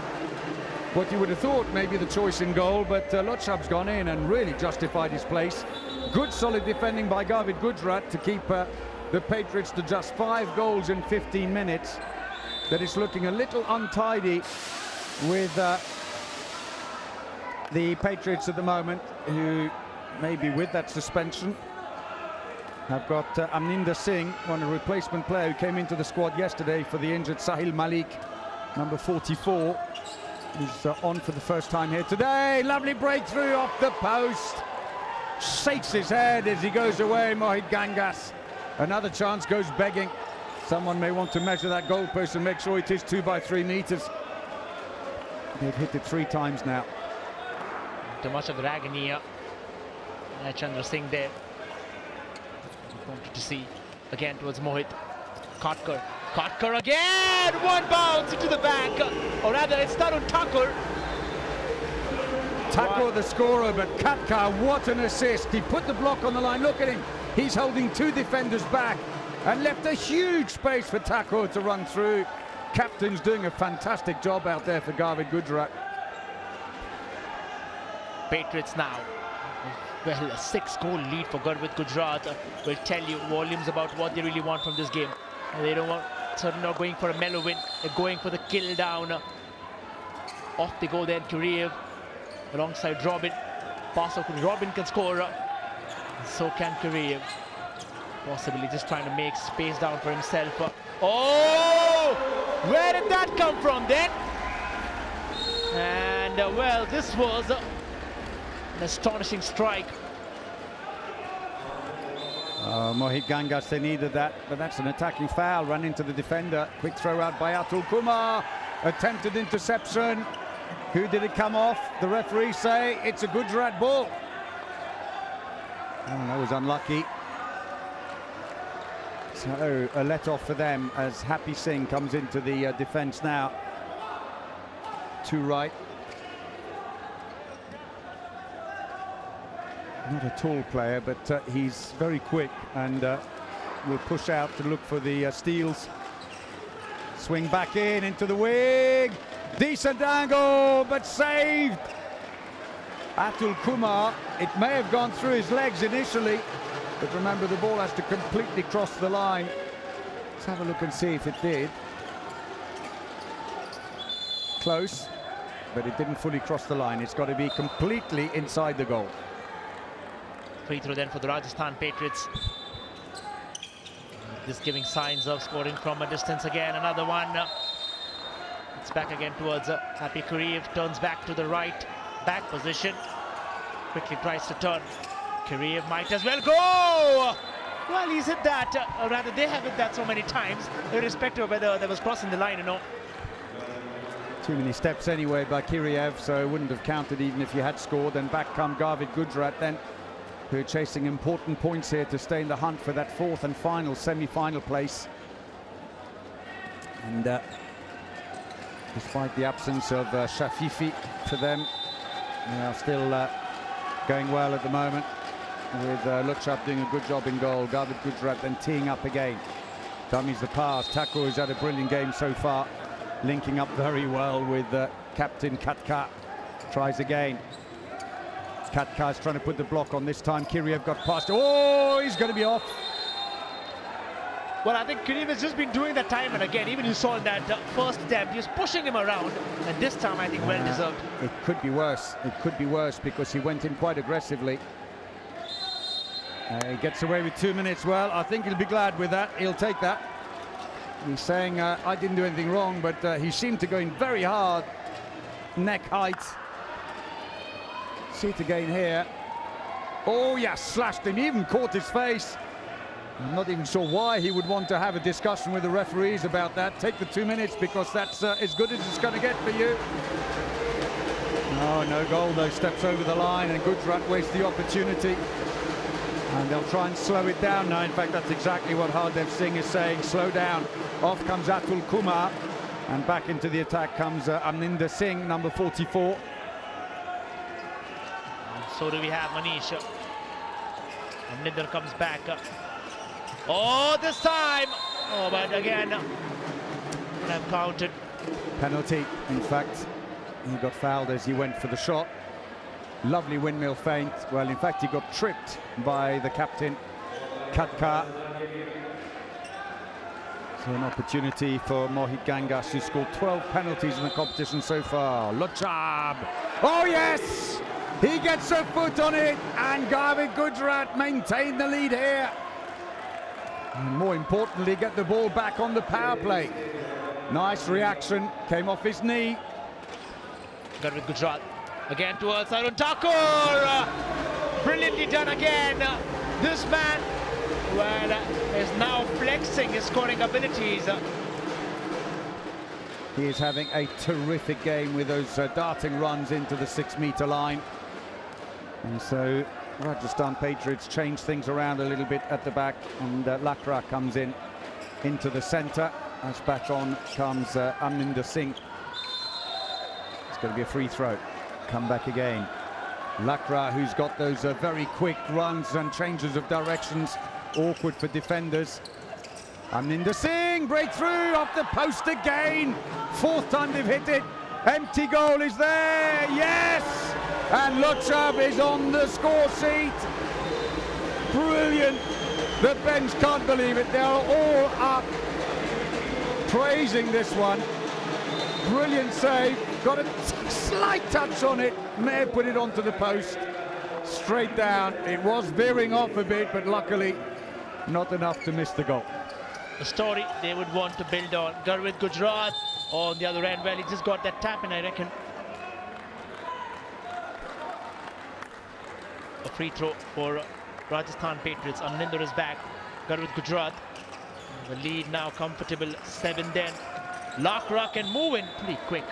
what you would have thought, maybe the choice in goal, but Lotchab's gone in and really justified his place. Good solid defending by Garvat Gujarat to keep the Patriots to just 5 goals in 15 minutes. That is looking a little untidy with the Patriots at the moment, who maybe with that suspension have got Amninder Singh, one a replacement player who came into the squad yesterday for the injured Sahil Malik, number 44, who's on for the first time here today. Lovely breakthrough off the post. Shakes his head as he goes away, Mohit Gangas. Another chance goes begging. Someone may want to measure that goalpost and make sure it is 2 by 3 meters. They've hit it 3 times now. Too much of Ragini. Chandra Singh there. Wanted to see again towards Mohit. Katkar. Katkar again! 1 bounce into the back. Or rather, it's Tarun Thakur. Thakur the scorer, but Katkar, what an assist. He put the block on the line. Look at him. He's holding 2 defenders back and left a huge space for Thakur to run through. Captain's doing a fantastic job out there for Garvat Gujarat. Patriots now. Well, a 6-goal lead for Gurvit Gujarat will tell you volumes about what they really want from this game. They don't want, certainly not going for a mellow win. They're going for the kill down. Off they go then, Kuriev alongside Robin. Pass of Robin can score. So can Kuriev. Possibly just trying to make space down for himself. Oh! Where did that come from then? And well, this was an astonishing strike. Mohit Gangas, they needed that, but that's an attacking foul. Run into the defender. Quick throw out by Atul Kumar. Attempted interception. Who did it come off? The referee say it's a Gujarat ball. Oh, that was unlucky. So a let-off for them as Happy Singh comes into the defence now. To right. Not a tall player, but he's very quick and will push out to look for the steals. Swing back into the wing. Decent angle, but saved. Atul Kumar, it may have gone through his legs initially, but remember the ball has to completely cross the line. Let's have a look and see if it did. Close, but it didn't fully cross the line. It's got to be completely inside the goal. Free throw then for the Rajasthan Patriots. Just giving signs of scoring from a distance again. Another one. It's back again towards Happy Kuriev. Turns back to the right back position. Quickly tries to turn. Kuriev might as well go! Well, he's hit that, or rather they have hit that so many times, irrespective of whether they was crossing the line or not. Too many steps anyway by Kuriev, so it wouldn't have counted even if you had scored. And back come Gurvit Gujarat then, who are chasing important points here to stay in the hunt for that fourth and final semi-final place. And despite the absence of Shafifi for them, they are still going well at the moment, with Luchap doing a good job in goal. Gurvit Gujarat then teeing up again. Dummies the pass. Thakur has had a brilliant game so far, linking up very well with captain Katka. Tries again. Katkar's trying to put the block on this time. Kuriev got past. Oh, he's going to be off. Well, I think Kuriev has just been doing that time and again. Even you saw in that first attempt, he was pushing him around, and this time I think well deserved. It could be worse. It could be worse because he went in quite aggressively. He gets away with 2 minutes. Well, I think he'll be glad with that. He'll take that. He's saying, I didn't do anything wrong, but he seemed to go in very hard. Neck height. See it again here. Oh, yeah, slashed him. He even caught his face. I'm not even sure why he would want to have a discussion with the referees about that. Take the 2 minutes because that's as good as it's going to get for you. No goal though. Steps over the line and Gujarat wastes the opportunity. And they'll try and slow it down now. In fact, that's exactly what Hardev Singh is saying. Slow down. Off comes Atul Kumar. And back into the attack comes Amninder Singh, number 44. So do we have Manish. Amninder comes back. Oh, this time! Oh, but again, I've counted. Penalty, in fact. He got fouled as he went for the shot. Lovely windmill feint. Well, in fact, he got tripped by the captain, Katka. So an opportunity for Mohit Gangas, who scored 12 penalties in the competition so far. Luchab! Oh, yes! He gets a foot on it, and Gurvit Gujarat maintain the lead here. And more importantly, get the ball back on the power play. Nice reaction, came off his knee. Gurvit Gujarat again towards Arun Thakur. Brilliantly done again. This man, well, is now flexing his scoring abilities. He is having a terrific game with those darting runs into the 6-meter line. And so Rajasthan Patriots change things around a little bit at the back, and Lakra comes in into the centre. As back on comes Amninder Singh. It's going to be a free throw. Come back again. Lakra, who's got those very quick runs and changes of directions, awkward for defenders. Amninder Singh, breakthrough off the post again. Fourth time they've hit it. Empty goal is there. Yes! And Luchab is on the score sheet. Brilliant. The bench can't believe it. They are all up praising this one. Brilliant save. Got a slight touch on it. May have put it onto the post. Straight down. It was veering off a bit, but luckily not enough to miss the goal. The story they would want to build on. Gurwit Gujarat on the other end. Well, he just got that tap in, I reckon. A free throw for Rajasthan Patriots. Amninder is back. Gurwit Gujarat. The lead now comfortable. 7 then. Lakra can move in pretty quick.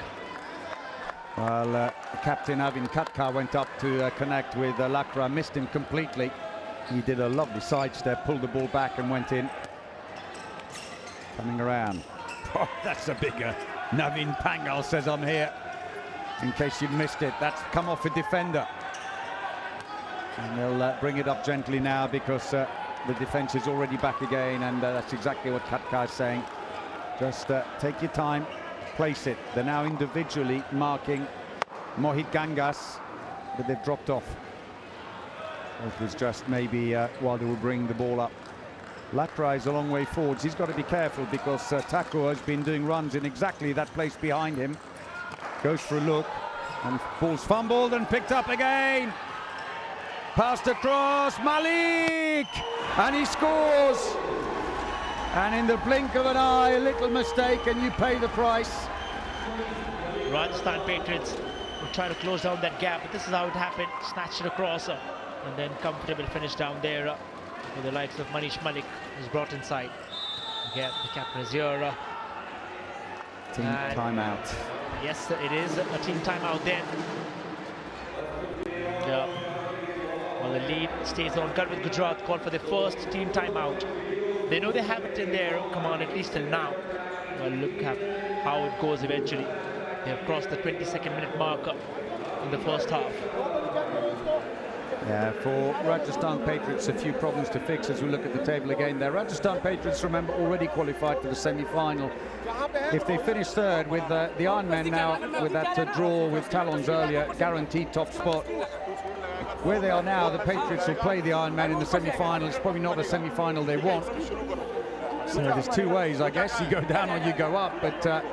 Well, Captain Avin Katkar went up to connect with Lakra, missed him completely. He did a lovely sidestep, pulled the ball back and went in. Coming around. Oh, that's a bigger. Navin Pangal says I'm here. In case you missed it, that's come off a defender. And they'll bring it up gently now because the defense is already back again, and that's exactly what Katkar is saying. Just take your time, place it. They're now individually marking Mohit Gangas, but they've dropped off. It was just maybe while they will bring the ball up. Lakra is a long way forwards. He's got to be careful because Thakur has been doing runs in exactly that place behind him. Goes for a look, and ball's fumbled and picked up again. Passed across, Malik, and he scores. And in the blink of an eye, a little mistake, and you pay the price. Rajasthan Patriots will try to close down that gap, but this is how it happened. Snatched it across, and then comfortable finish down there with the likes of Manish Malik, who's brought inside. Again, the captain is here. Team timeout. Yes, it is a team timeout then. Well, the lead stays on. Gurwit Gujarat called for the first team timeout. They know they have it in their command, at least till now. Well, look at how it goes eventually. They have crossed the 22nd minute mark in the first half. Yeah, for Rajasthan Patriots, a few problems to fix as we look at the table again there. Rajasthan Patriots, remember, already qualified for the semi-final. If they finish third with the Ironmen now, with that draw with Talons earlier, guaranteed top spot. Where they are now, the Patriots will play the Ironman in the semi-final. It's probably not a semi-final they want. So there's two ways, I guess. You go down or you go up. But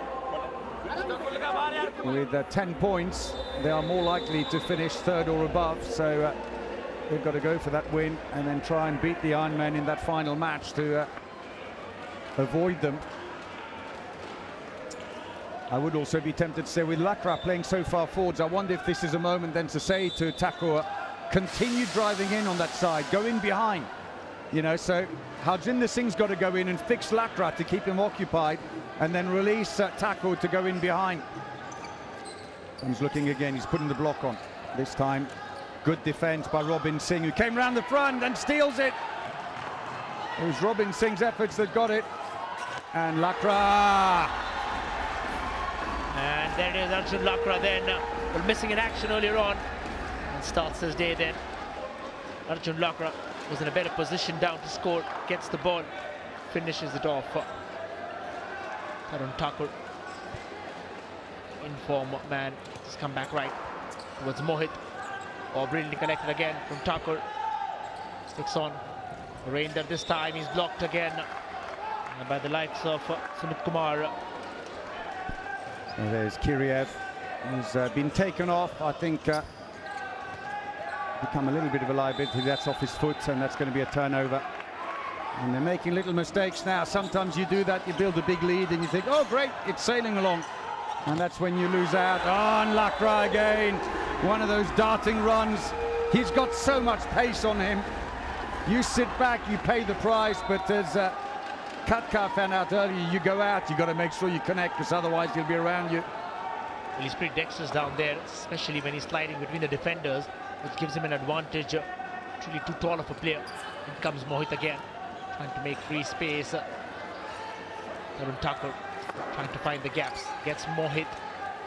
with 10 points, they are more likely to finish third or above. So they've got to go for that win and then try and beat the Ironmen in that final match to avoid them. I would also be tempted to say, with Lakra playing so far forwards, I wonder if this is a moment then to say to Thakur, continue driving in on that side, go in behind. You know, so Harjinder Singh's got to go in and fix Lakra to keep him occupied and then release Thakur to go in behind. He's looking again, he's putting the block on. This time, good defense by Robin Singh, who came round the front and steals it. It was Robin Singh's efforts that got it. And Lakra. And there it is, Arjun Lakra then, missing in action earlier on. And starts his day then. Arjun Lakra was in a better position down to score, gets the ball, finishes it off. Tarun Thakur, inform man, just come back right towards Mohit. Or brilliantly collected again from Thakur. Sticks on. Rainder this time, he's blocked again by the likes of Sumit Kumar. So there's Kiriev, who's been taken off. I think become a little bit of a liability. That's off his foot, and that's going to be a turnover. And they're making little mistakes now. Sometimes you do that, you build a big lead, and you think, oh, great, it's sailing along. And that's when you lose out. Oh, and Lakra again. One of those darting runs. He's got so much pace on him. You sit back, you pay the price, but as Katkar found out earlier, you go out, you've got to make sure you connect, because otherwise he'll be around you. Well, he's pretty dexterous down there, especially when he's sliding between the defenders, which gives him an advantage. Truly too tall of a player. In comes Mohit again, trying to make free space. Tarun Thakur trying to find the gaps. Gets Mohit.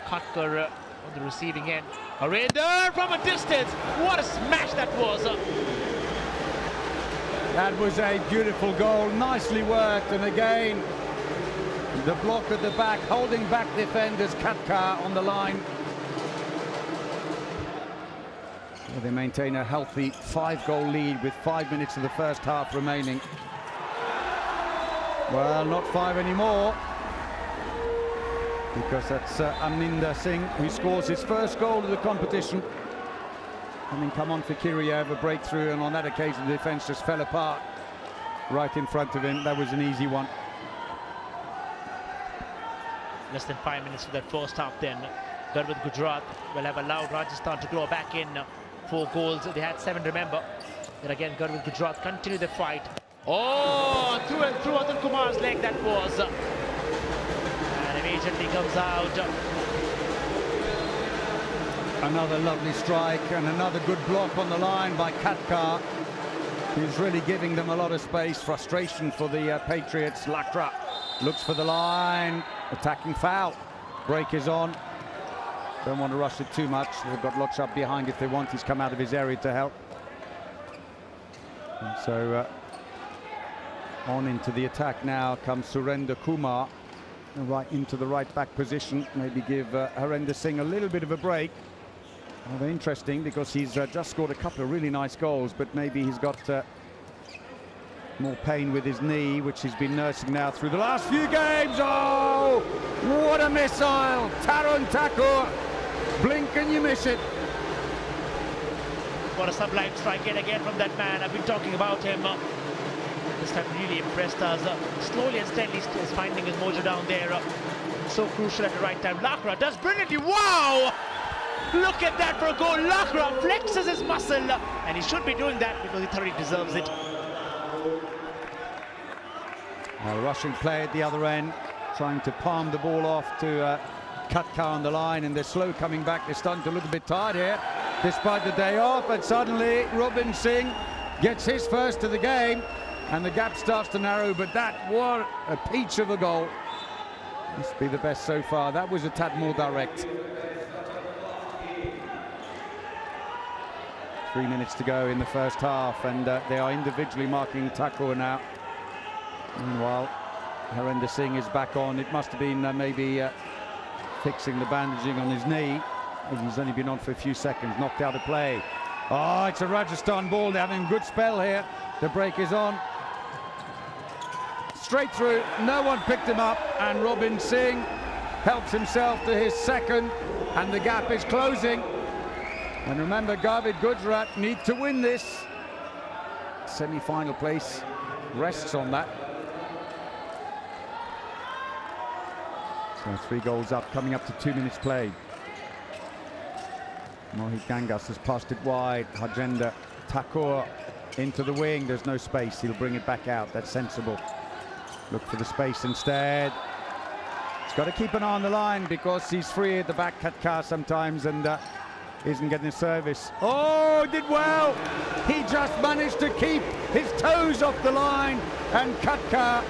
Katkar on the receiving end. Harinder from a distance. What a smash that was. That was a beautiful goal, nicely worked, and again the block at the back, holding back defenders. Katkar on the line. They maintain a healthy 5-goal lead with 5 minutes of the first half remaining. Well, not 5 anymore, because that's Amninder Singh who scores his first goal of the competition. Having come on for Kiriev, a breakthrough, and on that occasion the defence just fell apart right in front of him. That was an easy one. Less than 5 minutes of that first half then. Gurvat Gujarat will have allowed Rajasthan to claw back in 4 goals. They had 7, remember. Then again, Gurvat Gujarat continue the fight. Oh, through Atul Kumar's leg that was. And immediately comes out. Another lovely strike and another good block on the line by Katkar, who's really giving them a lot of space. Frustration for the Patriots. Lakra looks for the line. Attacking foul. Break is on. Don't want to rush it too much. They've got Loch up behind if they want. He's come out of his area to help. And so on into the attack now comes Surendra Kumar. Right into the right back position. Maybe give Harinder Singh a little bit of a break. Well, interesting, because he's just scored a couple of really nice goals, but maybe he's got more pain with his knee, which he's been nursing now through the last few games. Oh, what a missile! Tarun Thakur, blink and you miss it. What a sublime strike yet again from that man. I've been talking about him. This time really impressed us. Slowly and steadily is finding his mojo down there. So crucial at the right time. Lakra does brilliantly. Wow! Look at that for a goal. Lakra flexes his muscle, and he should be doing that because he thoroughly deserves it. A rushing play at the other end, trying to palm the ball off to Katkar on the line, and they're slow coming back. They're starting to look a bit tired here, despite the day off, and suddenly Robin Singh gets his first of the game, and the gap starts to narrow, but that was a peach of a goal. Must be the best so far. That was a tad more direct. 3 minutes to go in the first half, and they are individually marking Thakur now. Meanwhile, Harinder Singh is back on. It must have been maybe fixing the bandaging on his knee. He's only been on for a few seconds, knocked out of play. Oh, it's a Rajasthan ball. They're having a good spell here. The break is on. Straight through, no one picked him up, and Robin Singh helps himself to his second, and the gap is closing. And remember, Gurvat Gujarat need to win this. Semi-final place rests on that. So 3 goals up, coming up to 2 minutes played. Mohit Gangas has passed it wide. Harjender Thakur into the wing. There's no space. He'll bring it back out. That's sensible. Look for the space instead. He's got to keep an eye on the line because he's free at the back, Katkar, sometimes, and isn't getting a service. Oh, did well. He just managed to keep his toes off the line, and Katkar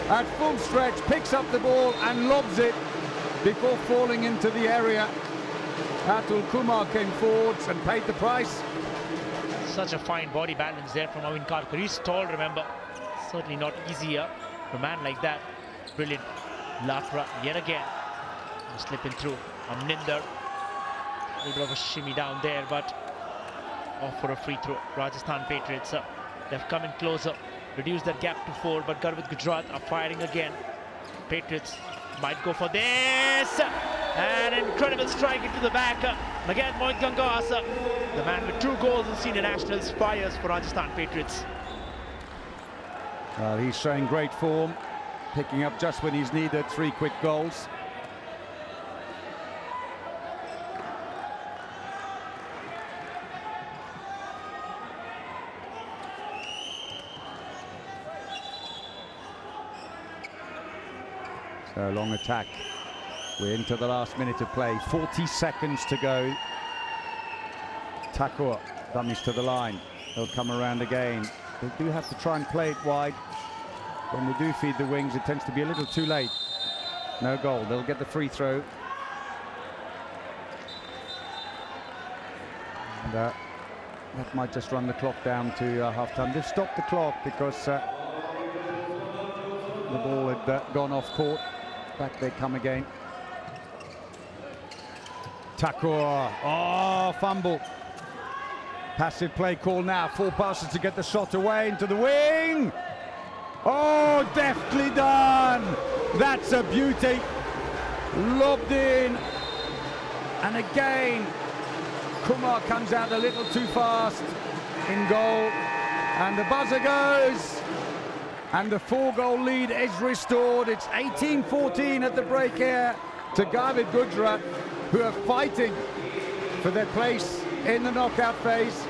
at full stretch picks up the ball and lobs it before falling into the area. Atul Kumar came forwards and paid the price. Such a fine body balance there from Avin Karkar. He's tall, remember. Certainly not easier for a man like that. Brilliant. Lakra yet again. Slipping through. Amninder. A little bit of a shimmy down there, but off for a free throw. Rajasthan Patriots, they've come in closer, reduced that gap to 4, but Gurvat Gujarat are firing again. Patriots might go for this. An incredible strike into the back. Again, Mohit Gangas, the man with 2 goals in senior nationals, fires for Rajasthan Patriots. Well, he's showing great form, picking up just when he's needed 3 quick goals. So long attack. We're into the last minute of play. 40 seconds to go. Thakur dummies to the line. They'll come around again. They do have to try and play it wide. When they do feed the wings, it tends to be a little too late. No goal. They'll get the free throw. And that might just run the clock down to half-time. They've stopped the clock because the ball had gone off court. Back they come again. Thakur, oh, fumble. Passive play call now. 4 passes to get the shot away into the wing. Oh, deftly done. That's a beauty. Lobbed in. And again, Kumar comes out a little too fast in goal. And the buzzer goes. And the 4-goal lead is restored. It's 18-14 at the break here to Gavid Gujarat, who are fighting for their place in the knockout phase.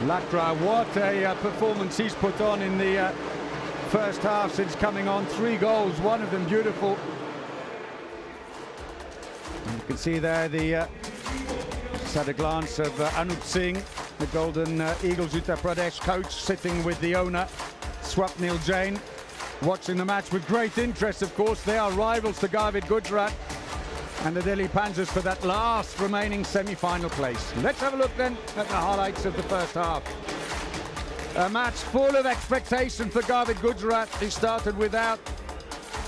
Lakra, what a performance he's put on in the first half since coming on. 3 goals, one of them beautiful. And you can see there just had a glance of Anup Singh, the Golden Eagles Uttar Pradesh coach, sitting with the owner, Swapnil Jain, watching the match with great interest. Of course, they are rivals to Gavid Gujarat and the Delhi Panthers for that last remaining semi-final place. Let's have a look then at the highlights of the first half. A match full of expectation for Gavid Gujarat. They started without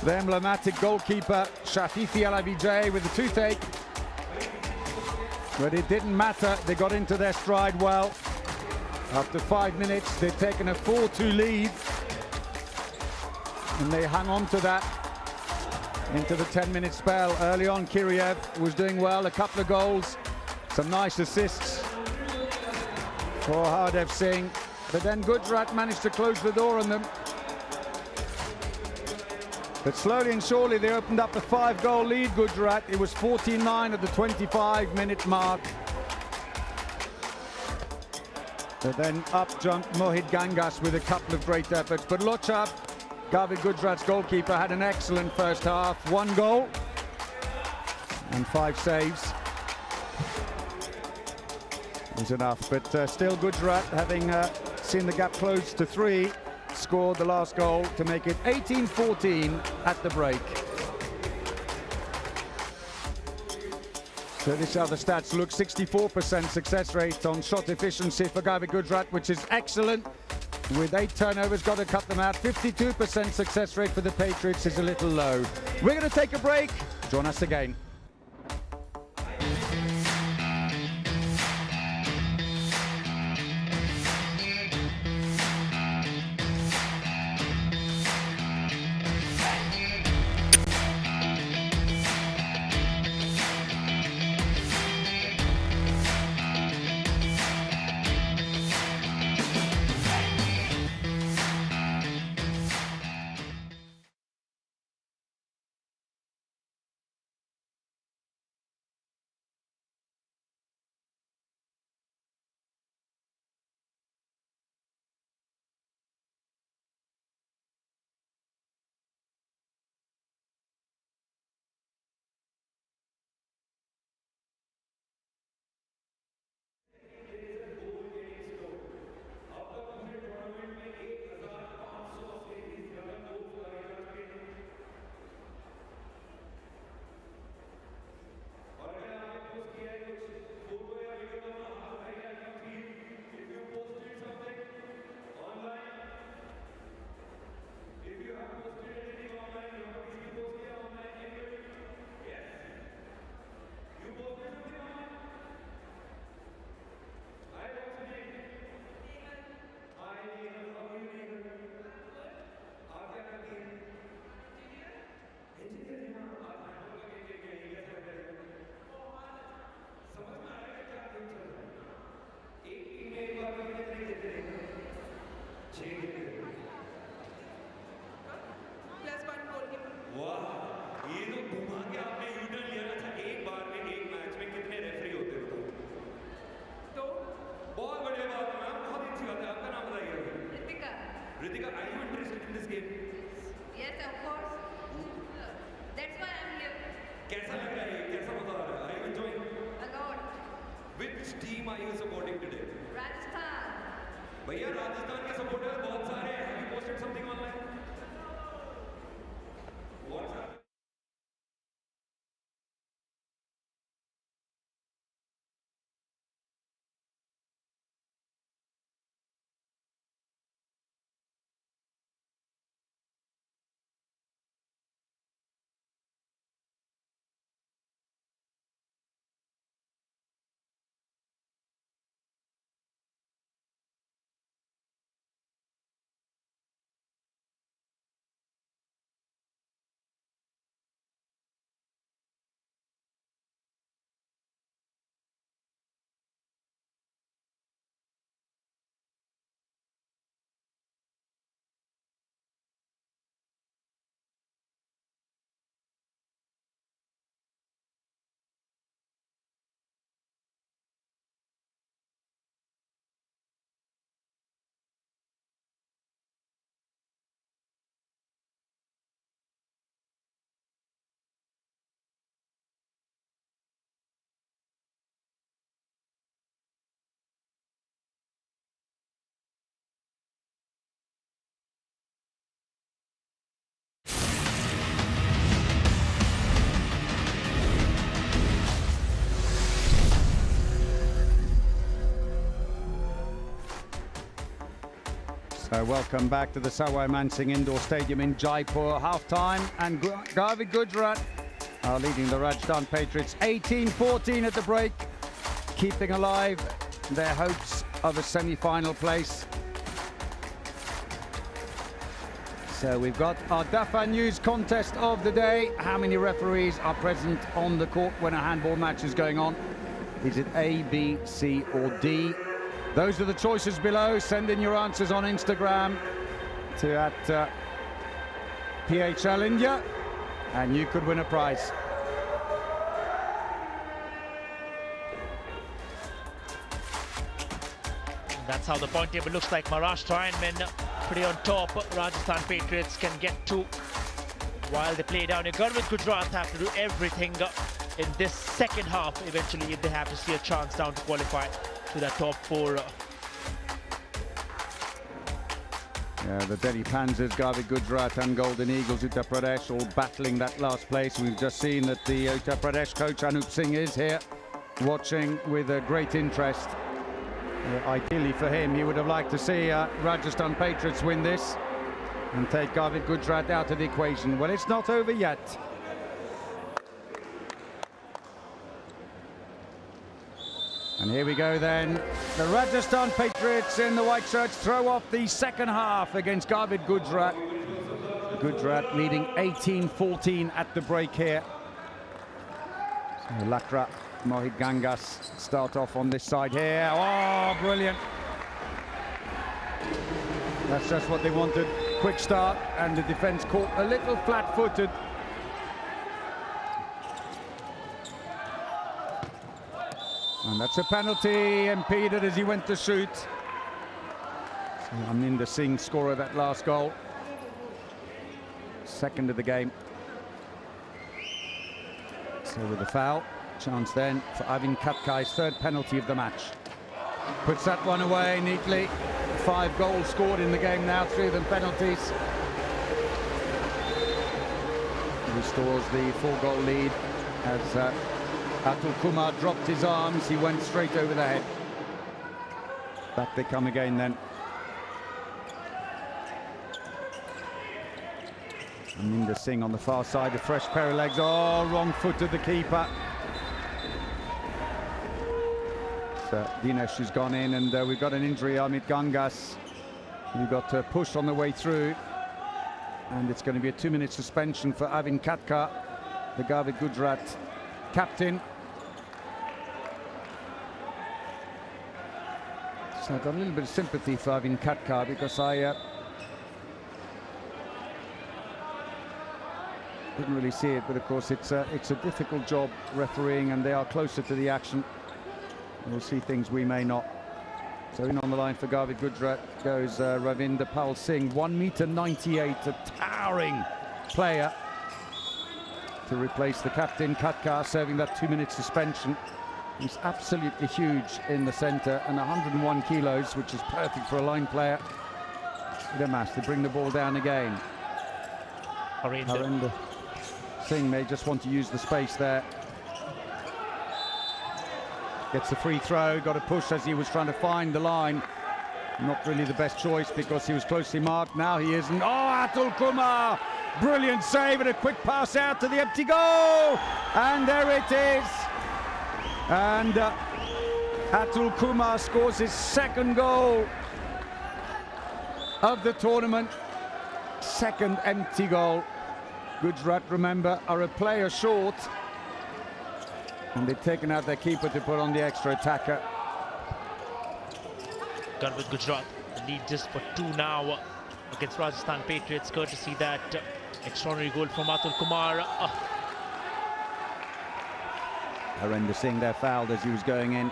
the emblematic goalkeeper Shafifi Alavijay with a toothache, but it didn't matter. They got into their stride well. After 5 minutes, they'd taken a 4-2 lead, and they hung on to that into the 10-minute spell. Early on, Kiriev was doing well, a couple of goals, some nice assists for Hardev Singh, but then Gujarat managed to close the door on them. But slowly and surely they opened up a 5-goal lead, Gujarat. It was 14-9 at the 25-minute mark. But then up jumped Mohit Gangas with a couple of great efforts. But Lochap, Gavid Gujarat's goalkeeper, had an excellent first half. 1 goal and 5 saves. It was enough, but still Gujarat, having seen the gap close to 3, scored the last goal to make it 18-14 at the break. So this is how the stats look. 64% success rate on shot efficiency for Gavid Gujarat, which is excellent. With 8 turnovers, got to cut them out. 52% success rate for the Patriots is a little low. We're going to take a break. Join us again. Ritika, are you interested in this game? Yes, of course. That's why I'm here. कैसा लग रहा है ये? कैसा मजा आ रहा है? Are you enjoying? A lot. Which team are you supporting today? Rajasthan. भैया राजस्थान के सपोर्टर बहुत सारे हैं. Have you posted something online? Welcome back to the Sawai Mansingh Indoor Stadium in Jaipur. Half-time, and Garvit Gujarat are leading the Rajasthan Patriots 18-14 at the break, keeping alive their hopes of a semi-final place. So we've got our Dafa News contest of the day. How many referees are present on the court when a handball match is going on? Is it A, B, C or D? Those are the choices below. Send in your answers on Instagram to @PHL India, and you could win a prize. That's how the point table looks like. Maharashtra Ironmen pretty on top. Rajasthan Patriots can get two while they play down. Garvit Gujarat have to do everything in this second half eventually if they have to see a chance down to qualify to that top four. Yeah, the Delhi Panzers, Garvit Gujarat and Golden Eagles, Uttar Pradesh, all battling that last place. We've just seen that the Uttar Pradesh coach Anup Singh is here, watching with a great interest. Ideally for him, he would have liked to see Rajasthan Patriots win this and take Garvit Gujarat out of the equation. Well, it's not over yet. And here we go then. The Rajasthan Patriots in the white shirts throw off the second half against Garvit Gujarat. Gujarat leading 18-14 at the break here. So Lakra, Mohit Gangas start off on this side here. Oh, brilliant. That's just what they wanted. Quick start, and the defense caught a little flat-footed. And that's a penalty, impeded as he went to shoot. So Aminder Singh, scorer of that last goal. Second of the game. So with the foul, chance then for Avin Katkai's third penalty of the match. Puts that one away neatly. 5 goals scored in the game now, 3 of them penalties. Restores the 4-goal lead as Atul Kumar dropped his arms, he went straight over the head. Back they come again then. Aminder Singh on the far side, a fresh pair of legs. Oh, wrong foot of the keeper. So Dinesh has gone in, and we've got an injury, Amit Gangas. We've got a push on the way through, and it's going to be a 2-minute suspension for Avin Katka, the Garvit Gujarat captain. So I've got a little bit of sympathy for Avin Katka, because I didn't really see it, but of course it's a difficult job refereeing, and they are closer to the action. We'll see things we may not. So in on the line for Garvit Gujarat goes Ravinder Pal Singh, 1.98 m, a towering player to replace the captain Katka, serving that 2-minute suspension. He's absolutely huge in the centre, and 101 kilos, which is perfect for a line player. Damas to bring the ball down again. Harinder Singh may just want to use the space there. Gets the free throw, got a push as he was trying to find the line. Not really the best choice because he was closely marked. Now he isn't. Oh, Atul Kumar! Brilliant save and a quick pass out to the empty goal! And there it is! And Atul Kumar scores his second goal of the tournament. Second empty goal. Gujarat, remember, are a player short, and they've taken out their keeper to put on the extra attacker. Garvit Gujarat lead just for 2 now against Rajasthan Patriots, courtesy that extraordinary goal from Atul Kumar. Harinder Singh there fouled as he was going in.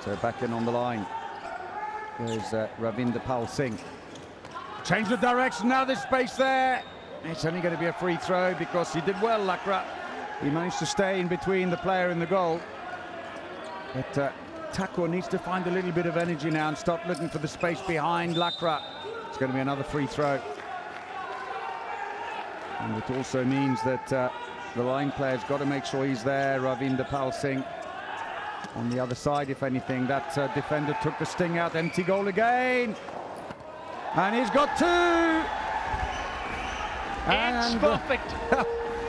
So back in on the line goes Ravinder Pal Singh. Change the direction, now there's space there. It's only going to be a free throw because he did well, Lakra. He managed to stay in between the player and the goal. But Thakur needs to find a little bit of energy now and stop looking for the space behind Lakra. It's going to be another free throw. And it also means that the line player's got to make sure he's there. Ravinder Pal Singh on the other side, if anything. That defender took the sting out. Empty goal again. And he's got two. Inch perfect.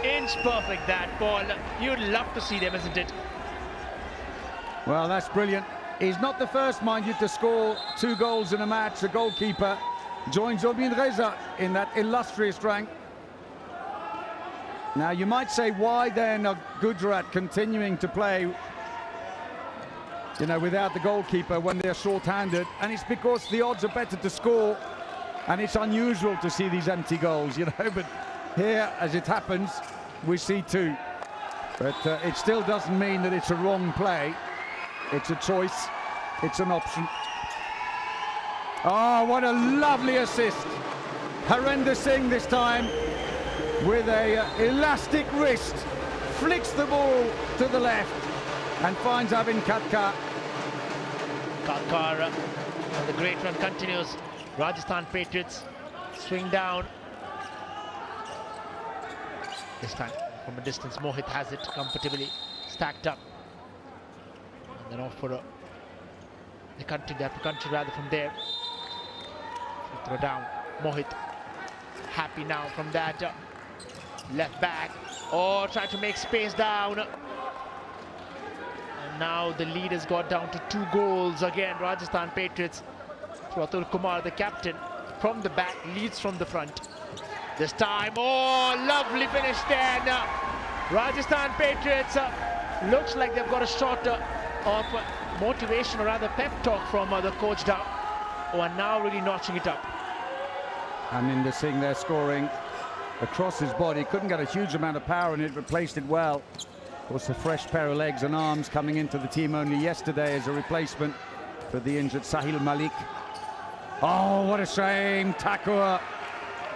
Inch perfect, that ball. You'd love to see them, isn't it? Well, that's brilliant. He's not the first, mind you, to score 2 goals in a match. The goalkeeper joins Obin Reza in that illustrious rank. Now, you might say, why then are Gujarat continuing to play, you know, without the goalkeeper when they're short-handed? And it's because the odds are better to score, and it's unusual to see these empty goals, you know. But here, as it happens, we see 2. But it still doesn't mean that it's a wrong play. It's a choice. It's an option. Oh, what a lovely assist. Harinder Singh this time with a elastic wrist, flicks the ball to the left and finds Avin Katkar. Katkar, the great run continues. Rajasthan Patriots swing down. This time from a distance, Mohit has it comfortably stacked up. And then off for the country, they have to country rather from there. Throw down, Mohit. Happy now from that. Left back. Oh, try to make space down. And now the lead has got down to 2 goals again. Rajasthan Patriots. Atul Kumar, the captain, from the back, leads from the front. This time, oh, lovely finish then. Rajasthan Patriots looks like they've got a shot of motivation, or rather pep talk from the coach down, who are now really notching it up. Harinder Singh there scoring across his body. Couldn't get a huge amount of power in it, but placed it well. Of course, a fresh pair of legs and arms coming into the team only yesterday as a replacement for the injured Sahil Malik. Oh, what a shame, Thakur.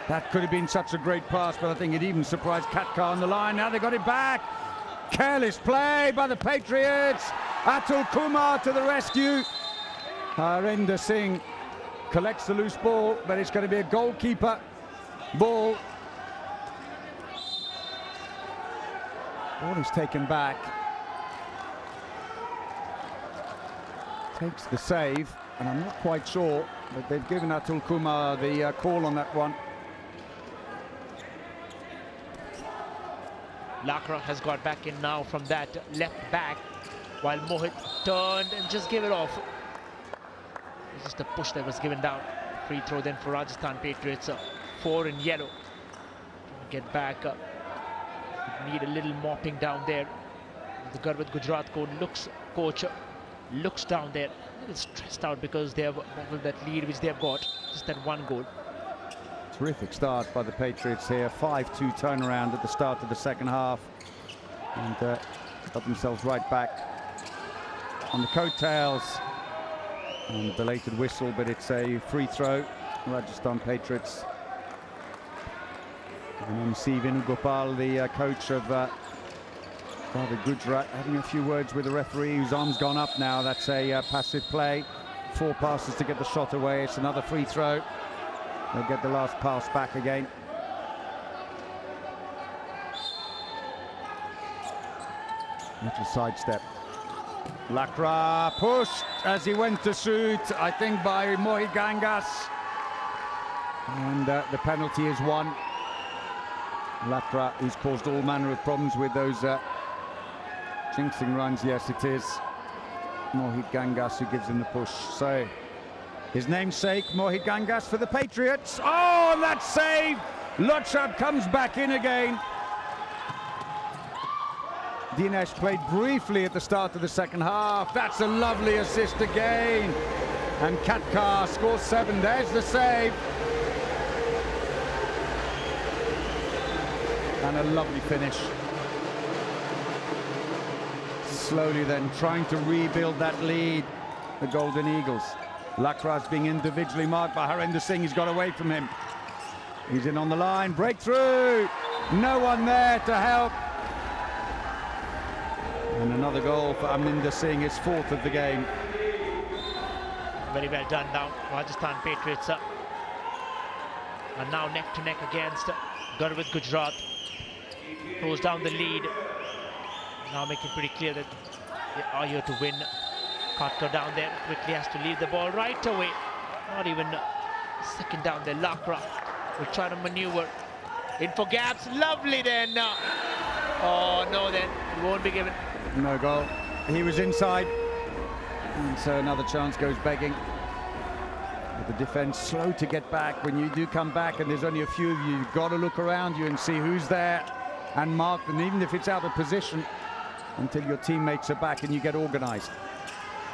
That could have been such a great pass, but I think it even surprised Katkar on the line. Now they got it back. Careless play by the Patriots. Atul Kumar to the rescue. Harinder Singh collects the loose ball, but it's going to be a goalkeeper ball. Ball is taken back. Takes the save, and I'm not quite sure, but they've given Atul Kumar the call on that one. Lakra has got back in now from that left back, while Mohit turned and just gave it off. It's just a push that was given down. Free throw then for Rajasthan Patriots. 4 in yellow. Get back. Need a little mopping down there. The Garvat Gujarat coach looks down there, a little stressed out because they have that lead which they have got. Just that 1 goal. Terrific start by the Patriots here. 5-2 turnaround at the start of the second half, and got themselves right back on the coattails. And belated whistle, but it's a free throw. Rajasthan Patriots. And MC Venugopal, the coach of the Gujarat, having a few words with the referee, whose arm's gone up now. That's a passive play. 4 passes to get the shot away. It's another free throw. They'll get the last pass back again. Little sidestep. Lakra pushed as he went to shoot, I think by Mohit Gangas. And the penalty is 1. Lakra, who's caused all manner of problems with those jinxing runs. Yes, it is Mohit Gangas who gives him the push. So his namesake, Mohit Gangas, for the Patriots. Oh, and that save! Lotchab comes back in again. Dinesh played briefly at the start of the second half. That's a lovely assist again. And Katkar scores 7. There's the save. And a lovely finish. Slowly then trying to rebuild that lead, the Golden Eagles. Lakras being individually marked by Harinder Singh. He's got away from him. He's in on the line. Breakthrough. No one there to help. And another goal for Harinder Singh, his 4th of the game. Very well done now. Rajasthan Patriots are now neck to neck against Garvat Gujarat. Throws down the lead. Now making pretty clear that they are here to win. Katkar down there quickly has to leave the ball right away. Not even Second down there, Lakra will try to maneuver. In for gaps, lovely then. Oh no, then it won't be given. No goal. He was inside. And so another chance goes begging. But the defense slow to get back. When you do come back and there's only a few of you, you've got to look around you and see who's there and mark them, even if it's out of position, until your teammates are back and you get organized.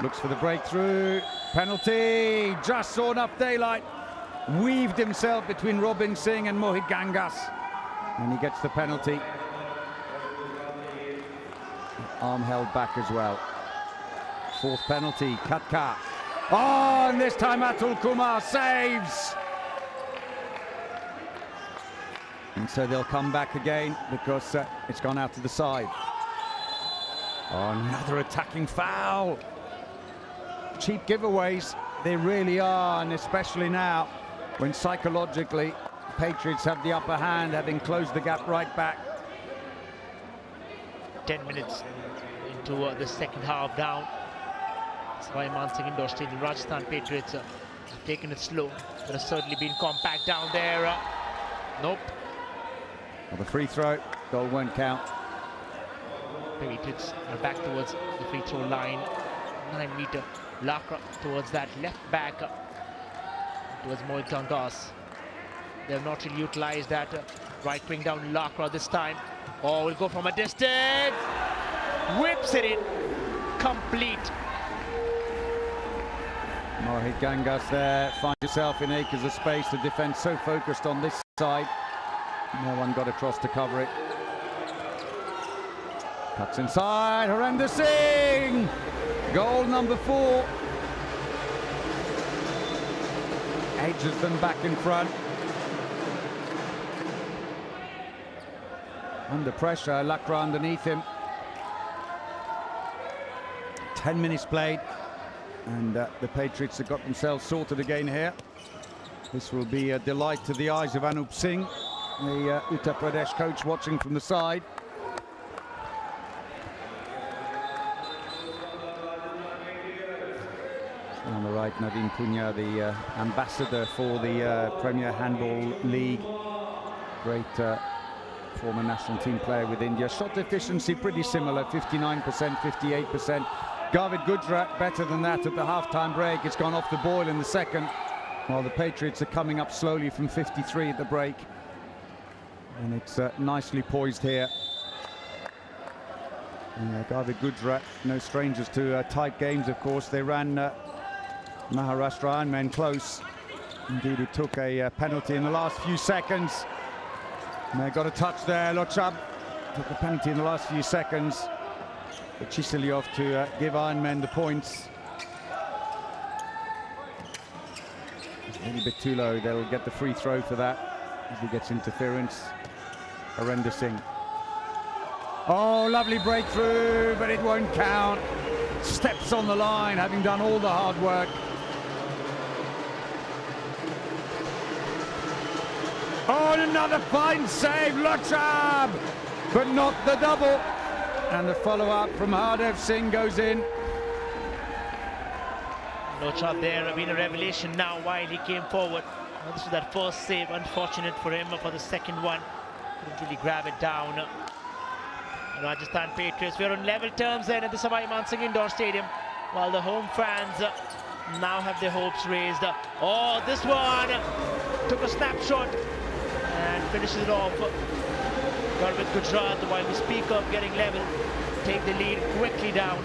Looks for the breakthrough. Penalty. Just saw enough daylight. Weaved himself between Robin Singh and Mohit Gangas. And he gets the penalty. Arm held back as well. Fourth penalty, Katka. Oh, and this time Atul Kumar saves. And so they'll come back again because it's gone out to the side. Oh, another attacking foul. Cheap giveaways, they really are, and especially now when psychologically Patriots have the upper hand, having closed the gap right back. 10 minutes into the second half down. Savai Mansingh Indoor Stadium, Rajasthan Patriots have taken it slow, but have certainly been compact down there. Nope. Well, the free throw, goal won't count. Patriots are back towards the free throw line. 9 meter. Lakra towards that left back towards Mohit Gangas. They have not really utilized that right wing down Lakra this time. Oh, will go from a distance. Whips it in. Complete. Mohit Gangas there, find yourself in acres of space. The defense so focused on this side. No one got across to cover it. Cuts inside, Harender Singh! Goal number 4. Edges them back in front. Under pressure, Lakra underneath him. 10 minutes played. And the Patriots have got themselves sorted again here. This will be a delight to the eyes of Anup Singh, the Uttar Pradesh coach, watching from the side. And on the right, Naveen Punya, the ambassador for the Premier Handball League. Great former national team player with India. Shot efficiency pretty similar, 59%, 58%. Garvid Gujrat better than that at the half-time break. It's gone off the boil in the second, while the Patriots are coming up slowly from 53 at the break. And it's nicely poised here. Garvid Gujrat, no strangers to tight games, of course. They ran Maharashtra Ironmen close. Indeed, it took a penalty in the last few seconds. And they got a touch there. Lochab took a penalty in the last few seconds. For Chiselov to give Ironmen the points. It's a little bit too low. They'll get the free throw for that if he gets interference. Harender Singh. Oh, lovely breakthrough, but it won't count. Steps on the line, having done all the hard work. Oh, and another fine save, Lochab, but not the double. And the follow-up from Hardev Singh goes in. Lochab there have been a revelation now while he came forward. Well, this was that first save, unfortunate for him for the second one. Couldn't really grab it down. Rajasthan Patriots, we're on level terms then at the Savai Mansingh Indoor Stadium, while the home fans now have their hopes raised. Oh, this one took a snapshot and finishes it off. Garvid Gujrat, while we speak of getting level, take the lead quickly down.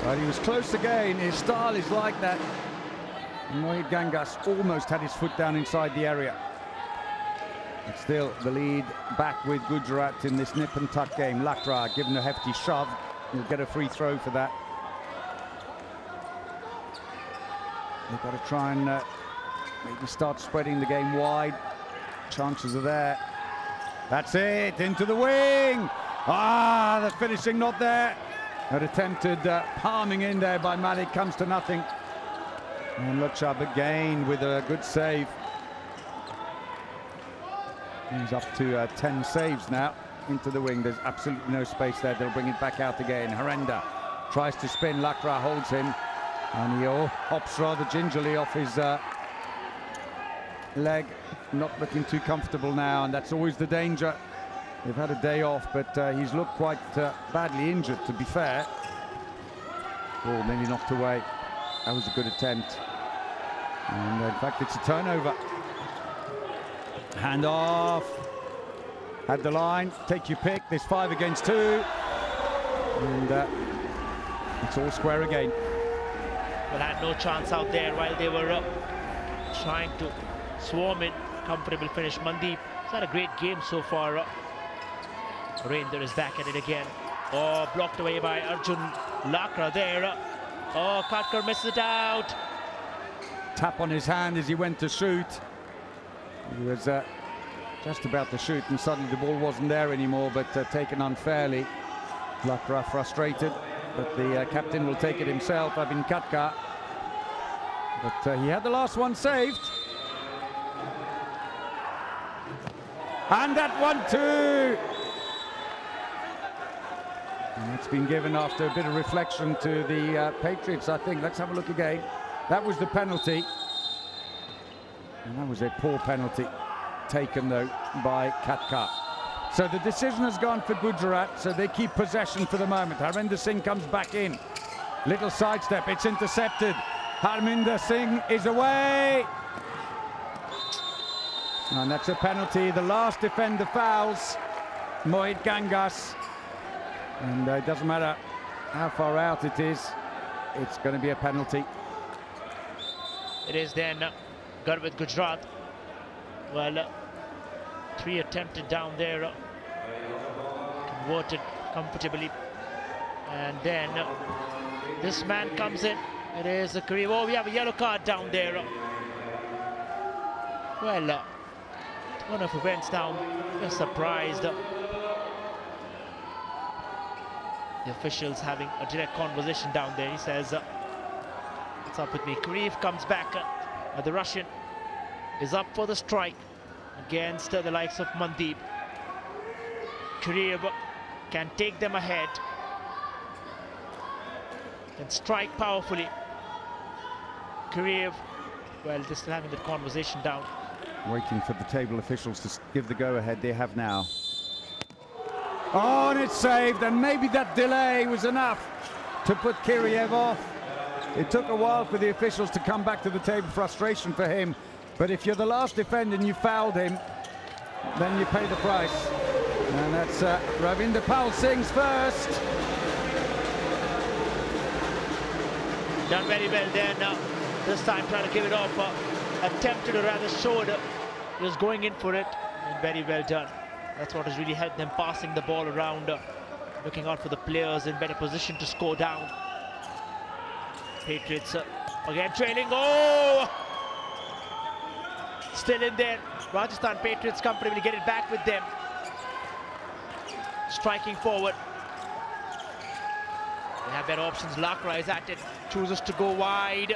But he was close again. His style is like that. Mohit Gangas almost had his foot down inside the area. But still, the lead back with Gujarat in this nip and tuck game. Lakra given a hefty shove. He'll get a free throw for that. They've got to try and maybe start spreading the game wide. Chances are there. That's it, into the wing. Ah, the finishing not there. That attempted palming in there by Malik comes to nothing. And Lochab again with a good save. He's up to 10 saves now into the wing. There's absolutely no space there. They'll bring it back out again. Harender tries to spin. Lakra holds him. And he hops rather gingerly off his leg not looking too comfortable now, and that's always the danger. They've had a day off, but he's looked quite badly injured, to be fair. Ball nearly knocked away. That was a good attempt. And in fact, it's a turnover. Hand off. Had the line. Take your pick. There's 5 against 2. And it's all square again. Well, had no chance out there while they were trying to swarm in. Comfortable finish. Mandeep has had a great game so far. Rainder is back at it again. Oh, blocked away by Arjun Lakra there. Oh, Katkar misses it out. Tap on his hand as he went to shoot. He was just about to shoot, and suddenly the ball wasn't there anymore, but taken unfairly. Lakra frustrated, but the captain will take it himself, Avin Katkar. But he had the last one saved. And that one too! And that's been given after a bit of reflection to the Patriots, I think. Let's have a look again. That was the penalty. And that was a poor penalty taken, though, by Katkar. So the decision has gone for Gujarat, so they keep possession for the moment. Harminder Singh comes back in. Little sidestep, it's intercepted. Harminder Singh is away. And that's a penalty. The last defender fouls, Mohit Gangas. And it doesn't matter how far out it is, it's going to be a penalty. It is then Garvit Gujarat. Well, 3 attempted down there, converted comfortably. And then this man comes in. It is a career. Oh, we have a yellow card down there. Well, turn of events down. Just surprised. The officials having a direct conversation down there. He says, what's up with me? Kareev comes back. The Russian is up for the strike against the likes of Mandeep. Kareev can take them ahead. Can strike powerfully. Kareev, well, they're still having that conversation down. Waiting for the table officials to give the go-ahead. They have now. Oh, and it's saved, and maybe that delay was enough to put Kiriev off. It took a while for the officials to come back to the table. Frustration for him. But if you're the last defender and you fouled him, then you pay the price. And that's Ravinder Pal Singh's first. Done very well there now. This time trying to give it off. Attempted, or rather showed, he was going in for it. And very well done. That's what has really helped them, passing the ball around, looking out for the players in better position to score down. Patriots again trailing. Oh! Still in there. Rajasthan Patriots comfortably get it back with them. Striking forward. They have better options. Lakra is at it. Chooses to go wide.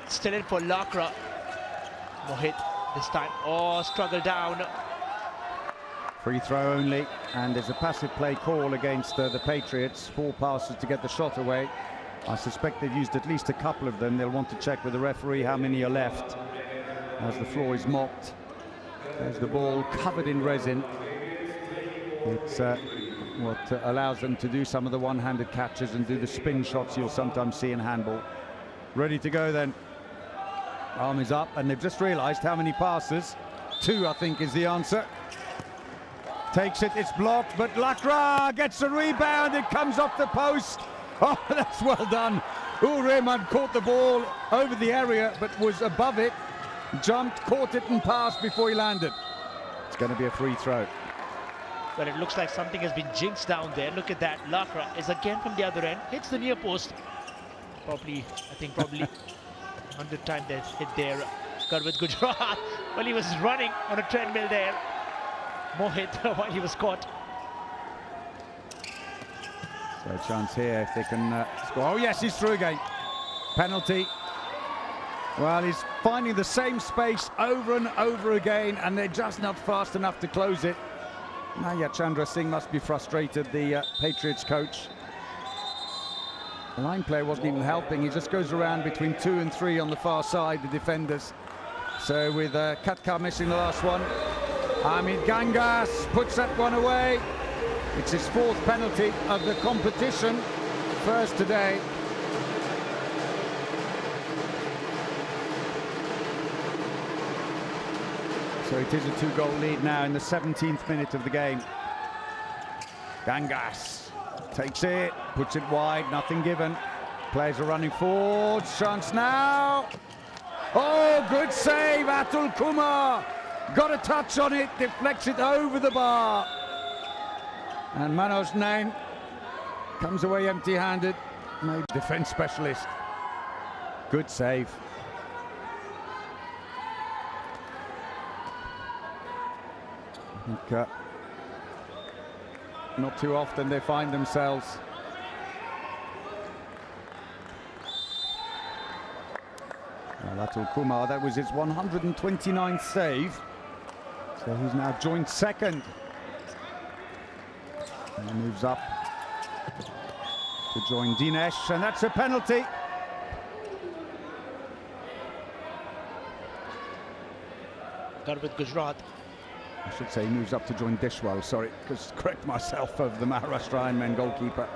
Still in for Lakra. Mohit this time. Oh, struggle down. Free throw only, and there's a passive play call against the Patriots. 4 passes to get the shot away. I suspect they've used at least a couple of them. They'll want to check with the referee how many are left as the floor is mopped. There's the ball covered in resin. It's what allows them to do some of the one-handed catches and do the spin shots you'll sometimes see in handball. Ready to go then. Arm is up, and they've just realized how many passes. 2, I think, is the answer. Takes it, it's blocked, but Lakra gets a rebound. It comes off the post. Oh, that's well done. Rehman caught the ball over the area, but was above it. Jumped, caught it, and passed before he landed. It's going to be a free throw. Well, it looks like something has been jinxed down there. Look at that. Lakra is again from the other end. Hits the near post. Probably 100 times they hit there. Garvit Gujarat. Well, he was running on a treadmill there. Mohit while he was caught. So a chance here if they can score. Oh yes, he's through again. Penalty. Well, he's finding the same space over and over again, and they're just not fast enough to close it. Now Chandra Singh must be frustrated, the Patriots coach. The line player wasn't even helping. He just goes around between 2 and 3 on the far side, the defenders. So with Katka missing the last one, Amit Gangas puts that one away. It's his fourth penalty of the competition, first today. So it is a 2-goal lead now in the 17th minute of the game. Gangas takes it, puts it wide, nothing given. Players are running forward, chance now. Oh, good save, Atul Kumar. Got a touch on it, deflects it over the bar. And Manoj Nain comes away empty-handed. No defence specialist. Good save. I think not too often they find themselves Atul Kumar, that was his 129th save. So he's now joined second. And he moves up to join Dinesh, and that's a penalty. Garvit Gujarat. I should say he moves up to join Dishwal, sorry, because correct myself of the Maharashtra Ironman goalkeeper.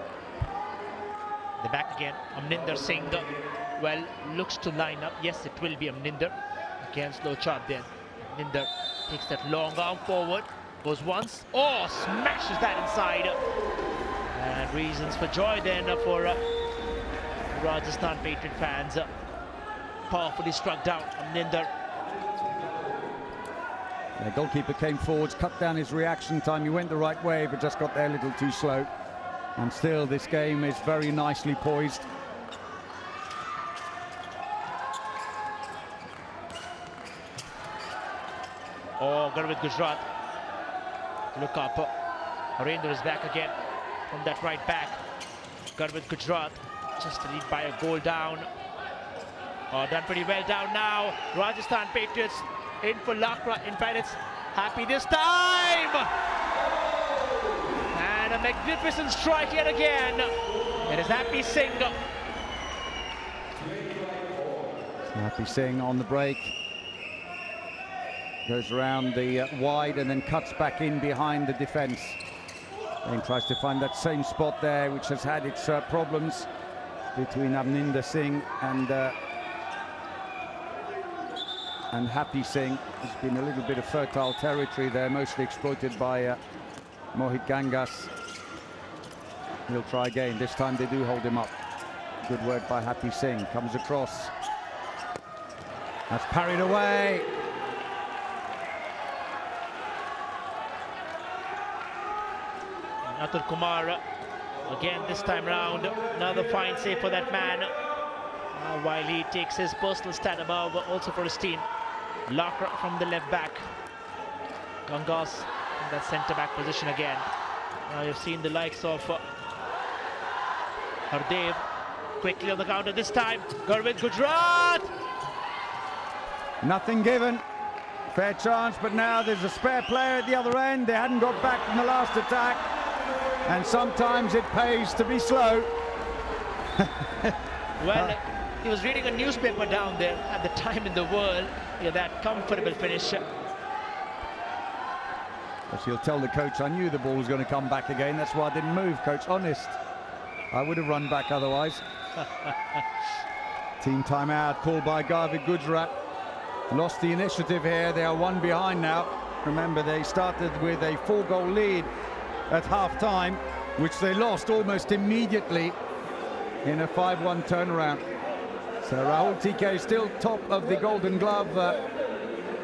The back again, Amninder Singh, well, looks to line up. Yes, it will be Amninder. Again, slow chop there. Amninder takes that long arm forward, goes once, oh, smashes that inside. And reasons for joy then for Rajasthan Patriot fans. Powerfully struck down, Amninder. The goalkeeper came forwards, cut down his reaction time. He went the right way, but just got there a little too slow. And still, this game is very nicely poised. Oh, Garvit Gujarat. Look up. Harendra is back again from that right back. Garvit Gujarat just to lead by a goal down. Oh, done pretty well down now. Rajasthan Patriots in for Lakra. In fact, it's happy this time. And a magnificent strike yet again. It is Happy Singh. Happy Singh on the break. Goes around the wide and then cuts back in behind the defence. Then tries to find that same spot there, which has had its problems between Amninder Singh and Happy Singh. There's been a little bit of fertile territory there, mostly exploited by Mohit Gangas. He'll try again. This time they do hold him up. Good work by Happy Singh. Comes across. That's parried away. Atul Kumar again this time round. Another fine save for that man. While he takes his personal stat above also for his team. Lakra from the left back. Gangas in that centre back position again. Now you've seen the likes of Hardev quickly on the counter this time. Garvit Gujarat. Nothing given. Fair chance, but now there's a spare player at the other end. They hadn't got back from the last attack. And sometimes it pays to be slow. Well, he was reading a newspaper down there at the time in the world. Yeah, that comfortable finish. But he'll tell the coach, I knew the ball was going to come back again. That's why I didn't move, coach. Honest. I would have run back otherwise. Team timeout called by Garvit Gujarat. Lost the initiative here. They are one behind now. Remember, they started with a 4-goal lead at half-time, which they lost almost immediately in a 5-1 turnaround. So Rahul TK is still top of the Golden Glove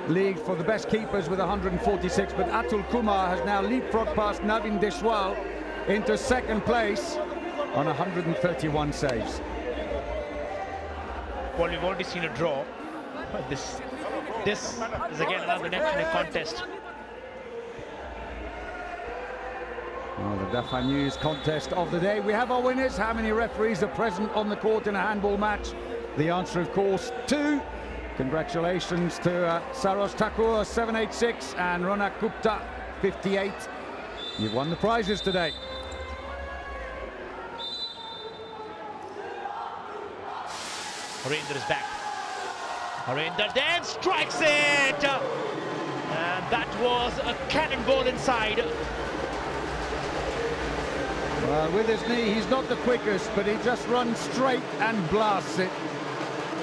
league for the best keepers with 146, but Atul Kumar has now leapfrogged past Navin Dishwal into second place on 131 saves. Well, we've already seen a draw, but this is again another net contest. Well, the Dafa News contest of the day. We have our winners. How many referees are present on the court in a handball match? The answer, of course, 2. Congratulations to Sarosh Thakur, 786, and Ronak Gupta, 58. You've won the prizes today. Harendra is back. Harinder then strikes it! And that was a cannonball inside. Well, with his knee, he's not the quickest, but he just runs straight and blasts it.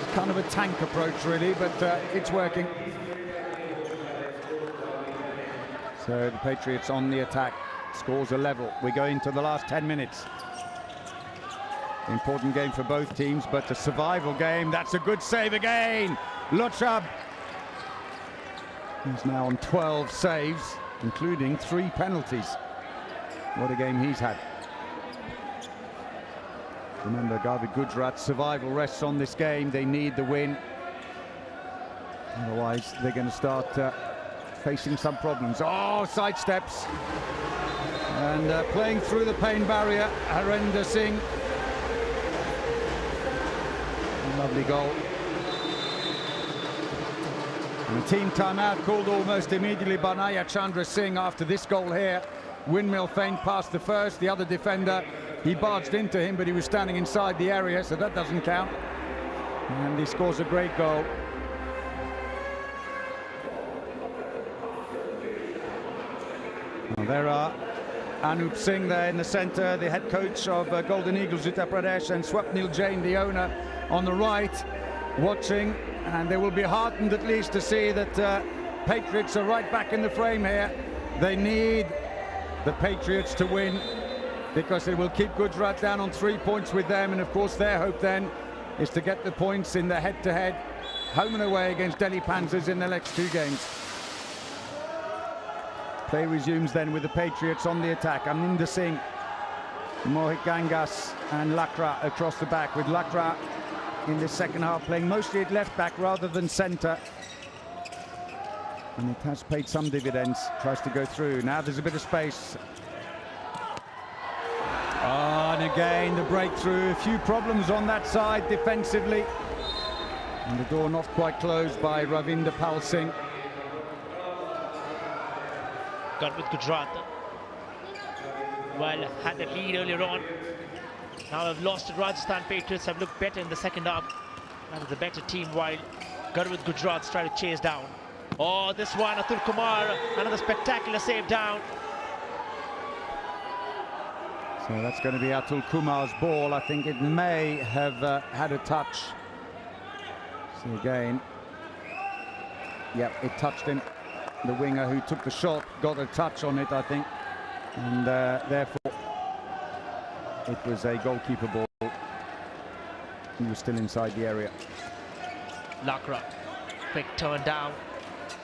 It's kind of a tank approach, really, but it's working. So the Patriots on the attack. Scores a level. We go into the last 10 minutes. Important game for both teams, but a survival game. That's a good save again. Lochab. He's now on 12 saves, including 3 penalties. What a game he's had. Remember, Garvid Gujarat's survival rests on this game. They need the win. Otherwise, they're going to start facing some problems. Oh, sidesteps. And playing through the pain barrier, Harinder Singh. Lovely goal. And a team timeout called almost immediately by Naya Chandra Singh after this goal here. Windmill feint past the first, the other defender. He barged into him, but he was standing inside the area, so that doesn't count. And he scores a great goal. Well, there are Anup Singh there in the centre, the head coach of Golden Eagles Uttar Pradesh, and Swapnil Jain, the owner, on the right, watching. And they will be heartened at least to see that Patriots are right back in the frame here. They need the Patriots to win, because it will keep Gujarat down on 3 points with them, and of course their hope then is to get the points in the head-to-head, home and away against Delhi Panthers in the next 2 games. Play resumes then with the Patriots on the attack. Aminder Singh, Mohit Gangas and Lakra across the back, with Lakra in the second half playing mostly at left back rather than centre. And it has paid some dividends. Tries to go through. Now there's a bit of space. Oh, and again the breakthrough. A few problems on that side defensively. And the door not quite closed by Ravinder Pal Singh. Got with Gujarat. Well, had a lead earlier on. Now have lost to Rajasthan. Patriots have looked better in the second half. That is the better team, while Garvid Gujarat's trying to chase down. Oh, this one, Atul Kumar, another spectacular save down. So that's going to be Atul Kumar's ball. I think it may have had a touch. So again, yep, it touched him. The winger who took the shot got a touch on it, I think, and therefore it was a goalkeeper ball. He was still inside the area. Lakra, quick turn down,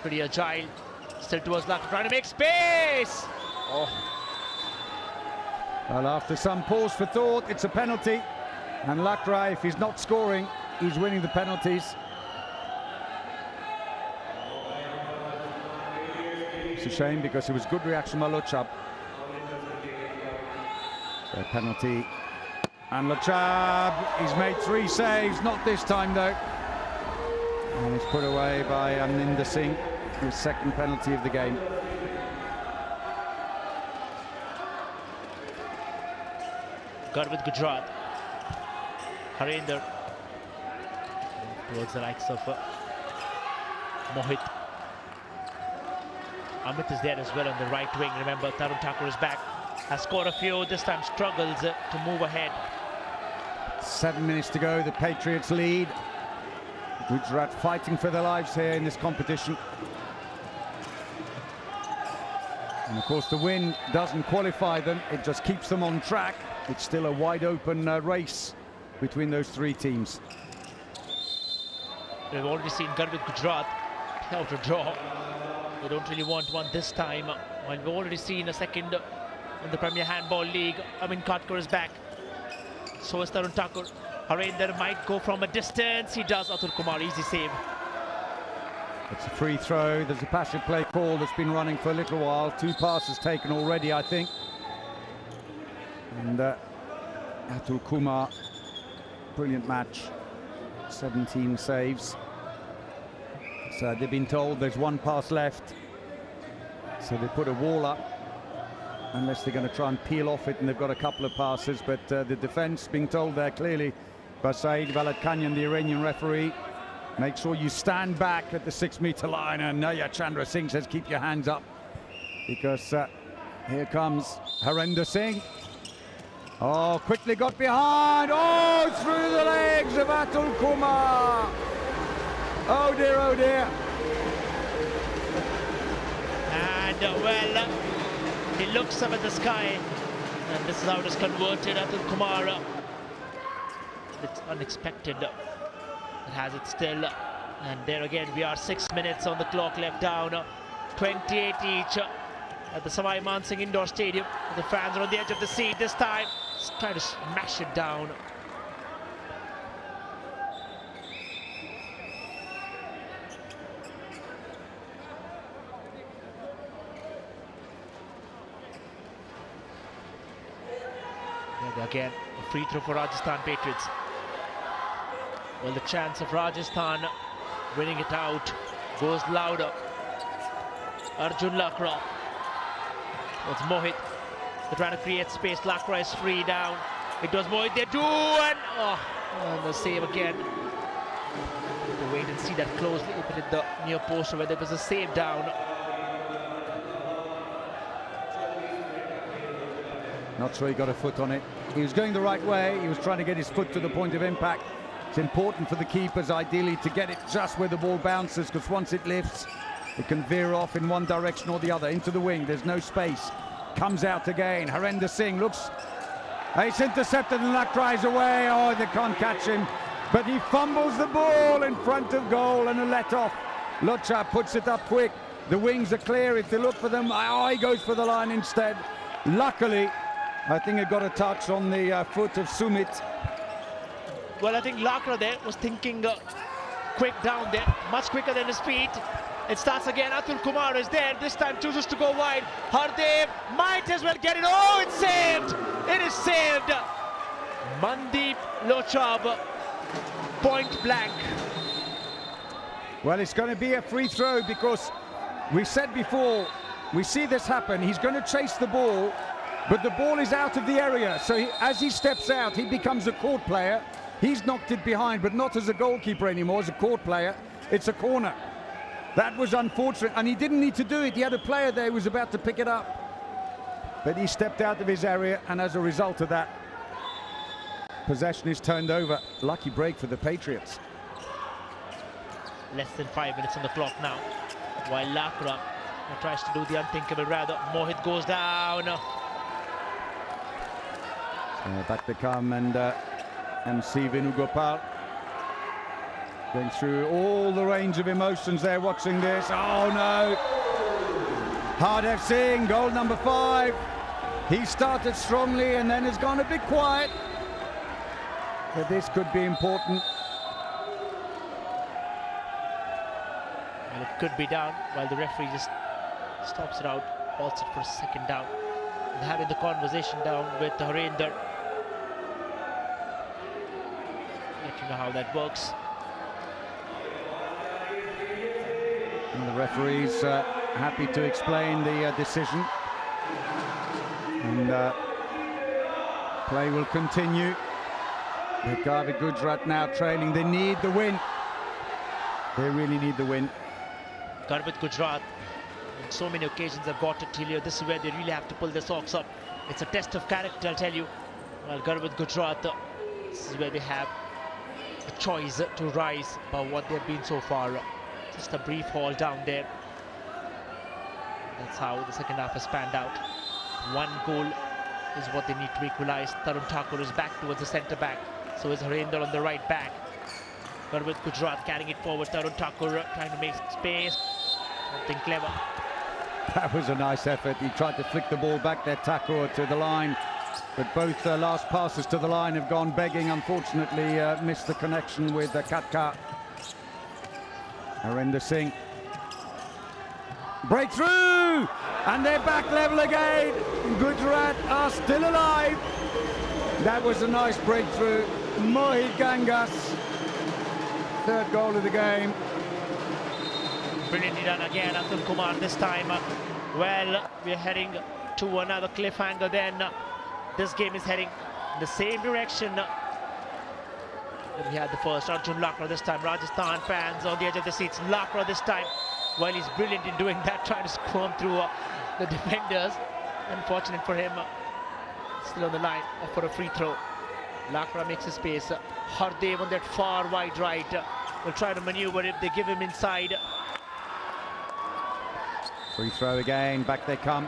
pretty agile, still towards Lakra, trying to make space. Oh. Well, after some pause for thought, it's a penalty, and Lakra, if he's not scoring, he's winning the penalties. It's a shame, because it was good reaction by Lochab. So penalty, and Lochab, he's made 3 saves, not this time though. And it's put away by Aminder Singh, his second penalty of the game. Garvid Gujarat. Harinder towards the likes of Mohit. Amit is there as well on the right wing. Remember, Tarun Thakur is back. Has scored a few, this time struggles to move ahead. 7 minutes to go, the Patriots lead. Gujarat fighting for their lives here in this competition. And of course the win doesn't qualify them, it just keeps them on track. It's still a wide open race between those 3 teams. We've already seen Garvid Gujarat out to draw. They don't really want one this time. Well, we've already seen a second in the Premier Handball League. Amin Katkar is back. So is Tarun Thakur. Harinder might go from a distance. He does. Atul Kumar, easy save. It's a free throw. There's a passive play call that's been running for a little while. 2 passes taken already, I think. And Atul Kumar, brilliant match. 17 saves. So they've been told there's 1 pass left. So they put a wall up, unless they're going to try and peel off it, and they've got a couple of passes. But the defense being told there clearly by Saeed Valadkanyan, the Iranian referee, Make sure you stand back at the 6-meter line, and Naya Chandra Singh says keep your hands up, because here comes Harinder Singh. Oh, quickly got behind. Oh, through the legs of Atul Kumar. Oh dear, oh dear. And well, he looks up at the sky, and this is how it is converted. Atul Kumar, it's unexpected. It has it still, and there again we are 6 minutes on the clock left down, 28 each at the Savai Man Singh Indoor Stadium. The fans are on the edge of the seat this time, trying to smash it down. And again, a free throw for Rajasthan Patriots. Well, the chance of Rajasthan winning it out goes louder. Arjun Lakra. It's Mohit. They're trying to create space. Lakra is free down. It was Mohit. They do, and and the save again. To wait and see that closely open at the near post where there was a save down. Not sure he got a foot on it. He was going the right way. He was trying to get his foot to the point of impact. It's important for the keepers, ideally, to get it just where the ball bounces, because once it lifts, it can veer off in one direction or the other, into the wing. There's no space. Comes out again. Harinder Singh looks. It's intercepted and that drives away. Oh, they can't catch him. But he fumbles the ball in front of goal and a let-off. Locha puts it up quick. The wings are clear if they look for them. Oh, he goes for the line instead. Luckily, I think it got a touch on the foot of Sumit. Well, I think Lakra there was thinking quick down there, much quicker than his feet. It starts again. Atul Kumar is there. This time chooses to go wide. Hardev might as well get it. Oh, it's saved. It is saved. Mandeep Lochab, point blank. Well, it's going to be a free throw, because we said before, we see this happen. He's going to chase the ball, but the ball is out of the area. So as he steps out, he becomes a court player. He's knocked it behind, but not as a goalkeeper anymore, as a court player. It's a corner. That was unfortunate, and he didn't need to do it. He had a player there who was about to pick it up. But he stepped out of his area, and as a result of that, possession is turned over. Lucky break for the Patriots. Less than 5 minutes on the clock now, while Lakra tries to do the unthinkable. Rather, Mohit goes down. Back to come and MC Venugopal. Going through all the range of emotions there watching this. Oh no! Hardev Singh, goal number 5. He started strongly and then has gone a bit quiet. But this could be important. And it could be down while the referee just stops it out, halts it for a second down. And having the conversation down with Harinder. Let you know how that works. And the referee's happy to explain the decision. And play will continue. With Garvey Gujarat now trailing. They need the win. They really need the win. Garvit Gujarat, on so many occasions have got it till here. This is where they really have to pull their socks up. It's a test of character, I'll tell you. Well, Garvit Gujarat, this is where they have a choice to rise above what they've been so far. Just a brief haul down there. That's how the second half has panned out. 1 goal is what they need to equalize. Tarun Thakur is back towards the centre back. So is Harinder on the right back. Garvit Gujarat carrying it forward. Tarun Thakur trying to make space. Something clever. That was a nice effort. He tried to flick the ball back there, Thakur, to the line. But both last passes to the line have gone begging. Unfortunately, missed the connection with Katka. Harinder Singh. Breakthrough! And they're back level again. Gujarat are still alive. That was a nice breakthrough. Mohit Gangas. 3rd goal of the game. Brilliantly done again, Atul Kumar this time. Well, we're heading to another cliffhanger then. This game is heading in the same direction. We had the first Arjun Lakra this time. Rajasthan fans on the edge of the seats. Lakra this time, while he's brilliant in doing that, trying to squirm through the defenders. Unfortunate for him. Still on the line for a free throw. Lakra makes his space. Hardev on that far wide right will try to maneuver if they give him inside. Free throw again, back they come.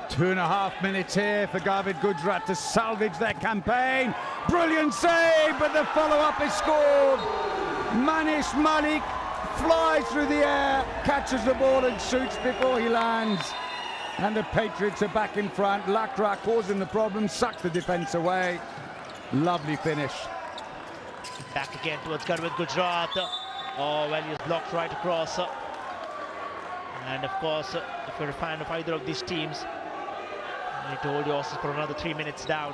2.5 minutes here for Garvid Gujarat to salvage their campaign. Brilliant save, but the follow-up is scored. Manish Malik flies through the air, catches the ball and shoots before he lands. And the Patriots are back in front. Lakra causing the problem, sucks the defense away. Lovely finish. Back again towards Garvid Gujarat. Oh, well, he's blocked right across. And of course, if you're a fan of either of these teams, you need to hold your horses for another 3 minutes down.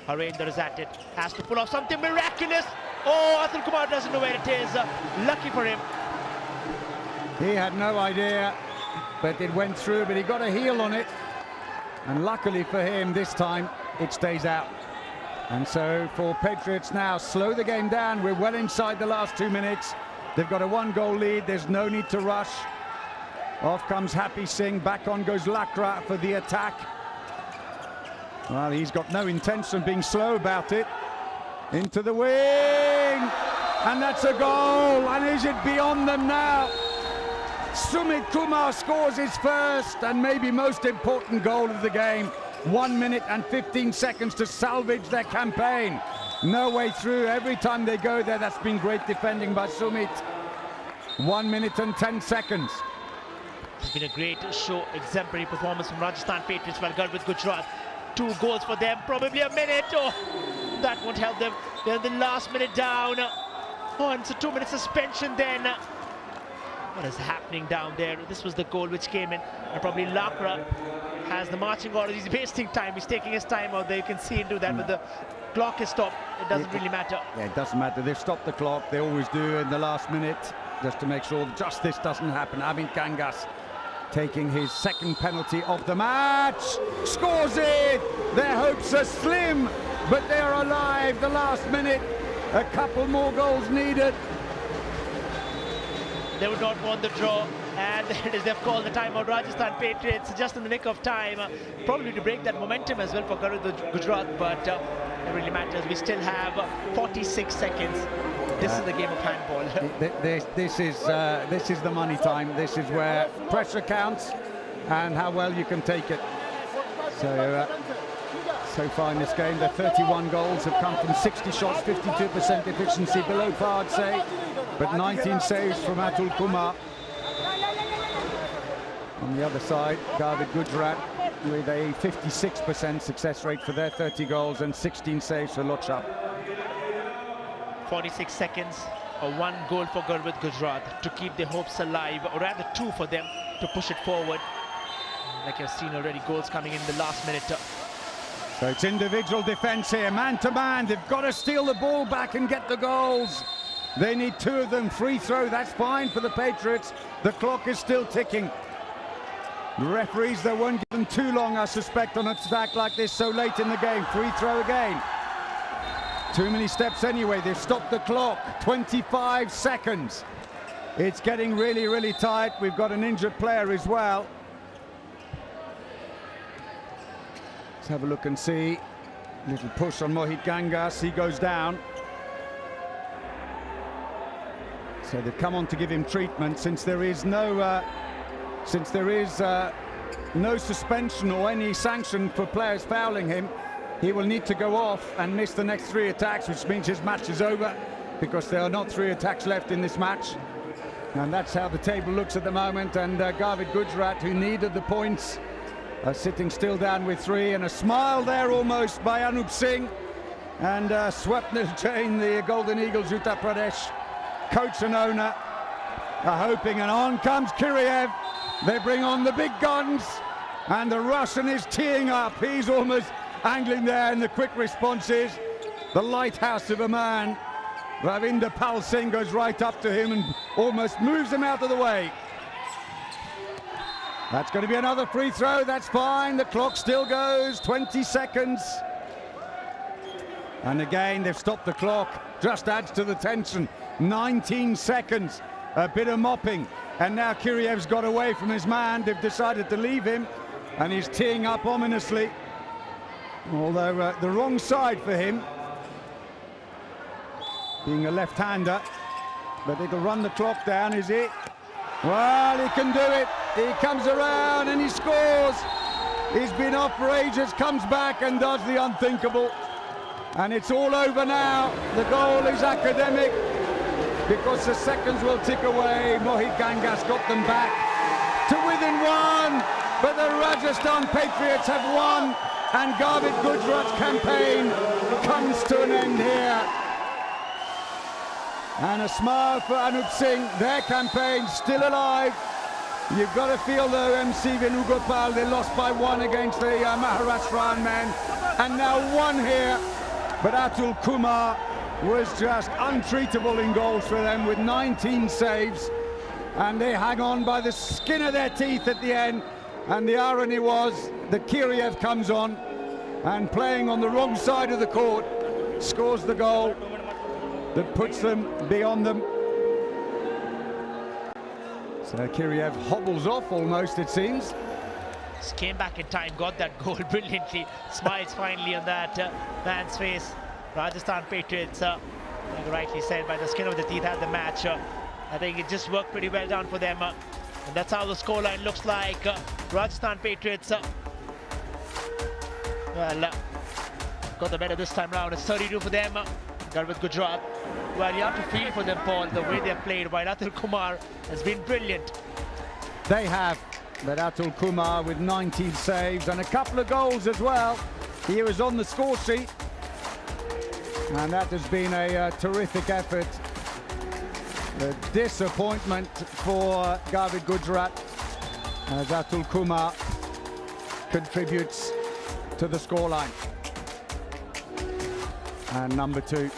Harinder is at it, has to pull off something miraculous. Oh, Atul Kumar doesn't know where it is. Lucky for him. He had no idea, but it went through, but he got a heel on it. And luckily for him, this time, it stays out. And so for Patriots now, slow the game down. We're well inside the last 2 minutes. They've got a 1-goal lead. There's no need to rush. Off comes Happy Singh. Back on goes Lakra for the attack. Well, he's got no intention of being slow about it. Into the wing. And that's a goal. And is it beyond them now? Sumit Kumar scores his first and maybe most important goal of the game. 1 minute and 15 seconds to salvage their campaign. No way through. Every time they go there, that's been great defending by Sumit. 1 minute and 10 seconds. It's been a great show, exemplary performance from Rajasthan Patriots. Well, Garvid Gujarat, 2 goals for them, probably a minute. Oh, that won't help them. They're in the last minute down. Oh, and it's a 2-minute suspension then. What is happening down there? This was the goal which came in, and probably Lakra has the marching orders. He's wasting time. He's taking his time out there. You can see him do that, but the clock is stopped. It doesn't really matter. Yeah, it doesn't matter. They've stopped the clock. They always do in the last minute, just to make sure justice doesn't happen. Amit Gangas taking his second penalty of the match. Scores it! Their hopes are slim, but they are alive. The last minute, a couple more goals needed. They would not want the draw, and there it is. They've called the timeout. Rajasthan Patriots just in the nick of time, probably to break that momentum as well for Garvid Gujarat, but it really matters. We still have 46 seconds. This is the game of handball. This is the money time. This is where pressure counts and how well you can take it. So far in this game, the 31 goals have come from 60 shots, 52% efficiency, below par, I'd say, but 19 saves from Atul Kumar. On the other side, Garvid Gujarat with a 56% success rate for their 30 goals and 16 saves for Lochap. 46 seconds, a 1 goal for Garvid Gujarat to keep their hopes alive, or rather 2 for them to push it forward. Like you've seen already, goals coming in the last minute. So it's individual defense here, man to man. They've got to steal the ball back and get the goals. They need 2 of them. Free throw, that's fine for the Patriots. The clock is still ticking. The referees, they won't give them too long, I suspect, on an attack like this so late in the game. Free throw again. Too many steps anyway. They've stopped the clock. 25 seconds. It's getting really, really tight. We've got an injured player as well. Let's have a look and see. Little push on Mohit Gangas. He goes down. So they've come on to give him treatment. Since there is no suspension or any sanction for players fouling him, he will need to go off and miss the next 3 attacks, which means his match is over, because there are not 3 attacks left in this match. And that's how the table looks at the moment. And Garvid Gujarat, who needed the points, are sitting still down with 3, and a smile there almost by Anup Singh. And Swapnil Jain, the Golden Eagles, Uttar Pradesh coach and owner, are hoping, and on comes Kiriev. They bring on the big guns, and the Russian is teeing up. He's almost angling there, and the quick response is the lighthouse of a man. Ravinder Pal Singh goes right up to him and almost moves him out of the way. That's going to be another free throw. That's fine. The clock still goes. 20 seconds. And again, they've stopped the clock. Just adds to the tension. 19 seconds, a bit of mopping. And now Kiryev's got away from his man. They've decided to leave him. And he's teeing up ominously. Although the wrong side for him. Being a left-hander. But it'll run the clock down, is it? Well, he can do it. He comes around and he scores. He's been off for ages, comes back and does the unthinkable. And it's all over now. The goal is academic because the seconds will tick away. Mohit Gangas got them back to within one. But the Rajasthan Patriots have won and Garvit Gujrat's campaign comes to an end here. And a smile for Anup Singh, their campaign still alive. You've got to feel though, MC Venugopal, they lost by 1 against the Maharashtra men. And now 1 here. But Atul Kumar was just untreatable in goals for them with 19 saves. And they hang on by the skin of their teeth at the end. And the irony was that Kiryev comes on and playing on the wrong side of the court, scores the goal that puts them beyond them. So Kiryev hobbles off almost, it seems. Just came back in time, got that goal brilliantly. Smiles finally on that man's face. Rajasthan Patriots, like rightly said, by the skin of the teeth had the match. I think it just worked pretty well down for them. And that's how the scoreline looks like. Rajasthan Patriots, got the better this time round. It's 32 for them. Garvit Gujrat. Well, you have to feel for them, Paul, the way they've played. While Atul Kumar has been brilliant. They have, but Atul Kumar with 19 saves and a couple of goals as well. He was on the score sheet. And that has been a terrific effort. The disappointment for Garvit Gujrat as Atul Kumar contributes to the scoreline. And number 2.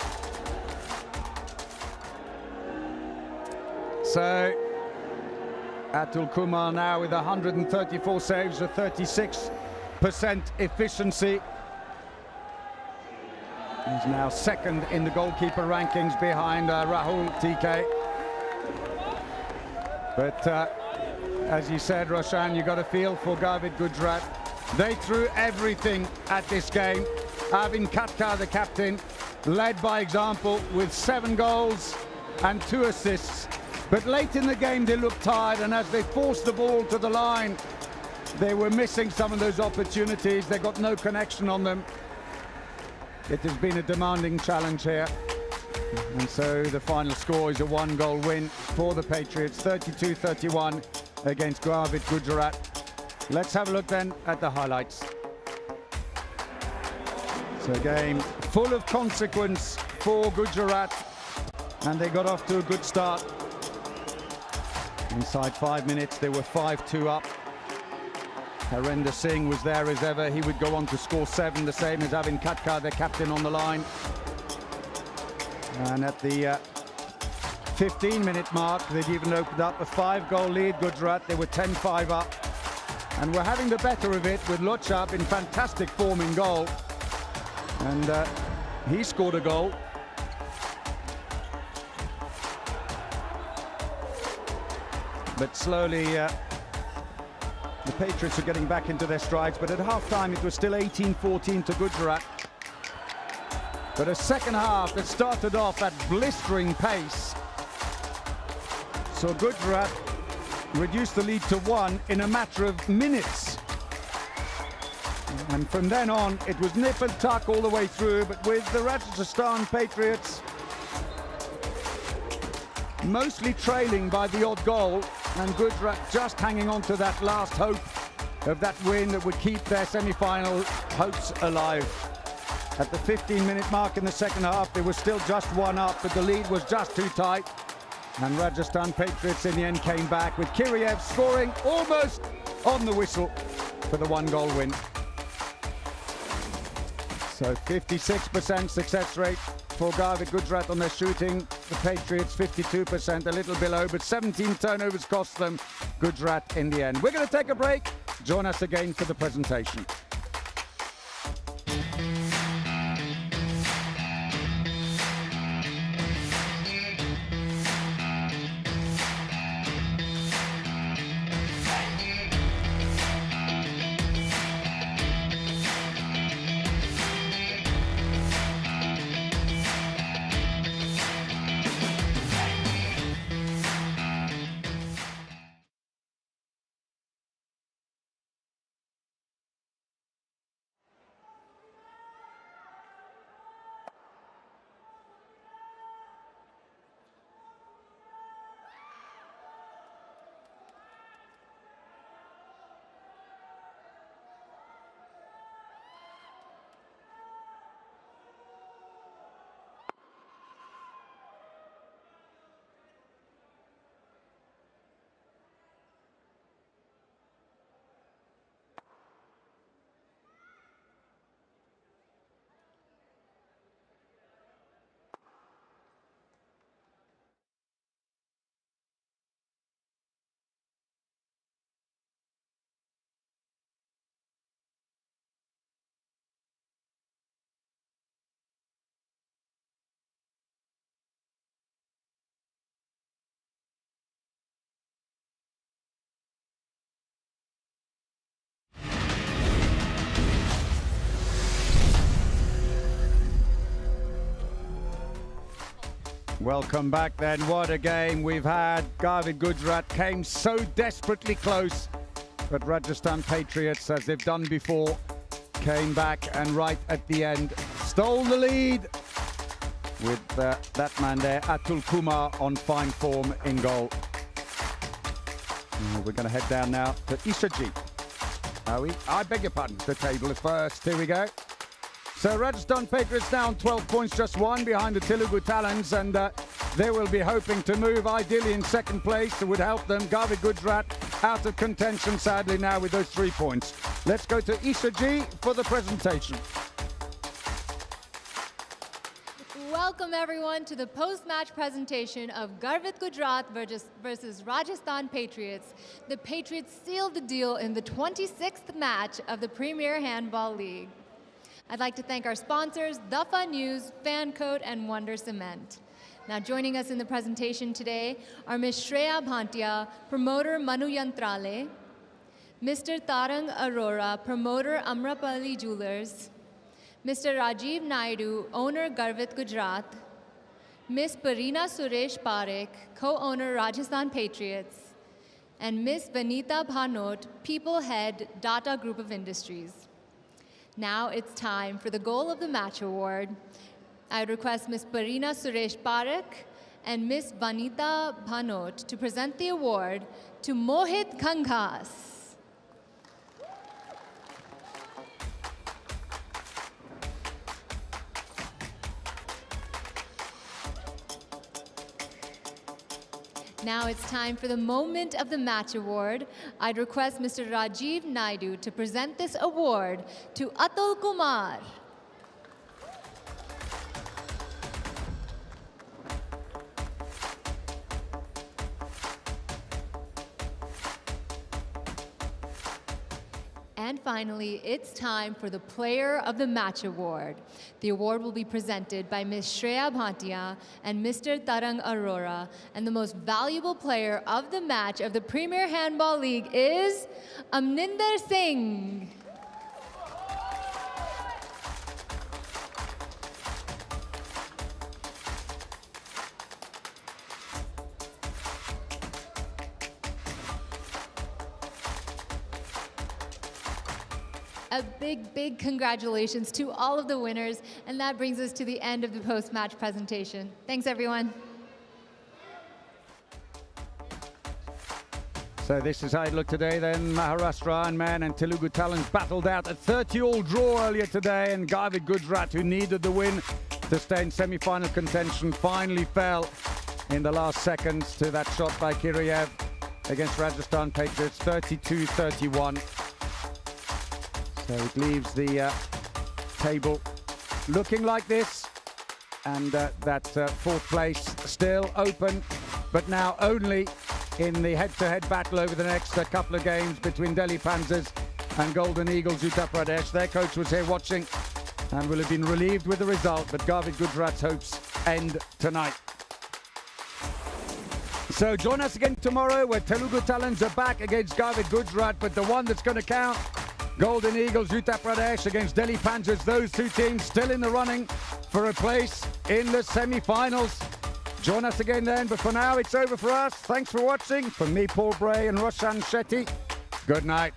So Atul Kumar now with 134 saves, a 36% efficiency. He's now 2nd in the goalkeeper rankings behind Rahul TK. But as you said, Roshan, you got a feel for Garvit Gujrat. They threw everything at this game. Arvind Katkar, the captain, led by example with 7 goals and 2 assists. But late in the game, they looked tired, and as they forced the ball to the line, they were missing some of those opportunities. They got no connection on them. It has been a demanding challenge here. And so the final score is a 1-goal win for the Patriots, 32-31 against Garvit Gujrat. Let's have a look then at the highlights. It's a game full of consequence for Gujarat, and they got off to a good start. Inside 5 minutes, they were 5-2 up. Harender Singh was there as ever. He would go on to score 7, the same as Arvind Katkar, their captain, on the line. And at the 15-minute mark, they'd even opened up a 5-goal lead. Gujarat, they were 10-5 up. And were having the better of it with Lochap in fantastic form in goal. And he scored a goal. But slowly, the Patriots are getting back into their strides. But at half-time, it was still 18-14 to Gujarat. But a second half that started off at blistering pace. So Gujarat reduced the lead to 1 in a matter of minutes. And from then on, it was nip and tuck all the way through. But with the Rajasthan Patriots mostly trailing by the odd goal, and Gujarat just hanging on to that last hope of that win that would keep their semi-final hopes alive. At the 15-minute mark in the second half, they were still just 1 up, but the lead was just too tight. And Rajasthan Patriots in the end came back with Kiryev scoring almost on the whistle for the 1-goal win. So 56% success rate for Garvit Gujrat on their shooting. The Patriots 52%, a little below, but 17 turnovers cost them Gujarat in the end. We're going to take a break. Join us again for the presentation. Welcome back then. What a game we've had. Garvid Gujarat came so desperately close, but Rajasthan Patriots, as they've done before, came back and right at the end stole the lead with that man there, Atul Kumar, on fine form in goal. We're going to head down now to Ishaji. Are we? I beg your pardon. The table is first. Here we go. So Rajasthan Patriots now on 12 points, just one behind the Telugu Talons, and they will be hoping to move ideally in second place. It would help them. Garvid Gujarat out of contention, sadly, now with those 3 points. Let's go to Ishaji for the presentation. Welcome everyone to the post-match presentation of Garvid Gujarat versus Rajasthan Patriots. The Patriots sealed the deal in the 26th match of the Premier Handball League. I'd like to thank our sponsors, The Fun News, Fan Coat, and Wonder Cement. Now joining us in the presentation today are Ms. Shreya Bhantia, promoter Manu Yantrale, Mr. Tarang Arora, promoter Amrapali Jewelers, Mr. Rajiv Naidu, owner Garvid Gujarat, Ms. Parina Suresh Parekh, co-owner Rajasthan Patriots, and Ms. Vanita Bhanot, people head Data Group of Industries. Now it's time for the Goal of the Match Award. I request Ms. Parina Suresh Parekh and Ms. Vanita Bhanot to present the award to Mohit Kanghas. Now it's time for the Moment of the Match Award. I'd request Mr. Rajiv Naidu to present this award to Atul Kumar. And finally, it's time for the Player of the Match Award. The award will be presented by Ms. Shreya Bhantia and Mr. Tarang Arora. And the most valuable player of the match of the Premier Handball League is Amninder Singh. A big congratulations to all of the winners, and that brings us to the end of the post-match presentation. Thanks, everyone. So this is how it looked today then. Maharashtra Ironman and Telugu Talons battled out a 30-all draw earlier today, and Garvid Gujarat, who needed the win to stay in semi-final contention, finally fell in the last seconds to that shot by Kirayev against Rajasthan Patriots, 32-31. So it leaves the table looking like this, and that fourth place still open, but now only in the head-to-head battle over the next couple of games between Delhi Panthers and Golden Eagles Uttar Pradesh. Their coach was here watching and will have been relieved with the result, but Garvid Gujarat's hopes end tonight. So join us again tomorrow where Telugu Talons are back against Garvid Gujarat, but the one that's going to count, Golden Eagles Uttar Pradesh against Delhi Panthers. Those two teams still in the running for a place in the semi-finals. Join us again then, but for now it's over for us. Thanks for watching. From me, Paul Bray, and Roshan Shetty, good night.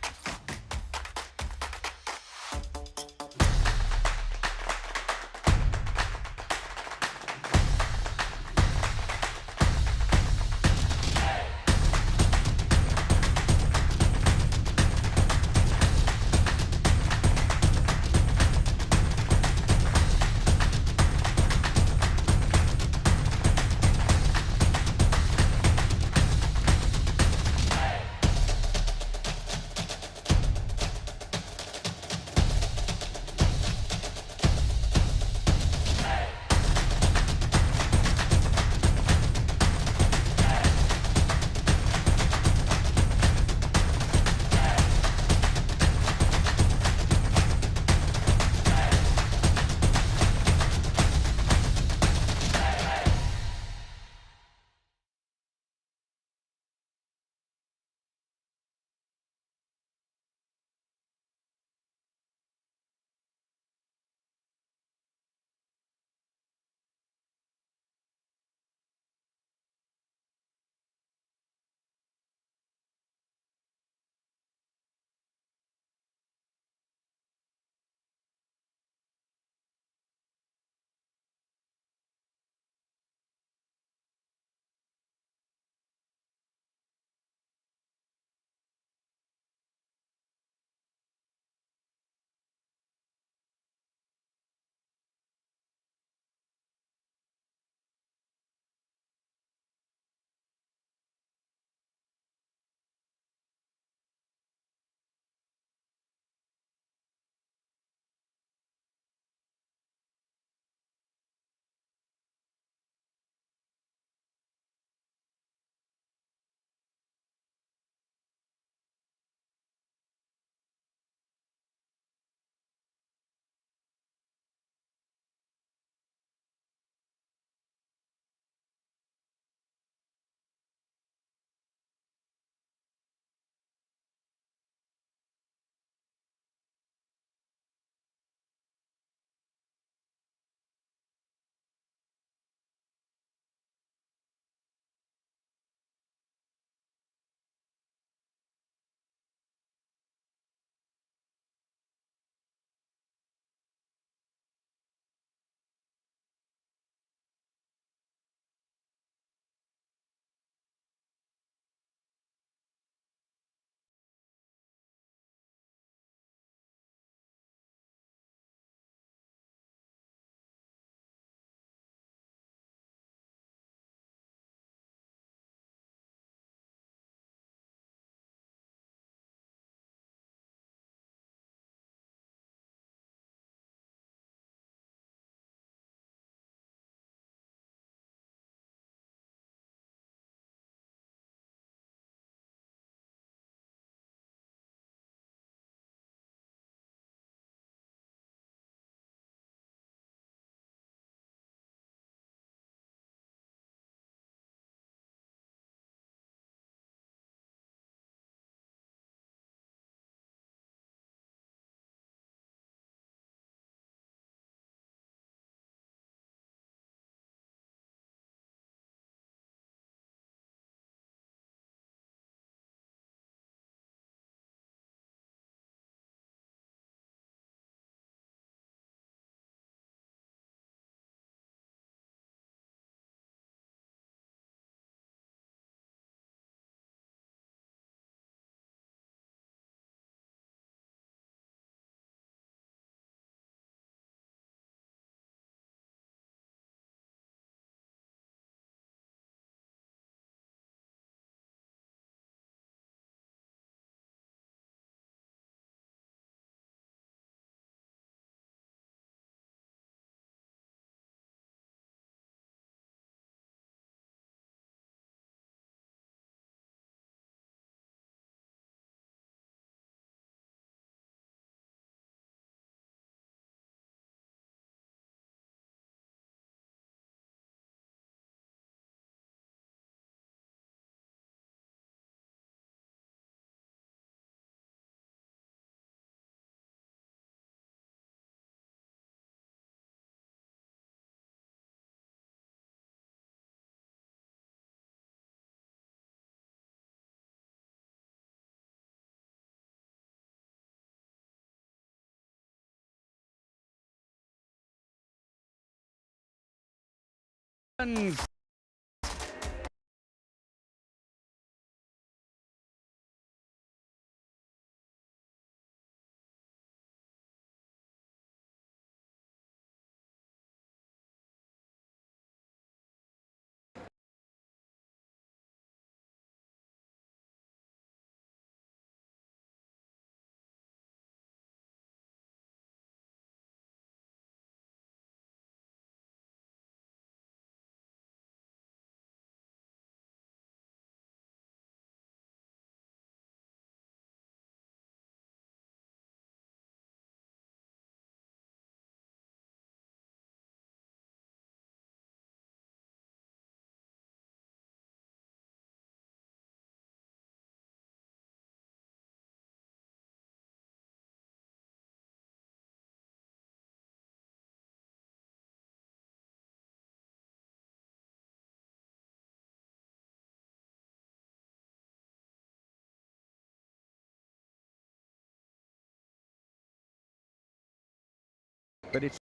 But it's